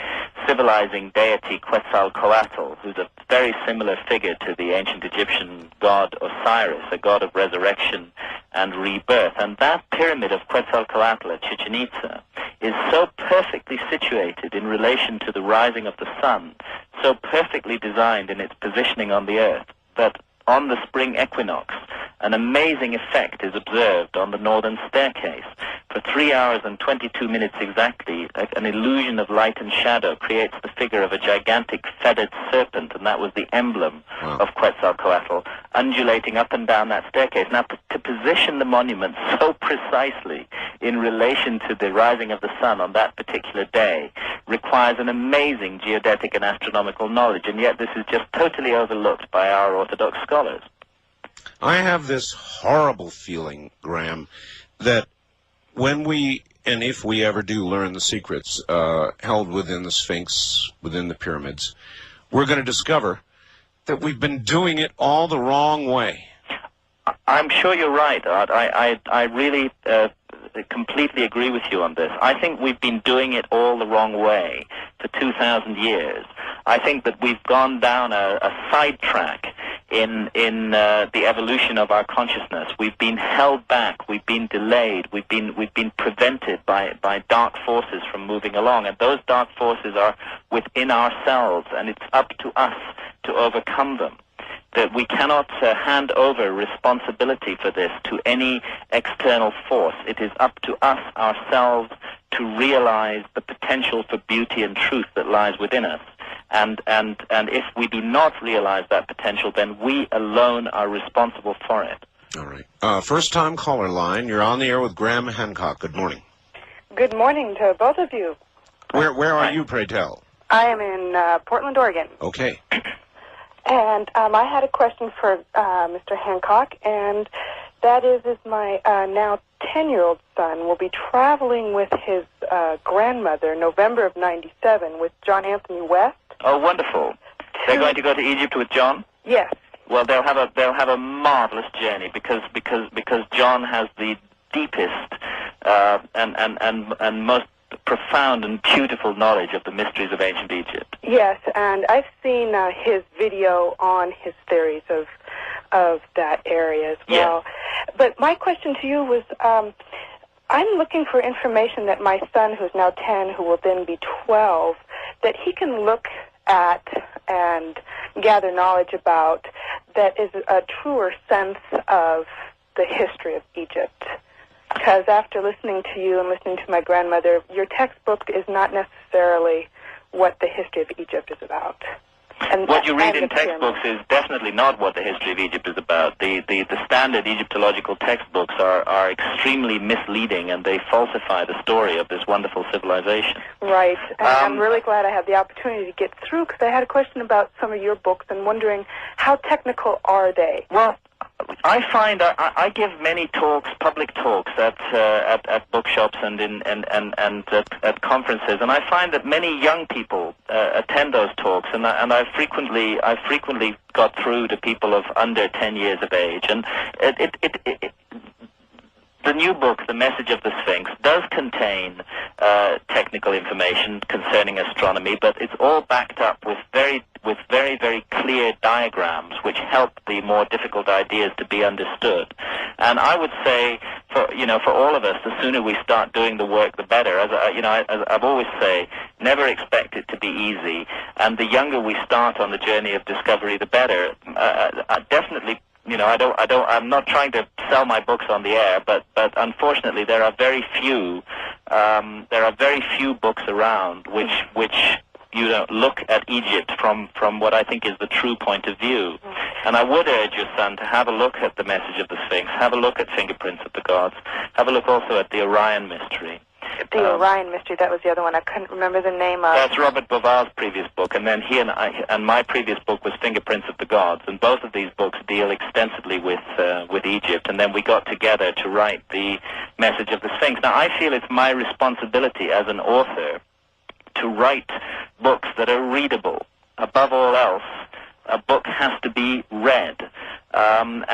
civilizing deity Quetzalcoatl, who's a very similar figure to the ancient Egyptian god Osiris, a god of resurrection and rebirth. And that pyramid of Quetzalcoatl at Chichen Itza is so perfectly situated in relation to the rising of the sun, so perfectly designed in its positioning on the earth, that on the spring equinox, an amazing effect is observed on the northern staircase. For 3 hours and 22 minutes exactly, an illusion of light and shadow creates the figure of a gigantic feathered serpent, and that was the emblem of Quetzalcoatl, undulating up and down that staircase. Now, to position the monument so precisely in relation to the rising of the sun on that particular day requires an amazing geodetic and astronomical knowledge, and yet this is just totally overlooked by our Orthodox scholars. I have this horrible feeling, Graham, that when we, and if we ever do learn the secrets held within the Sphinx, within the pyramids, we're going to discover that we've been doing it all the wrong way. I'm sure you're right, Art. I really completely agree with you on this. I think we've been doing it all the wrong way for 2,000 years. I think that we've gone down a sidetrack in the evolution of our consciousness. We've been held back. We've been delayed. We've been prevented by dark forces from moving along, and those dark forces are within ourselves, and it's up to us to overcome them. That we cannot hand over responsibility for this to any external force. It is up to us ourselves to realize the potential for beauty and truth that lies within us. And if we do not realize that potential, then we alone are responsible for it. All right. First-time caller line. You're on the air with Graham Hancock. Good morning. Good morning to both of you. Where are you, pray tell? I am in Portland, Oregon. Okay. And I had a question for Mr. Hancock, and that is my now 10-year-old son will be traveling with his grandmother November of '97 with John Anthony West. Oh, wonderful! They're going to go to Egypt with John? Yes. Well, they'll have a marvelous journey because John has the deepest and most profound and beautiful knowledge of the mysteries of ancient Egypt. Yes, and I've seen his video on his theories of that area as well. Yes. But my question to you was, I'm looking for information that my son, who's now 10, who will then be 12, that he can look at and gather knowledge about that is a truer sense of the history of Egypt. Because after listening to you and listening to my grandmother, your textbook is not necessarily what the history of Egypt is about. And what you read in textbooks is definitely not what the history of Egypt is about. The standard Egyptological textbooks are extremely misleading, and they falsify the story of this wonderful civilization. Right. And I'm really glad I had the opportunity to get through, because I had a question about some of your books and wondering how technical are they? Well, I find I give many talks, public talks at bookshops and at conferences, and I find that many young people attend those talks, and I frequently got through to people of under 10 years of age, and the new book, The Message of the Sphinx, does contain technical information concerning astronomy, but it's all backed up with very, very clear diagrams which help the more difficult ideas to be understood. And I would say, for all of us, the sooner we start doing the work, the better. As I've always say, never expect it to be easy. And the younger we start on the journey of discovery, the better. Definitely. I'm not trying to sell my books on the air, but unfortunately there are very few books around which look at Egypt from what I think is the true point of view. And I would urge your son to have a look at The Message of the Sphinx, have a look at Fingerprints of the Gods, have a look also at the Orion Mystery. The Orion Mystery, that was the other one. I couldn't remember the name of. That's Robert Bovar's previous book, and then he and my previous book was Fingerprints of the Gods, and both of these books deal extensively with Egypt, and then we got together to write The Message of the Sphinx. Now, I feel it's my responsibility as an author to write books that are readable. Above all else, a book has to be read, and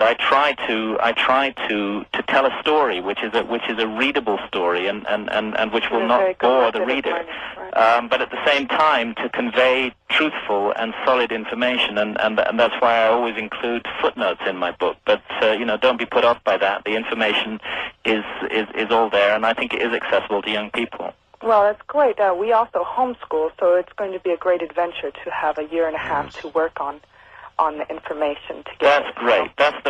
I try to tell a story which is a readable story and which will not bore the reader, but at the same time to convey truthful and solid information, and that's why I always include footnotes in my book. But don't be put off by that. The information is all there, and I think it is accessible to young people. Well, that's great. We also homeschool, so it's going to be a great adventure to have a year and a half to work on the information to get. That's great. That's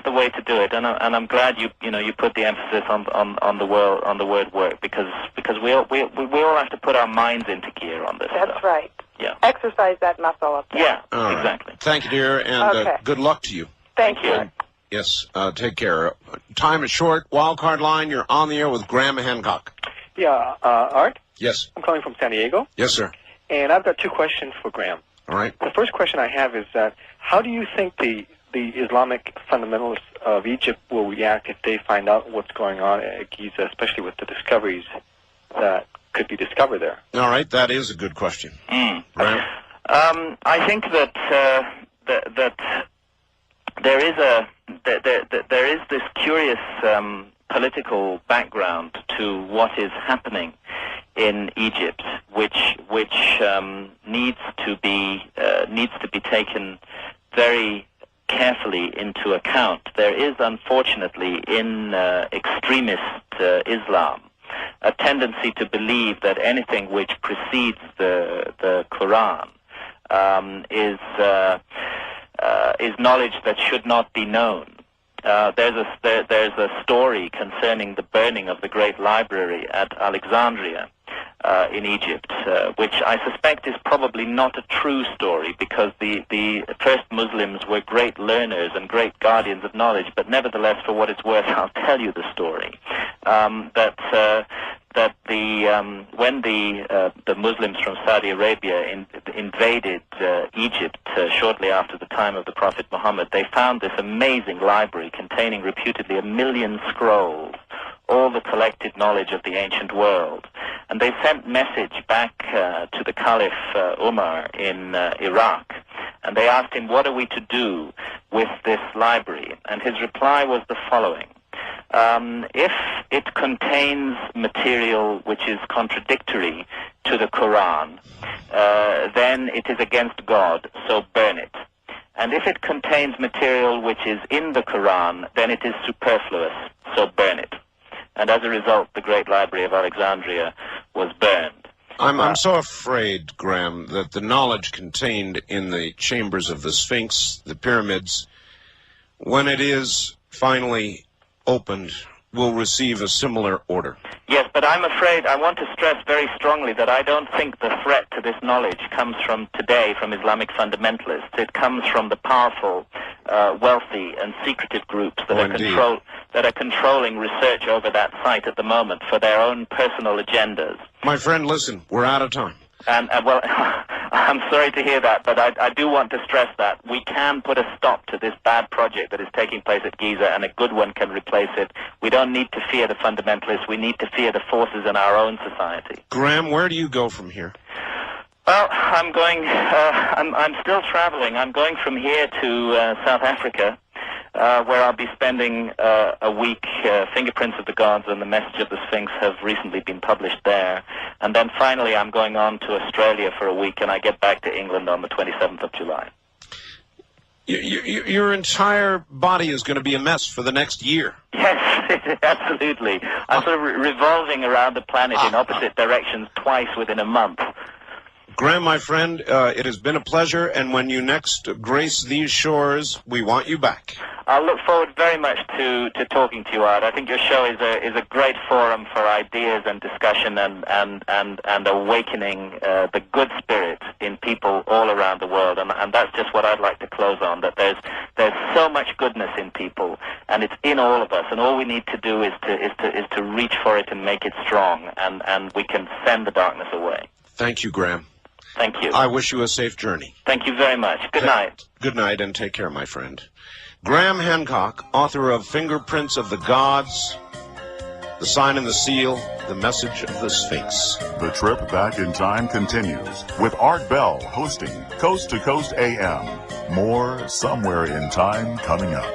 the way to do it, and I'm glad you put the emphasis on the word work, because we all have to put our minds into gear on this. That's stuff. Right. Yeah. Exercise that muscle up there. Yeah. All right. Exactly. Thank you, dear, and good luck to you. Thank you. Yes. Take care. Time is short. Wildcard line. You're on the air with Graham Hancock. Yeah, Art? Yes. I'm calling from San Diego. Yes, sir. And I've got two questions for Graham. All right. The first question I have is that how do you think the Islamic fundamentalists of Egypt will react if they find out what's going on at Giza, especially with the discoveries that could be discovered there? All right, that is a good question. Graham? I think that there is this curious political background to what is happening in Egypt, which needs to be taken very carefully into account. There is, unfortunately, in extremist Islam, a tendency to believe that anything which precedes the Quran is knowledge that should not be known. There's a story concerning the burning of the great library at Alexandria in Egypt, which I suspect is probably not a true story, because the first Muslims were great learners and great guardians of knowledge. But nevertheless, for what it's worth, I'll tell you the story. When the Muslims from Saudi Arabia invaded Egypt shortly after the time of the Prophet Muhammad, they found this amazing library containing reputedly 1 million scrolls, all the collected knowledge of the ancient world. And they sent message back to the Caliph Umar in Iraq, and they asked him, what are we to do with this library? And his reply was the following: if it contains material which is contradictory to the Quran, then it is against God, so burn it. And if it contains material which is in the Quran, then it is superfluous, so burn it. And as a result, the great library of Alexandria was burned. I'm so afraid, Graham, that the knowledge contained in the chambers of the Sphinx, the pyramids, when it is finally opened, will receive a similar order. Yes, but I'm afraid, I want to stress very strongly that I don't think the threat to this knowledge comes from today, from Islamic fundamentalists. It comes from the powerful, wealthy, and secretive groups that are controlling research over that site at the moment for their own personal agendas. My friend, listen, we're out of time. And well, I'm sorry to hear that, but I do want to stress that we can put a stop to this bad project that is taking place at Giza, and a good one can replace it. We don't need to fear the fundamentalists. We need to fear the forces in our own society. Graham, where do you go from here? Well, I'm going. I'm still traveling. I'm going from here to South Africa, where I'll be spending a week. Fingerprints of the Gods and the Message of the Sphinx have recently been published there. And then finally I'm going on to Australia for a week, and I get back to England on the 27th of July. Your entire body is going to be a mess for the next year. Yes, absolutely. I'm sort of revolving around the planet in opposite directions twice within a month. Graham, my friend, it has been a pleasure, and when you next grace these shores, we want you back. I look forward very much to talking to you, Art. I think your show is a great forum for ideas and discussion and awakening the good spirit in people all around the world, and that's just what I'd like to close on, that there's so much goodness in people, and it's in all of us, and all we need to do is to reach for it and make it strong, and we can send the darkness away. Thank you, Graham. Thank you. I wish you a safe journey. Thank you very much. Good night. Good night, and take care, my friend. Graham Hancock, author of Fingerprints of the Gods, The Sign and the Seal, The Message of the Sphinx. The trip back in time continues with Art Bell hosting Coast to Coast AM. More Somewhere in Time coming up.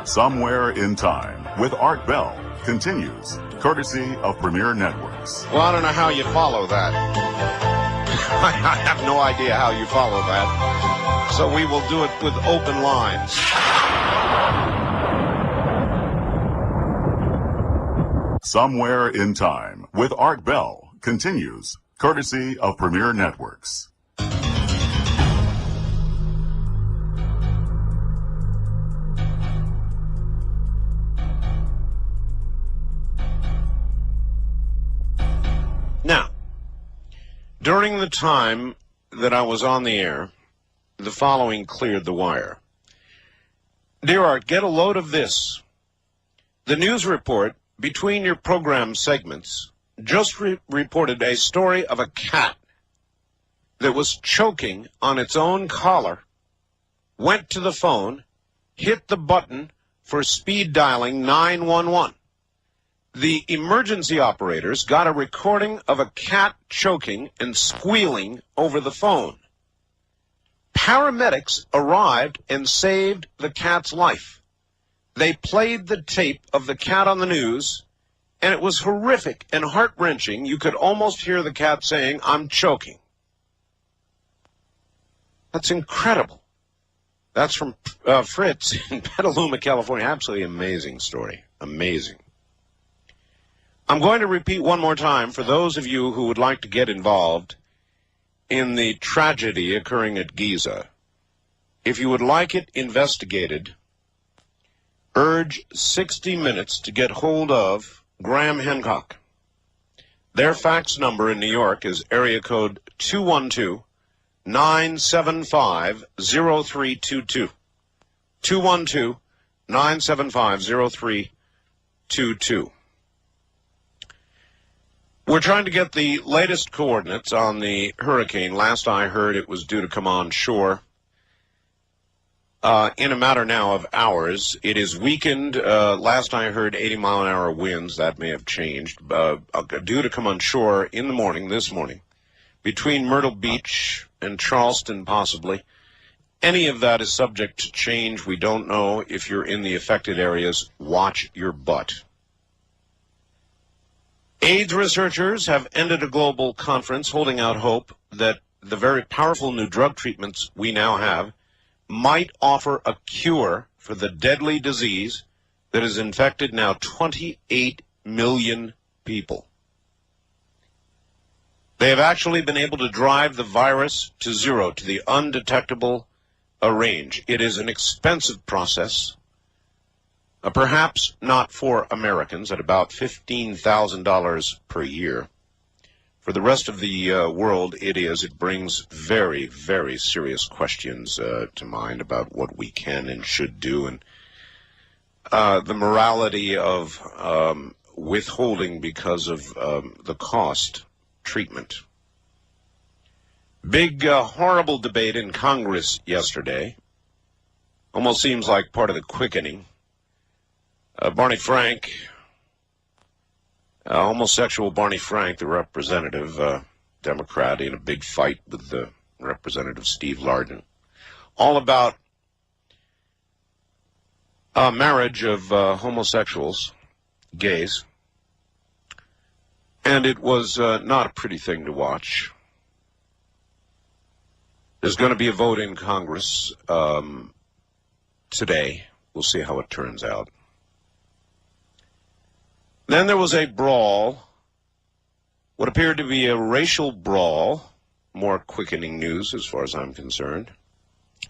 Somewhere in Time with Art Bell continues, courtesy of Premier Networks. Well, I don't know how you follow that. I have no idea how you follow that. So we will do it with open lines. Somewhere in Time with Art Bell continues, courtesy of Premier Networks. Now, during the time that I was on the air, the following cleared the wire. Dear Art, get a load of this. The news report between your program segments just reported a story of a cat that was choking on its own collar, went to the phone, hit the button for speed dialing 911. The emergency operators got a recording of a cat choking and squealing over the phone. Paramedics arrived and saved the cat's life. They played the tape of the cat on the news, and it was horrific and heart-wrenching. You could almost hear the cat saying, "I'm choking." That's incredible. That's from Fritz in Petaluma, California. Absolutely amazing story. Amazing. I'm going to repeat one more time for those of you who would like to get involved in the tragedy occurring at Giza. If you would like it investigated, urge 60 Minutes to get hold of Graham Hancock. Their fax number in New York is area code 212-975-0322. 212-975-0322. We're trying to get the latest coordinates on the hurricane. Last I heard, it was due to come on shore in a matter now of hours. It is weakened. Last I heard, 80-mile-an-hour winds. That may have changed. Due to come on shore in the morning, this morning, between Myrtle Beach and Charleston, possibly. Any of that is subject to change. We don't know. If you're in the affected areas, watch your butt. AIDS researchers have ended a global conference holding out hope that the very powerful new drug treatments we now have might offer a cure for the deadly disease that has infected now 28 million people. They have actually been able to drive the virus to zero, to the undetectable range. It is an expensive process. Perhaps not for Americans, at about $15,000 per year. For the rest of the world, it is. It brings very, very serious questions to mind about what we can and should do, and the morality of withholding because of the cost treatment. Big, horrible debate in Congress yesterday. Almost seems like part of the quickening. Barney Frank, homosexual Barney Frank, the representative, Democrat, in a big fight with the Representative Steve Largent, all about marriage of homosexuals, gays, and it was not a pretty thing to watch. There's going to be a vote in Congress today. We'll see how it turns out. Then there was a brawl, what appeared to be a racial brawl, more quickening news as far as I'm concerned,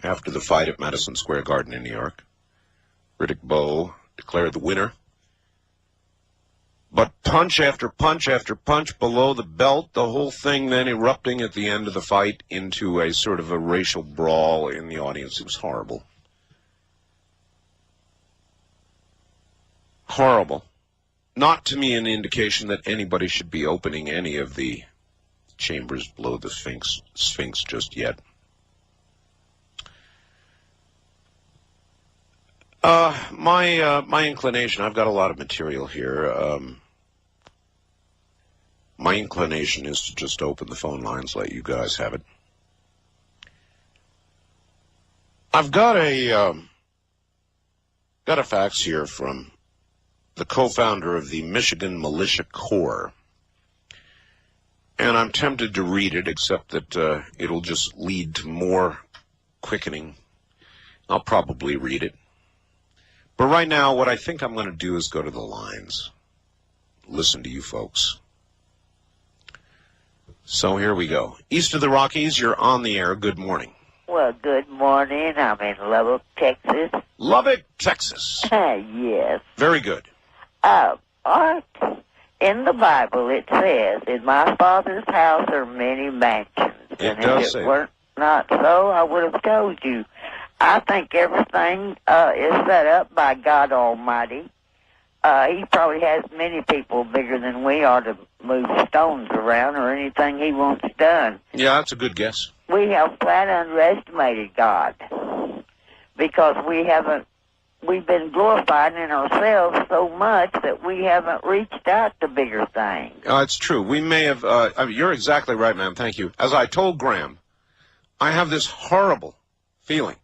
after the fight at Madison Square Garden in New York. Riddick Bowe declared the winner. But punch after punch after punch below the belt, the whole thing then erupting at the end of the fight into a sort of a racial brawl in the audience. It was horrible. Horrible. Not to me an indication that anybody should be opening any of the chambers below the Sphinx just yet. My inclination, I've got a lot of material here. My inclination is to just open the phone lines, let you guys have it. I've got a fax here from the co-founder of the Michigan Militia Corps. And I'm tempted to read it, except that it'll just lead to more quickening. I'll probably read it. But right now, what I think I'm going to do is go to the lines. Listen to you folks. So here we go. East of the Rockies, you're on the air. Good morning. Well, good morning. I'm in Lubbock, Texas. Lubbock, Texas. Yes. Very good. Art, in the Bible it says, in my Father's house are many mansions. It does say. If it were not so, I would have told you. I think everything is set up by God Almighty. He probably has many people bigger than we are to move stones around or anything he wants done. Yeah, that's a good guess. We have flat underestimated God because we've been glorifying in ourselves so much that we haven't reached out to bigger things. It's true. We may have, you're exactly right, ma'am. Thank you. As I told Graham, I have this horrible feeling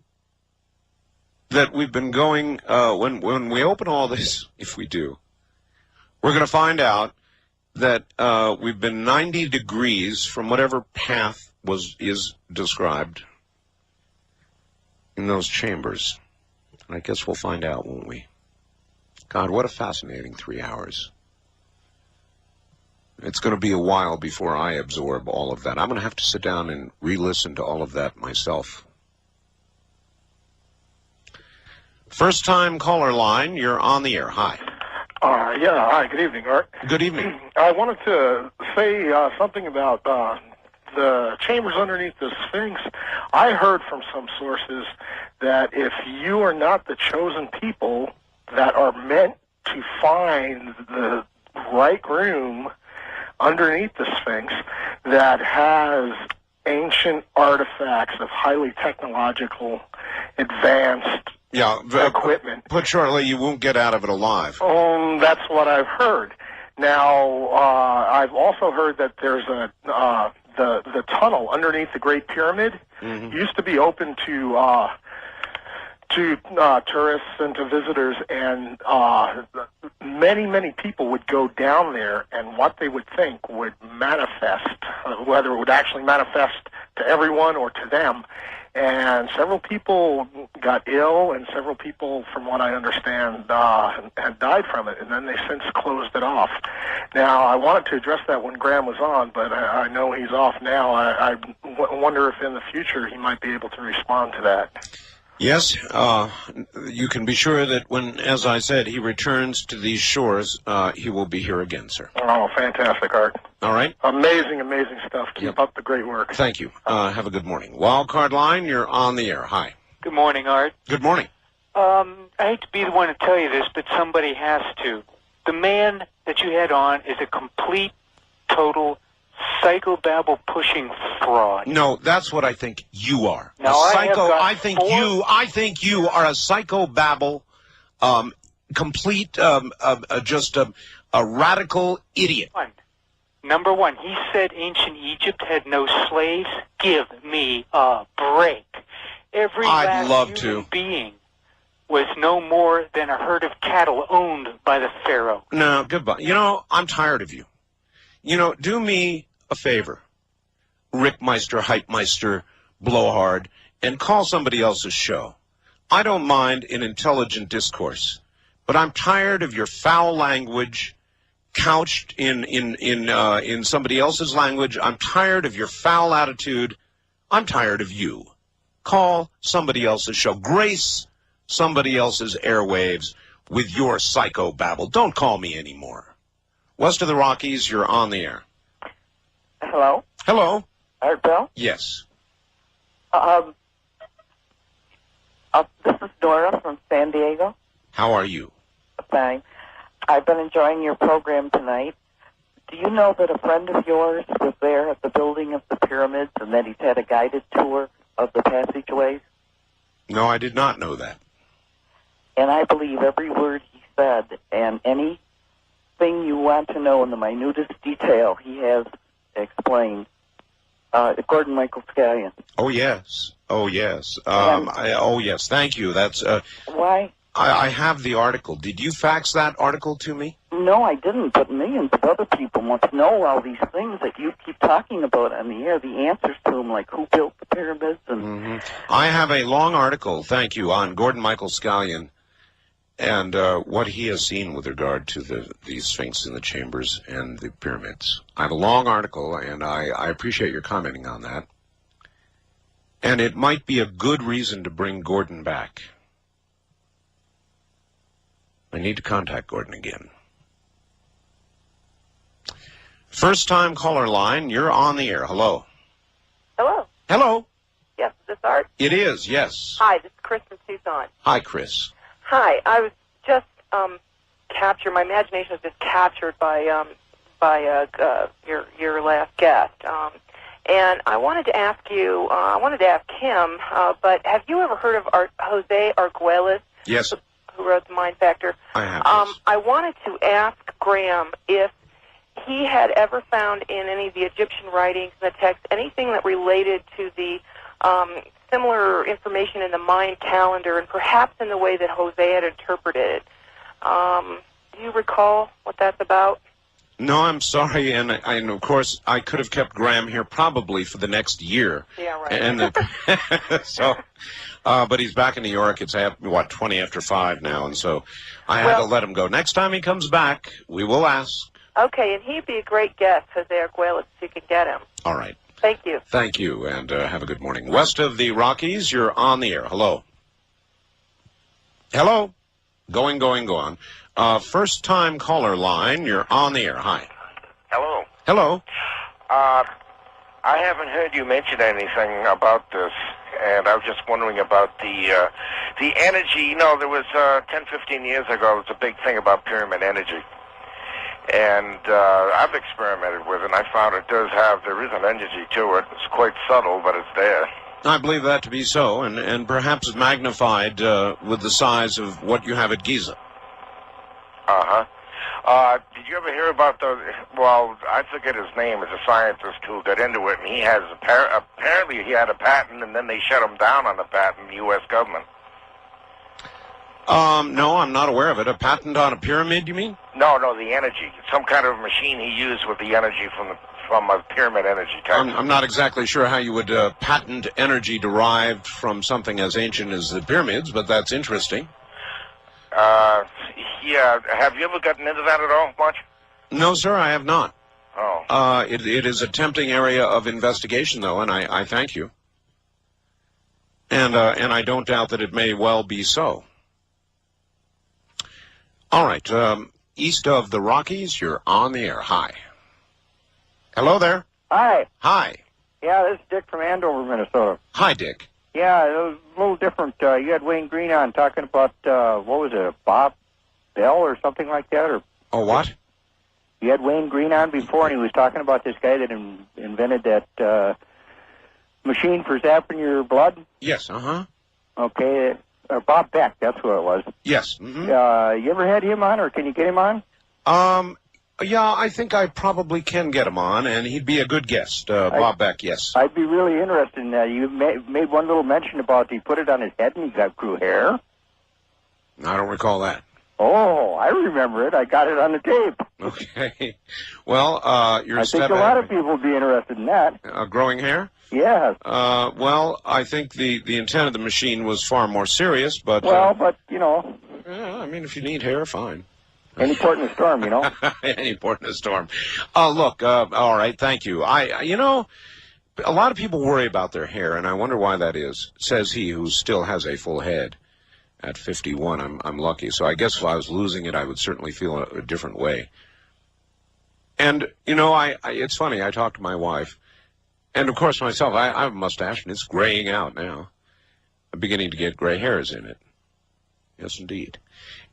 that we've been going, when we open all this, if we do, we're going to find out that we've been 90 degrees from whatever path is described in those chambers. And I guess we'll find out, won't we? God, what a fascinating 3 hours. It's going to be a while before I absorb all of that. I'm going to have to sit down and re-listen to all of that myself. First time caller line, you're on the air. Hi. Yeah, hi, good evening, Art. Good evening. I wanted to say something about the chambers underneath the Sphinx. I heard from some sources that if you are not the chosen people that are meant to find the right room, underneath the Sphinx that has ancient artifacts of highly technological, advanced equipment. Put shortly, you won't get out of it alive. That's what I've heard. Now, I've also heard that there's the tunnel underneath the Great Pyramid used to be open to tourists and to visitors, and many people would go down there, and what they would think would manifest, whether it would actually manifest to everyone or to them. And several people got ill, and several people, from what I understand, had died from it, and then they since closed it off. Now, I wanted to address that when Graham was on, but I know he's off now. I wonder if in the future he might be able to respond to that. Yes, you can be sure that when, as I said, he returns to these shores, he will be here again, sir. Oh, fantastic, Art. All right. Amazing stuff. Keep up the great work. Thank you. Have a good morning. Wildcard line, you're on the air. Hi. Good morning, Art. Good morning. I hate to be the one to tell you this, but somebody has to. The man that you had on is a complete, total psychobabble pushing fraud. No, that's what I think you are. Now, I think you are a psychobabble, complete, just a radical idiot. Number one, he said ancient Egypt had no slaves. Give me a break. Every last human being was no more than a herd of cattle owned by the pharaoh. No, goodbye. You know, I'm tired of you. You know, do me a favor, Rickmeister, Hypemeister, Blowhard, and call somebody else's show. I don't mind an intelligent discourse, but I'm tired of your foul language couched in somebody else's language. I'm tired of your foul attitude. I'm tired of you. Call somebody else's show. Grace somebody else's airwaves with your psychobabble. Don't call me anymore. West of the Rockies, you're on the air. Hello? Hello? Art Bell? Yes. This is Dora from San Diego. How are you? Fine. I've been enjoying your program tonight. Do you know that a friend of yours was there at the building of the pyramids and that he's had a guided tour of the passageways? No, I did not know that. And I believe every word he said, and anything you want to know in the minutest detail he has explained. Gordon Michael Scallion. Oh, yes. Oh, yes. Oh, yes. Thank you. That's... Why? I have the article. Did you fax that article to me? No, I didn't, but millions of other people want to know all these things that you keep talking about on the air, the answers to them, like who built the pyramids. And I have a long article, thank you, on Gordon Michael Scallion and what he has seen with regard to the Sphinx in the chambers and the pyramids. I have a long article, and I appreciate your commenting on that. And it might be a good reason to bring Gordon back. I need to contact Gordon again. First-time caller line, you're on the air. Hello. Hello. Hello. Yes, is this Art? It is, yes. Hi, this is Chris from Tucson. Hi, Chris. Hi, I was just captured. My imagination was just captured by your last guest, and I wanted to ask you. I wanted to ask him, but have you ever heard of Jose Arguelles? Yes. Who wrote The Mind Factor? I have. I wanted to ask Graham if he had ever found in any of the Egyptian writings and the text anything that related to the similar information in the Mayan calendar, and perhaps in the way that Jose had interpreted it. Do you recall what that's about? No, I'm sorry, and of course I could have kept Graham here probably for the next year. Yeah, right. And so, but he's back in New York. It's 20 after 5 now, and so I had to let him go. Next time he comes back, we will ask. Okay, and he'd be a great guest, Jose Arguelles, if you could get him. All right. Thank you. Thank you, and have a good morning. West of the Rockies, you're on the air. Hello. Hello. Going on. First-time caller line, you're on the air. Hi. Hello. Hello. I haven't heard you mention anything about this, and I was just wondering about the energy. You know, there was 10, 15 years ago, there was a big thing about pyramid energy. And I've experimented with it, and I found there is an energy to it. It's quite subtle, but it's there. I believe that to be so, and perhaps magnified with the size of what you have at Giza. Did you ever hear about well, I forget his name, it's a scientist who got into it, and he has, apparently he had a patent, and then they shut him down on the patent, the U.S. government. No, I'm not aware of it. A patent on a pyramid, you mean? No, the energy. Some kind of machine he used with the energy from a pyramid energy type. I'm not exactly sure how you would patent energy derived from something as ancient as the pyramids, but that's interesting. Yeah. Have you ever gotten into that at all, much? No, sir, I have not. Oh. It is a tempting area of investigation, though, and I thank you. And I don't doubt that it may well be so. All right, east of the Rockies, you're on the air. Hi. Hello there. Hi. Hi. Yeah, this is Dick from Andover, Minnesota. Hi, Dick. Yeah, it was a little different. You had Wayne Green on talking about, what was it, Bob Bell or something like that? Or oh, what? You had Wayne Green on before, and he was talking about this guy that invented that machine for zapping your blood? Yes, Okay, Bob Beck, that's who it was. Yes. You ever had him on, or can you get him on? Yeah, I think I probably can get him on, and he'd be a good guest. Bob Beck, yes. I'd be really interested in that. You made one little mention about he put it on his head and he grew hair. I don't recall that. Oh, I remember it. I got it on the tape. Okay. Well, you're I think a lot of people would be interested in that. Growing hair? Yes. Well, I think the intent of the machine was far more serious, but... but, you know... Yeah, I mean, if you need hair, fine. Any port in a storm, you know? Any port in a storm. Look, all right, thank you. You know, a lot of people worry about their hair, and I wonder why that is, says he who still has a full head. At 51, I'm lucky. So I guess if I was losing it, I would certainly feel a different way. And, you know, it's funny, I talked to my wife, and of course myself, I have a mustache, and it's graying out now. I'm beginning to get gray hairs in it. Yes, indeed.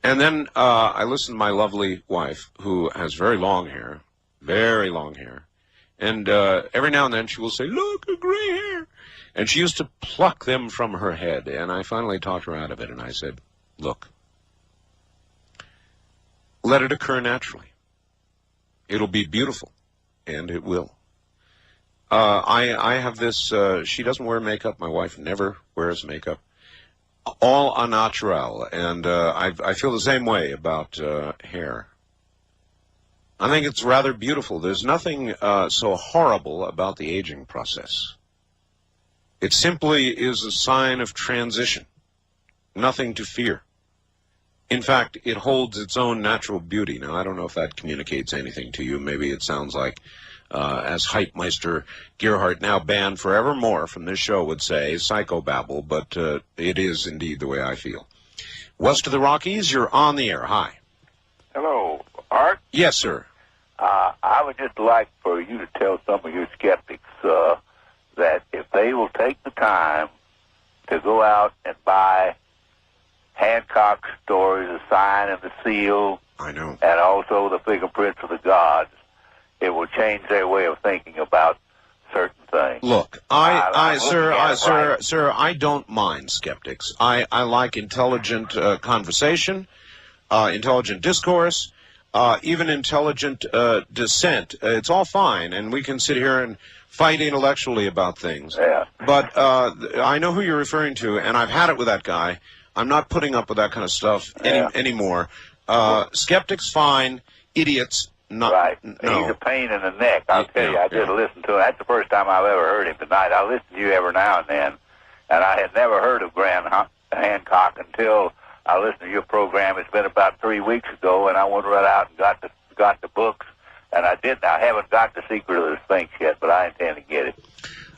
And then I listened to my lovely wife, who has very long hair, and every now and then she will say, "Look, a gray hair." And she used to pluck them from her head, and I finally talked her out of it, and I said, "Look, let it occur naturally. It'll be beautiful, and it will." I have this, she doesn't wear makeup, my wife never wears makeup. All au naturel, and I feel the same way about hair. I think it's rather beautiful. There's nothing so horrible about the aging process. It simply is a sign of transition, nothing to fear. In fact, it holds its own natural beauty. Now, I don't know if that communicates anything to you. Maybe it sounds like, as Hypemeister Gerhardt, now banned forevermore from this show, would say, psychobabble, but it is indeed the way I feel. West of the Rockies, you're on the air. Hi. Hello, Art? Yes, sir. I would just like for you to tell some of your skeptics that if they will take the time to go out and buy Hancock's stories, The Sign and the Seal, I know, and also the fingerprints of the gods, it will change their way of thinking about certain things. Look, sir, I don't mind skeptics. I like intelligent conversation, intelligent discourse, even intelligent dissent. It's all fine, and we can sit here and fight intellectually about things. Yeah. But I know who you're referring to, and I've had it with that guy. I'm not putting up with that kind of stuff anymore. Skeptics, fine. Idiots, not. Right. No. He's a pain in the neck. I'll tell you. I just listened to him. That's the first time I've ever heard him tonight. I listen to you every now and then, and I had never heard of Graham Hancock until I listened to your program. It's been about 3 weeks ago, and I went right out and got the books, and I haven't got The Secret of the Sphinx yet, but I intend to get it.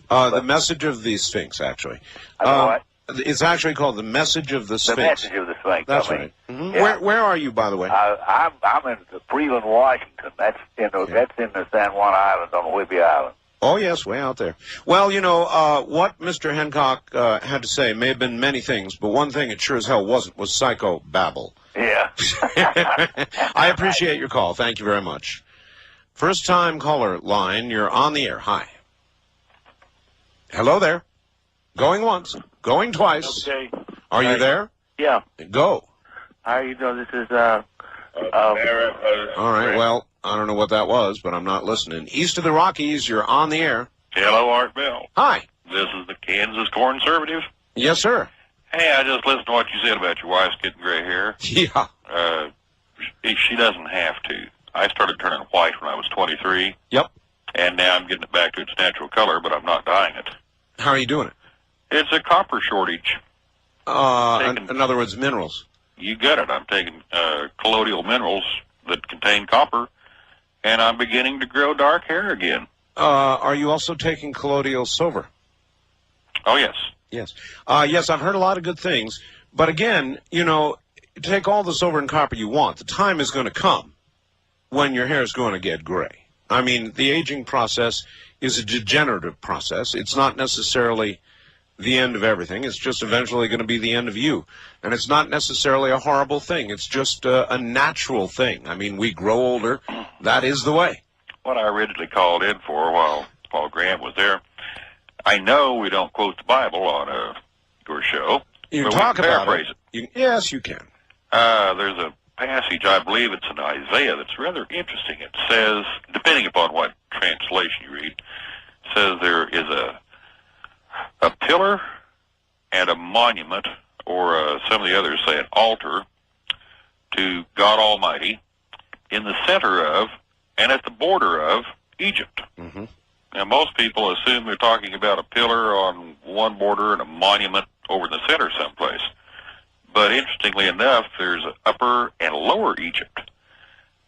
The Message of the Sphinx, actually. What? It's actually called The Message of the Sphinx. The Message of the Sphinx. That's right. Mm-hmm. Yeah. Where are you, by the way? I'm in Freeland, Washington. That's in the San Juan Island on Whidbey Island. Oh, yes, way out there. Well, you know, what Mr. Hancock had to say may have been many things, but one thing it sure as hell wasn't was psycho-babble. Yeah. I appreciate your call. Thank you very much. First-time caller line, you're on the air. Hi. Hello there. Going once. Going twice. Okay. Are you there? Yeah. Go. How you doing? This is All right, well, I don't know what that was, but I'm not listening. East of the Rockies, you're on the air. Hello, Art Bell. Hi. This is the Kansas Conservative. Yes, sir. Hey, I just listened to what you said about your wife's getting gray hair. Yeah. She doesn't have to. I started turning white when I was 23. Yep. And now I'm getting it back to its natural color, but I'm not dyeing it. How are you doing it? It's a copper shortage. In other words, minerals. You got it. I'm taking colloidal minerals that contain copper, and I'm beginning to grow dark hair again. Are you also taking colloidal silver? Oh, yes. Yes. Yes, I've heard a lot of good things. But again, you know, take all the silver and copper you want. The time is going to come when your hair is going to get gray. I mean, the aging process is a degenerative process. It's not necessarily the end of everything. It's just eventually going to be the end of you. And it's not necessarily a horrible thing. It's just a natural thing. I mean, we grow older. That is the way. What I originally called in for while Paul Graham was there, I know we don't quote the Bible on your show. You but talk we can about paraphrase it. Yes, you can. There's a passage, I believe it's in Isaiah, that's rather interesting. It says, depending upon what translation you read, says there is a pillar and a monument, or some of the others say an altar, to God Almighty in the center of and at the border of Egypt. Mm-hmm. Now, most people assume they're talking about a pillar on one border and a monument over in the center someplace. But interestingly enough, there's Upper and Lower Egypt.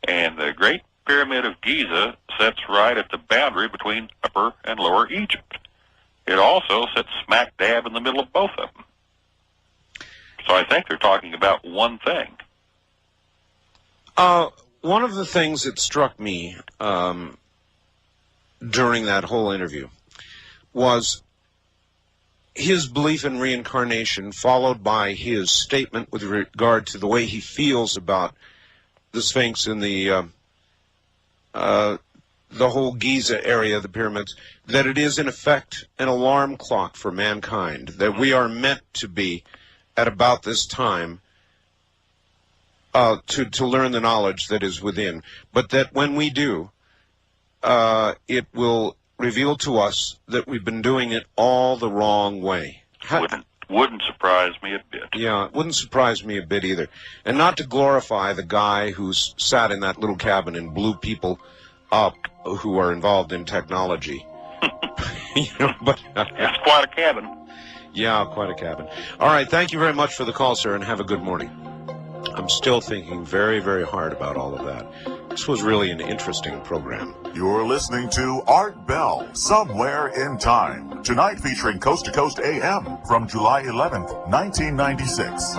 And the Great Pyramid of Giza sits right at the boundary between Upper and Lower Egypt. It also sits smack dab in the middle of both of them. So I think they're talking about one thing. One of the things that struck me during that whole interview was his belief in reincarnation, followed by his statement with regard to the way he feels about the Sphinx and the whole Giza area, the pyramids, that it is in effect an alarm clock for mankind, that we are meant to be at about this time to learn the knowledge that is within, but that when we do, it will reveal to us that we've been doing it all the wrong way. Wouldn't surprise me a bit. Yeah, it wouldn't surprise me a bit either. And not to glorify the guy who's sat in that little cabin and blew people up who are involved in technology. You know, but it's quite a cabin. Yeah, quite a cabin. All right, thank you very much for the call, sir, and have a good morning. I'm still thinking very, very hard about all of that. This was really an interesting program. You're listening to Art Bell, Somewhere in Time. Tonight featuring Coast to Coast AM from July 11th, 1996.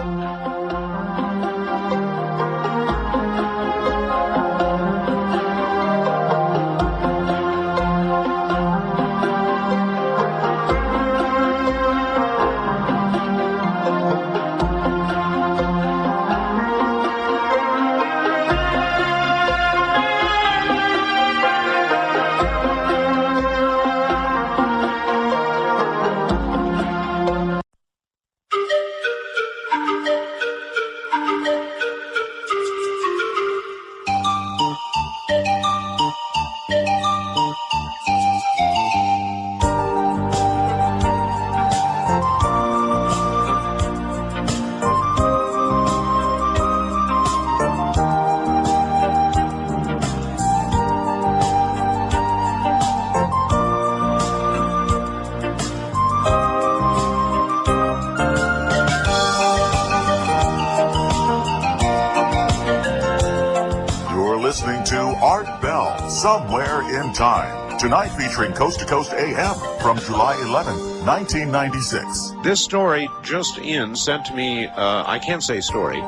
Somewhere in Time. Tonight featuring Coast to Coast AM from July 11th, 1996. This story just sent to me, I can't say story,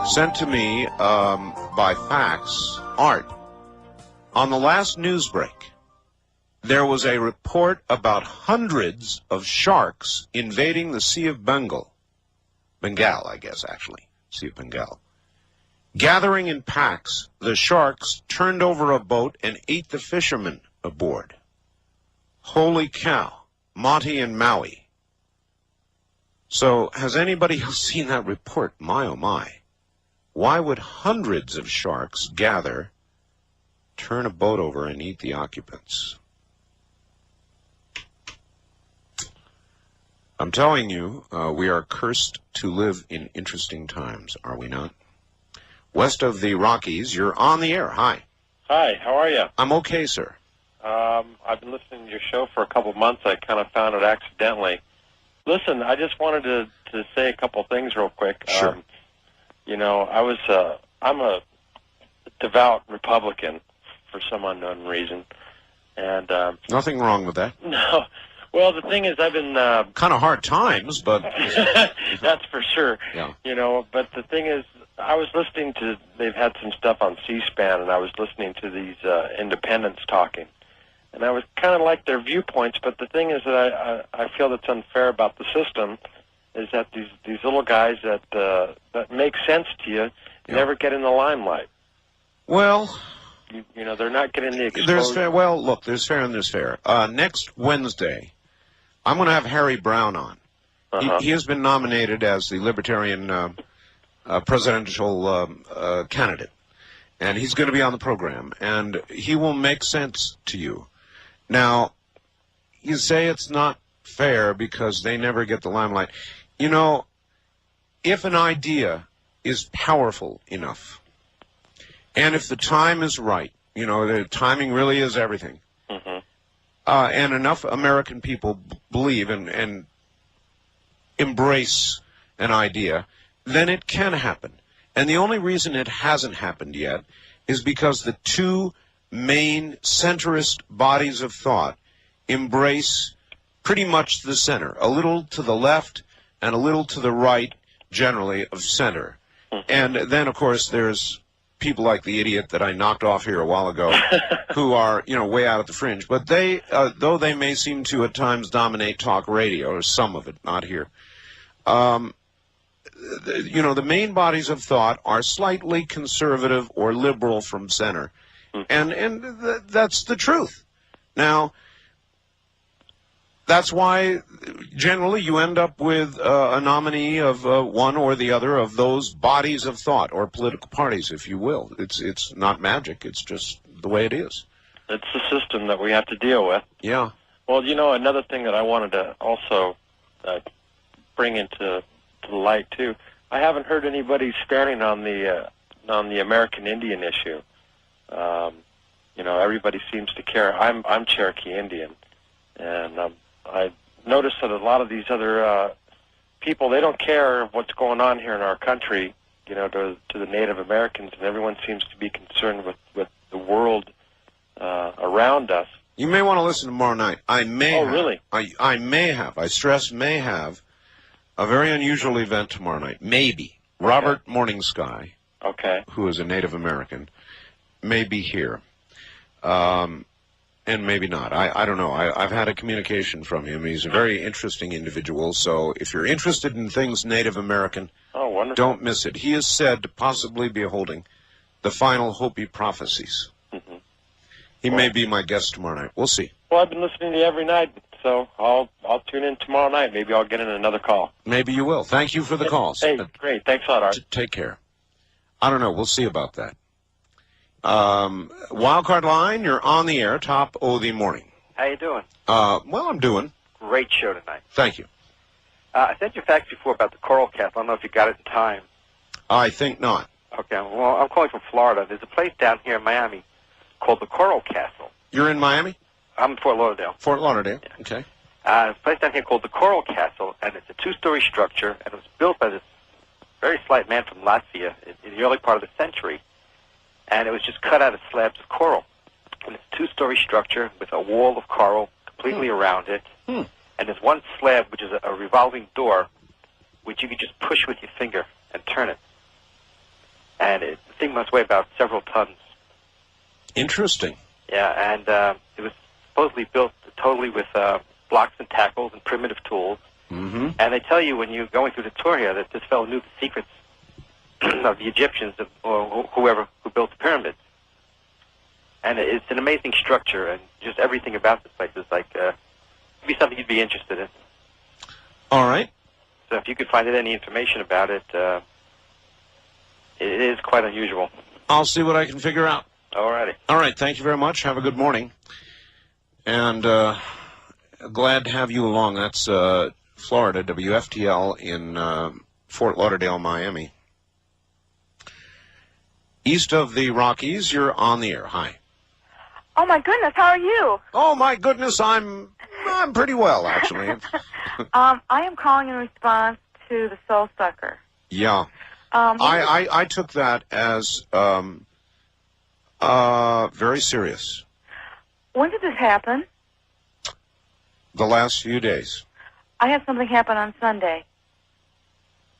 sent to me by fax, Art. On the last news break, there was a report about hundreds of sharks invading the Sea of Bengal, I guess, actually, Sea of Bengal. Gathering in packs, the sharks turned over a boat and ate the fishermen aboard. Holy cow, Monty and Maui. So, has anybody else seen that report? My, oh my. Why would hundreds of sharks gather, turn a boat over, and eat the occupants? I'm telling you, we are cursed to live in interesting times, are we not? West of the Rockies, you're on the air. Hi. Hi, how are you? I'm okay, sir. I've been listening to your show for a couple of months. I kind of found it accidentally. Listen, I just wanted to say a couple of things real quick. Sure. You know, I'm a devout Republican for some unknown reason. And nothing wrong with that. No. Well, the thing is, I've been... kind of hard times, but... That's for sure. Yeah. You know, but the thing is, I was listening to... They've had some stuff on C-SPAN, and I was listening to these independents talking. And I was kind of like their viewpoints, but the thing is that I feel that's unfair about the system is that these little guys that make sense to you never get in the limelight. Well... You know, they're not getting the exposure. There's fair. Well, look, there's fair and there's fair. Next Wednesday, I'm going to have Harry Brown on. He has been nominated as the Libertarian presidential candidate, and he's going to be on the program, and he will make sense to you. Now, you say it's not fair because they never get the limelight. You know, if an idea is powerful enough, and if the time is right, you know, the timing really is everything, and enough American people believe and embrace an idea, then it can happen. And the only reason it hasn't happened yet is because the two main centrist bodies of thought embrace pretty much the center, a little to the left and a little to the right, generally, of center. And then, of course, there's people like the idiot that I knocked off here a while ago who are, you know, way out at the fringe. But they, though they may seem to at times dominate talk radio, or some of it, not here, you know, the main bodies of thought are slightly conservative or liberal from center. And that's the truth. Now, that's why generally you end up with a nominee of one or the other of those bodies of thought, or political parties, if you will. It's not magic. It's just the way it is. It's the system that we have to deal with. Yeah. Well, you know, another thing that I wanted to also bring into the light, too, I haven't heard anybody standing on the American Indian issue. You know, everybody seems to care. I'm Cherokee Indian, and I noticed that a lot of these other people, they don't care what's going on here in our country, you know, to the Native Americans, and everyone seems to be concerned with the world around us. You may want to listen tomorrow night. I may have, really? I may have, I stress may have, a very unusual event tomorrow night. Maybe. Okay. Robert Morning Sky, who is a Native American, may be here. And maybe not. I don't know. I've had a communication from him. He's a very interesting individual. So if you're interested in things Native American, don't miss it. He is said to possibly be holding the final Hopi prophecies. He may be my guest tomorrow night. We'll see. Well, I've been listening to you every night, so I'll tune in tomorrow night. Maybe I'll get in another call. Maybe you will. Thank you for the calls. Hey, great. Thanks a lot, Art. Take care. I don't know. We'll see about that. Wildcard line, you're on the air, top of the morning. How you doing? Well, I'm doing. Great show tonight. Thank you. I sent you a fax before about the coral cap. I don't know if you got it in time. I think not. Okay, well, I'm calling from Florida. There's a place down here in Miami called the Coral Castle. You're in Miami? I'm in Fort Lauderdale. Fort Lauderdale, okay. There's a place down here called the Coral Castle, and it's a two-story structure, and it was built by this very slight man from Latvia in the early part of the century. And it was just cut out of slabs of coral. And it's a two-story structure with a wall of coral completely around it. And there's one slab, which is a revolving door, which you can just push with your finger and turn it. And the thing must weigh about several tons. Interesting. Yeah, and it was supposedly built totally with blocks and tackles and primitive tools. Mm-hmm. And they tell you when you're going through the tour here that this fellow knew the secrets of the Egyptians or whoever who built the pyramids. And it's an amazing structure, and just everything about this place is like it'd be something you'd be interested in. All right. So if you could find out any information about it, it is quite unusual. I'll see what I can figure out. Alrighty. All right. Thank you very much. Have a good morning. And glad to have you along. That's Florida, WFTL in Fort Lauderdale, Miami. East of the Rockies, you're on the air. Hi. Oh my goodness, how are you? Oh my goodness, I'm pretty well, actually. I am calling in response to the Soul Sucker. Yeah. I took that as very serious. When did this happen? The last few days. I had something happen on Sunday.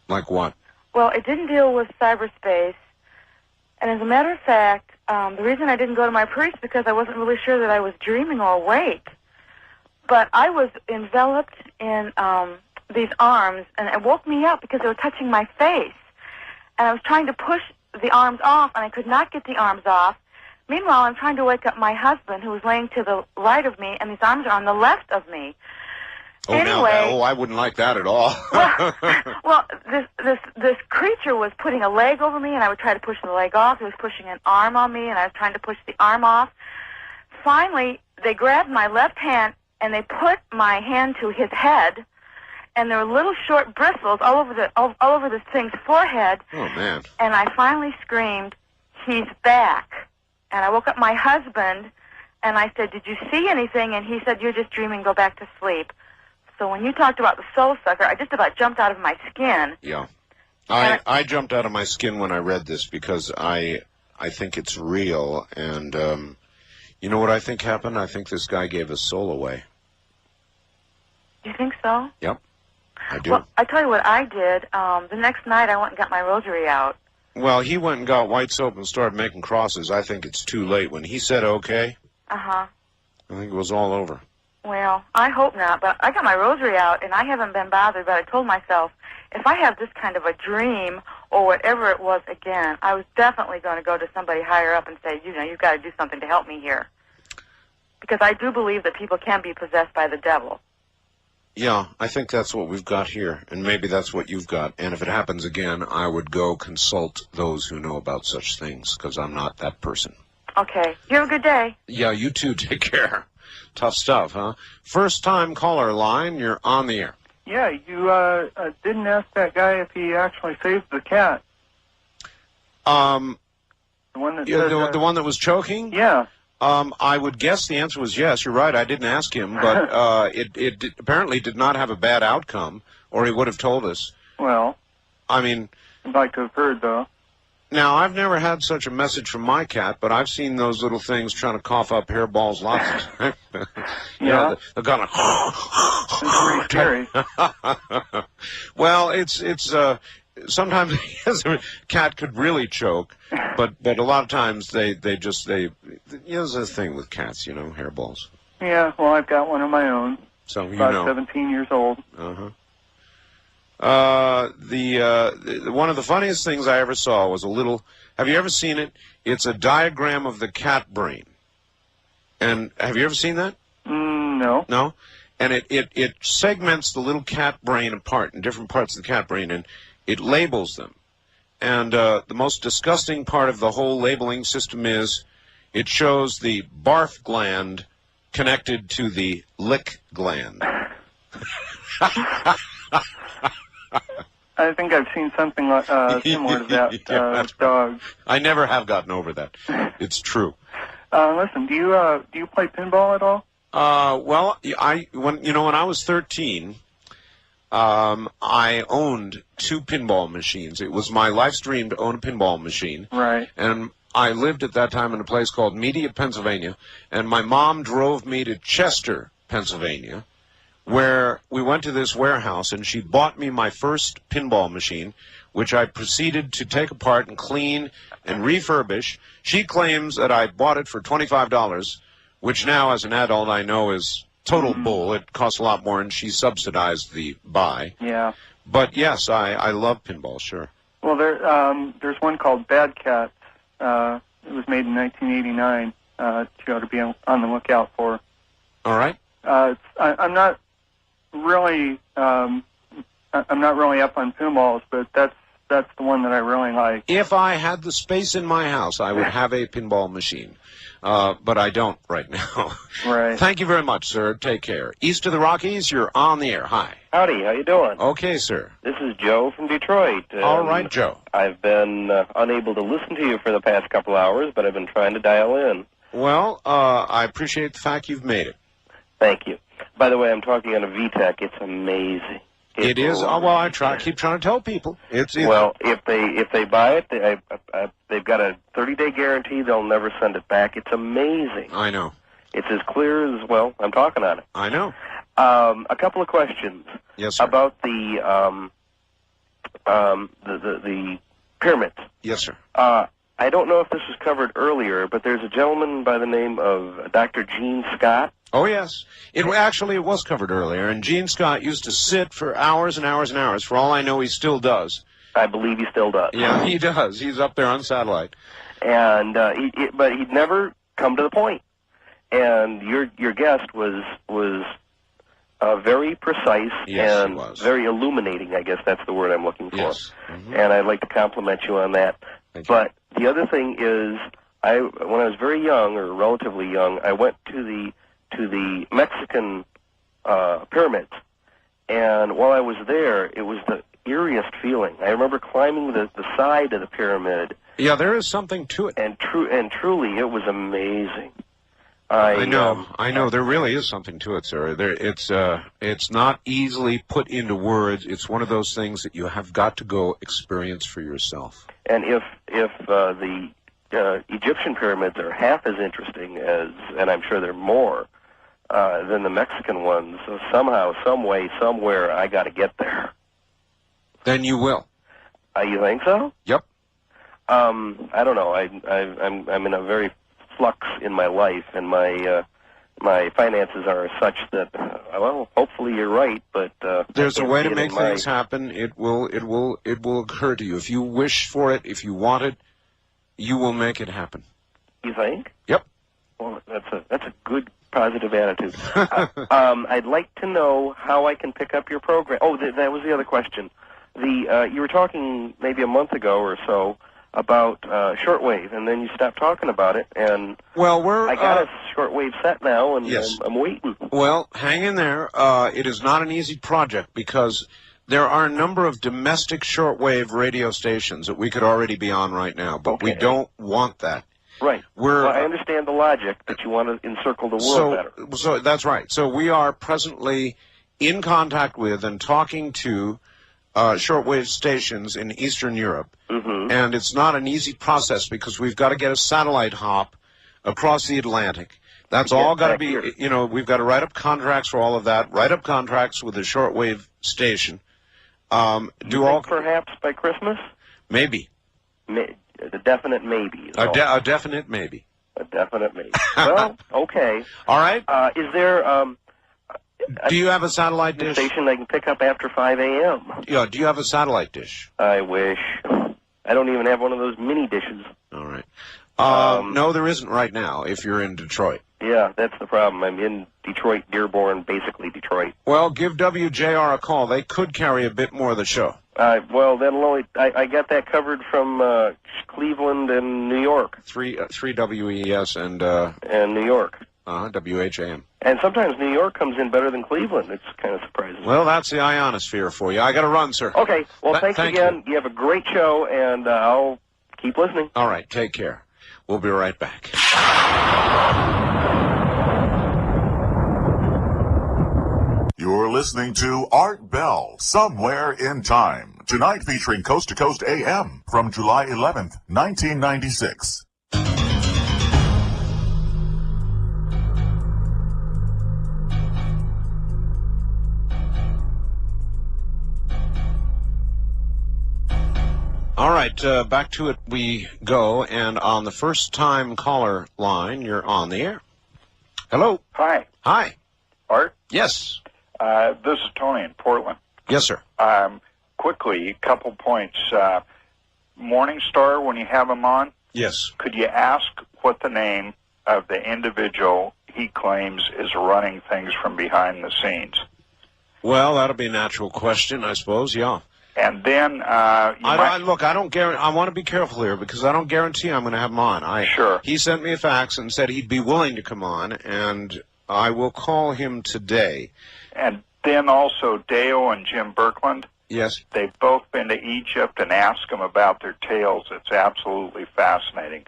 Like what? Well, it didn't deal with cyberspace. And as a matter of fact, the reason I didn't go to my priest is because I wasn't really sure that I was dreaming or awake. But I was enveloped in these arms, and it woke me up because they were touching my face. And I was trying to push the arms off, and I could not get the arms off. Meanwhile, I'm trying to wake up my husband, who was laying to the right of me, and these arms are on the left of me. Oh, anyway, I wouldn't like that at all. well, this creature was putting a leg over me, and I would try to push the leg off. He was pushing an arm on me, and I was trying to push the arm off. Finally, they grabbed my left hand, and they put my hand to his head, and there were little short bristles all over this thing's forehead. Oh, man. And I finally screamed, "He's back!" And I woke up my husband, and I said, "Did you see anything?" And he said, "You're just dreaming. Go back to sleep." So when you talked about the Soul Sucker, I just about jumped out of my skin. Yeah. I jumped out of my skin when I read this because I think it's real. And you know what I think happened? I think this guy gave his soul away. You think so? Yep. I do. Well, I tell you what I did. The next night I went and got my rosary out. Well, he went and got white soap and started making crosses. I think it's too late. When he said okay, Uh-huh. I think it was all over. Well, I hope not, but I got my rosary out, and I haven't been bothered, but I told myself, if I have this kind of a dream or whatever it was again, I was definitely going to go to somebody higher up and say, you've got to do something to help me here. Because I do believe that people can be possessed by the devil. Yeah, I think that's what we've got here, and maybe that's what you've got. And if it happens again, I would go consult those who know about such things, because I'm not that person. Okay. You have a good day. Yeah, you too. Take care. Tough stuff, huh? First-time caller line, you're on the air. Yeah, you didn't ask that guy if he actually saved the cat. The one that the one that was choking? Yeah. I would guess the answer was yes. You're right. I didn't ask him, but it apparently did not have a bad outcome, or he would have told us. Well, I mean, I'd like to have heard, though. Now, I've never had such a message from my cat, but I've seen those little things trying to cough up hairballs lots of times. Yeah. They're kind of... It's pretty scary. Well, it's sometimes a cat could really choke, but a lot of times they there's a thing with cats, hairballs. Yeah, well, I've got one of my own. So about 17 years old. Uh-huh. One of the funniest things I ever saw was a little... Have you ever seen it? It's a diagram of the cat brain. And have you ever seen that? No. No? And it segments the little cat brain apart in different parts of the cat brain, and it labels them. And the most disgusting part of the whole labeling system is it shows the barf gland connected to the lick gland. I think I've seen something similar to that. Dogs. I never have gotten over that. It's true. Listen, do you play pinball at all? Well, when I was 13, I owned 2 pinball machines. It was my life's dream to own a pinball machine. Right. And I lived at that time in a place called Media, Pennsylvania, and my mom drove me to Chester, Pennsylvania, where we went to this warehouse, and she bought me my first pinball machine, which I proceeded to take apart and clean and refurbish. She claims that I bought it for $25 which now as an adult I know is total bull. It costs a lot more, and she subsidized the buy. Yeah. But yes, I love pinball, sure. Well, there's one called Bad Cats. It was made in 1989. You ought to be on the lookout for. All right. I'm not really up on pinballs, but that's the one that I really like. If I had the space in my house, I would have a pinball machine. But I don't right now. Right. Thank you very much, sir. Take care. East of the Rockies, you're on the air. Hi. Howdy, how you doing? Okay, sir. This is Joe from Detroit. All right, Joe. I've been unable to listen to you for the past couple hours, but I've been trying to dial in. Well, I appreciate the fact you've made it. Thank you. By the way, I'm talking on a VTech. It's amazing. It is. Oh, well, keep trying to tell people. Well, if they buy it, they've got a 30-day guarantee. They'll never send it back. It's amazing. I know. It's as clear as, well, I'm talking on it. I know. A couple of questions. Yes, sir. About the pyramids. Yes, sir. I don't know if this was covered earlier, but there's a gentleman by the name of Dr. Gene Scott. Oh, yes. It was covered earlier, and Gene Scott used to sit for hours and hours and hours. For all I know, he still does. I believe he still does. Yeah, he does. He's up there on satellite. And but he'd never come to the point. And your guest was very precise and very illuminating. I guess that's the word I'm looking for. Yes. And I'd like to compliment you on that. But the other thing is, when I was very young, or relatively young, I went to the Mexican pyramids, and while I was there, it was the eeriest feeling. I remember climbing the side of the pyramid. Yeah, there is something to it. And truly, it was amazing. I know. There really is something to it, sir. It's not easily put into words. It's one of those things that you have got to go experience for yourself. And if the Egyptian pyramids are half as interesting as, and I'm sure they're more than the Mexican ones, so somehow, some way, somewhere, I got to get there. Then you will. You think so? Yep. I don't know. I'm in a very flux in my life, and my finances are such that well, hopefully you're right, but there's a way to make things happen. It will occur to you. If you wish for it, if you want it, you will make it happen. You think? Yep. Well, that's a good positive attitude. I'd like to know how I can pick up your program. Oh, that was the other question. You were talking maybe a month ago or so about shortwave, and then you stopped talking about it. And I got a shortwave set now, and yes. I'm waiting. Well, hang in there. It is not an easy project because there are a number of domestic shortwave radio stations that we could already be on right now, but we don't want that. Right. I understand the logic that you want to encircle the world better. So that's right. So we are presently in contact with and talking to shortwave stations in Eastern Europe. And it's not an easy process because we've got to get a satellite hop across the Atlantic. That's all got to be, we've got to write up contracts for all of that, write up contracts with a shortwave station. Perhaps by Christmas? Maybe. A definite maybe. A definite maybe. A definite maybe. Well, okay. All right. Is there... do you have a satellite dish? Station I can pick up after 5 a.m. Yeah, do you have a satellite dish? I wish. I don't even have one of those mini dishes. All right. No, there isn't right now if you're in Detroit. Yeah, that's the problem. I'm in Detroit, Dearborn, basically Detroit. Well, give WJR a call. They could carry a bit more of the show. Well, that'll only... I got that covered from Cleveland and New York. 3 WES and New York. WHAM. And sometimes New York comes in better than Cleveland. It's kind of surprising. Well, that's the ionosphere for you. I got to run, sir. Okay. Well, thanks again. You have a great show, and I'll keep listening. All right. Take care. We'll be right back. You're listening to Art Bell, Somewhere in Time. Tonight featuring Coast to Coast AM from July 11th, 1996. All right, back to it we go, and on the first-time caller line, you're on the air. Hello. Hi. Hi. Art? Yes. This is Tony in Portland. Yes, sir. Quickly, a couple points. Morningstar, when you have him on, yes, could you ask what the name of the individual he claims is running things from behind the scenes? Well, that'll be a natural question, I suppose, yeah. And then, look, I don't guarantee. I want to be careful here because I don't guarantee I'm going to have him on. Sure. He sent me a fax and said he'd be willing to come on, and I will call him today. And then also Dale and Jim Birkeland. Yes. They've both been to Egypt and asked them about their tales. It's absolutely fascinating.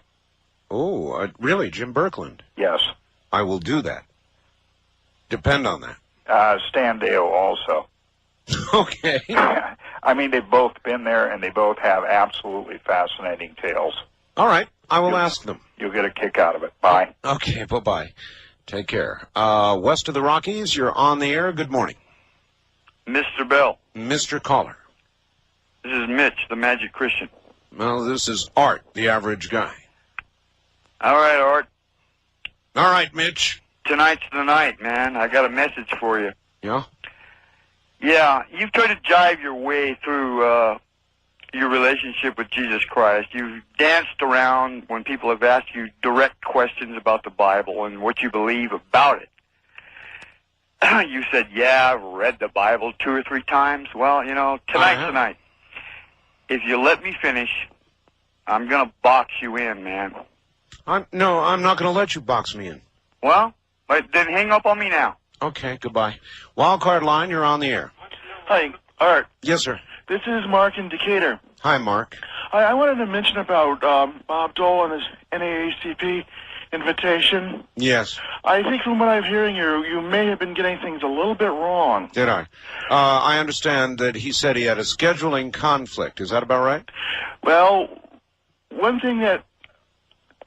Oh, really, Jim Birkeland? Yes. I will do that. Depend on that. Stan Dale also. Okay. I mean, they've both been there, and they both have absolutely fascinating tales. All right. I will ask them. You'll get a kick out of it. Bye. Okay, bye-bye. Take care. West of the Rockies, you're on the air. Good morning. Mr. Bell. Mr. Caller. This is Mitch, the Magic Christian. Well, this is Art, the average guy. All right, Art. All right, Mitch. Tonight's the night, man. I got a message for you. Yeah? Yeah, you've tried to jive your way through your relationship with Jesus Christ. You've danced around when people have asked you direct questions about the Bible and what you believe about it. You said, yeah, I've read the Bible 2 or 3 times. Well, you know, tonight's the night. If you let me finish, I'm going to box you in, man. No, I'm not going to let you box me in. Well, then hang up on me now. Okay, goodbye. Wildcard line, you're on the air. Hi, Art. Yes, sir. This is Mark in Decatur. Hi, Mark. I wanted to mention about Bob Dole and his NAACP invitation. Yes. I think from what I'm hearing, you may have been getting things a little bit wrong. Did I? I understand that he said he had a scheduling conflict. Is that about right? Well, one thing that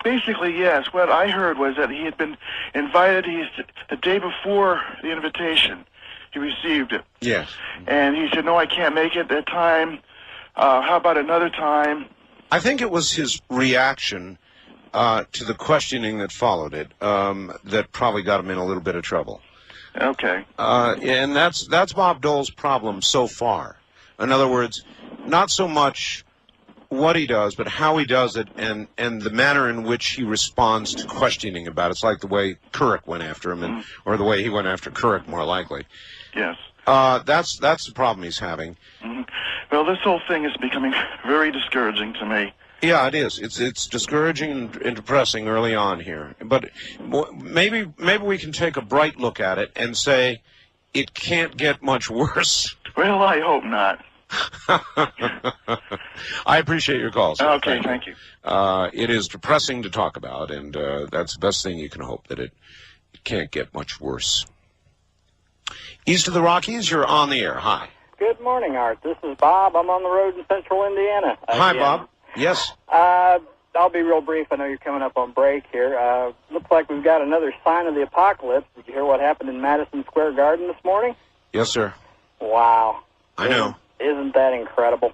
basically, yes, what I heard was that he had been invited the day before the invitation. He received it. Yes. And he said, no, I can't make it that time. How about another time? I think it was his reaction to the questioning that followed it that probably got him in a little bit of trouble. Okay. And that's Bob Dole's problem so far. In other words, not so much what he does, but how he does it and the manner in which he responds to questioning about it. It's like the way Couric went after him, or the way he went after Couric, more likely. Yes. That's the problem he's having. Mm-hmm. Well, this whole thing is becoming very discouraging to me. Yeah, it is. It's discouraging and depressing early on here. But maybe we can take a bright look at it and say it can't get much worse. Well, I hope not. I appreciate your call, sir. Okay, thank you. It is depressing to talk about, and that's the best thing you can hope, that it can't get much worse. East of the Rockies, you're on the air. Hi. Good morning, Art. This is Bob. I'm on the road in central Indiana. Hi, Bob. Yes. I'll be real brief. I know you're coming up on break here. Looks like we've got another sign of the apocalypse. Did you hear what happened in Madison Square Garden this morning? Yes, sir. Wow. I know. Isn't that incredible?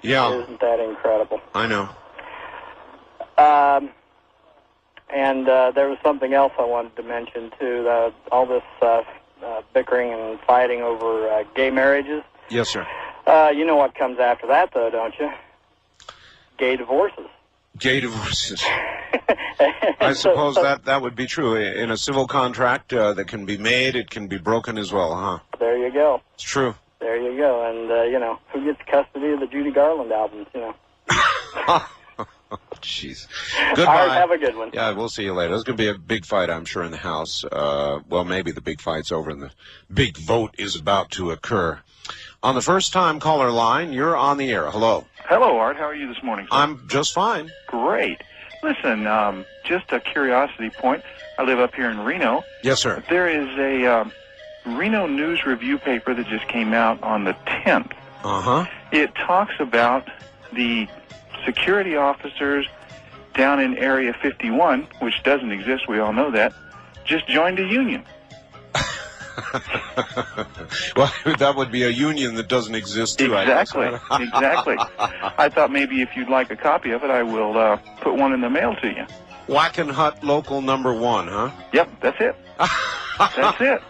Yeah. Isn't that incredible? I know. And there was something else I wanted to mention, too. All this bickering and fighting over gay marriages. Yes, sir. You know what comes after that, though, don't you? Gay divorces. Gay divorces. I suppose that would be true. In a civil contract that can be made, it can be broken as well, huh? There you go. It's true. There you go. And, you know, who gets custody of the Judy Garland albums, you know? Jeez. Goodbye. All right, have a good one. Yeah, we'll see you later. There's going to be a big fight, I'm sure, in the House. Well, maybe the big fight's over and the big vote is about to occur. On the first-time caller line, you're on the air. Hello. Hello, Art. How are you this morning, sir? I'm just fine. Great. Listen, just a curiosity point. I live up here in Reno. Yes, sir. There is a Reno News Review paper that just came out on the 10th. Uh-huh. It talks about the security officers down in Area 51, which doesn't exist, we all know that, just joined a union. Well, that would be a union that doesn't exist, too, Exactly, I guess. exactly. I thought maybe if you'd like a copy of it, I will put one in the mail to you. Wackenhut Local Number 1, huh? Yep, that's it. That's it.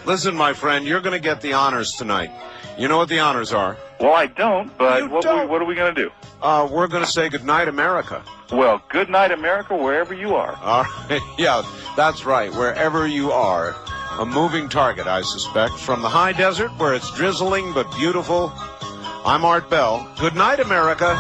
Listen, my friend, you're going to get the honors tonight. You know what the honors are? Well, I don't, but what are we going to do? We're going to say goodnight, America. Well, good night, America, wherever you are. All right. Yeah, that's right, wherever you are. A moving target, I suspect. From the high desert, where it's drizzling but beautiful, I'm Art Bell. Good night, America.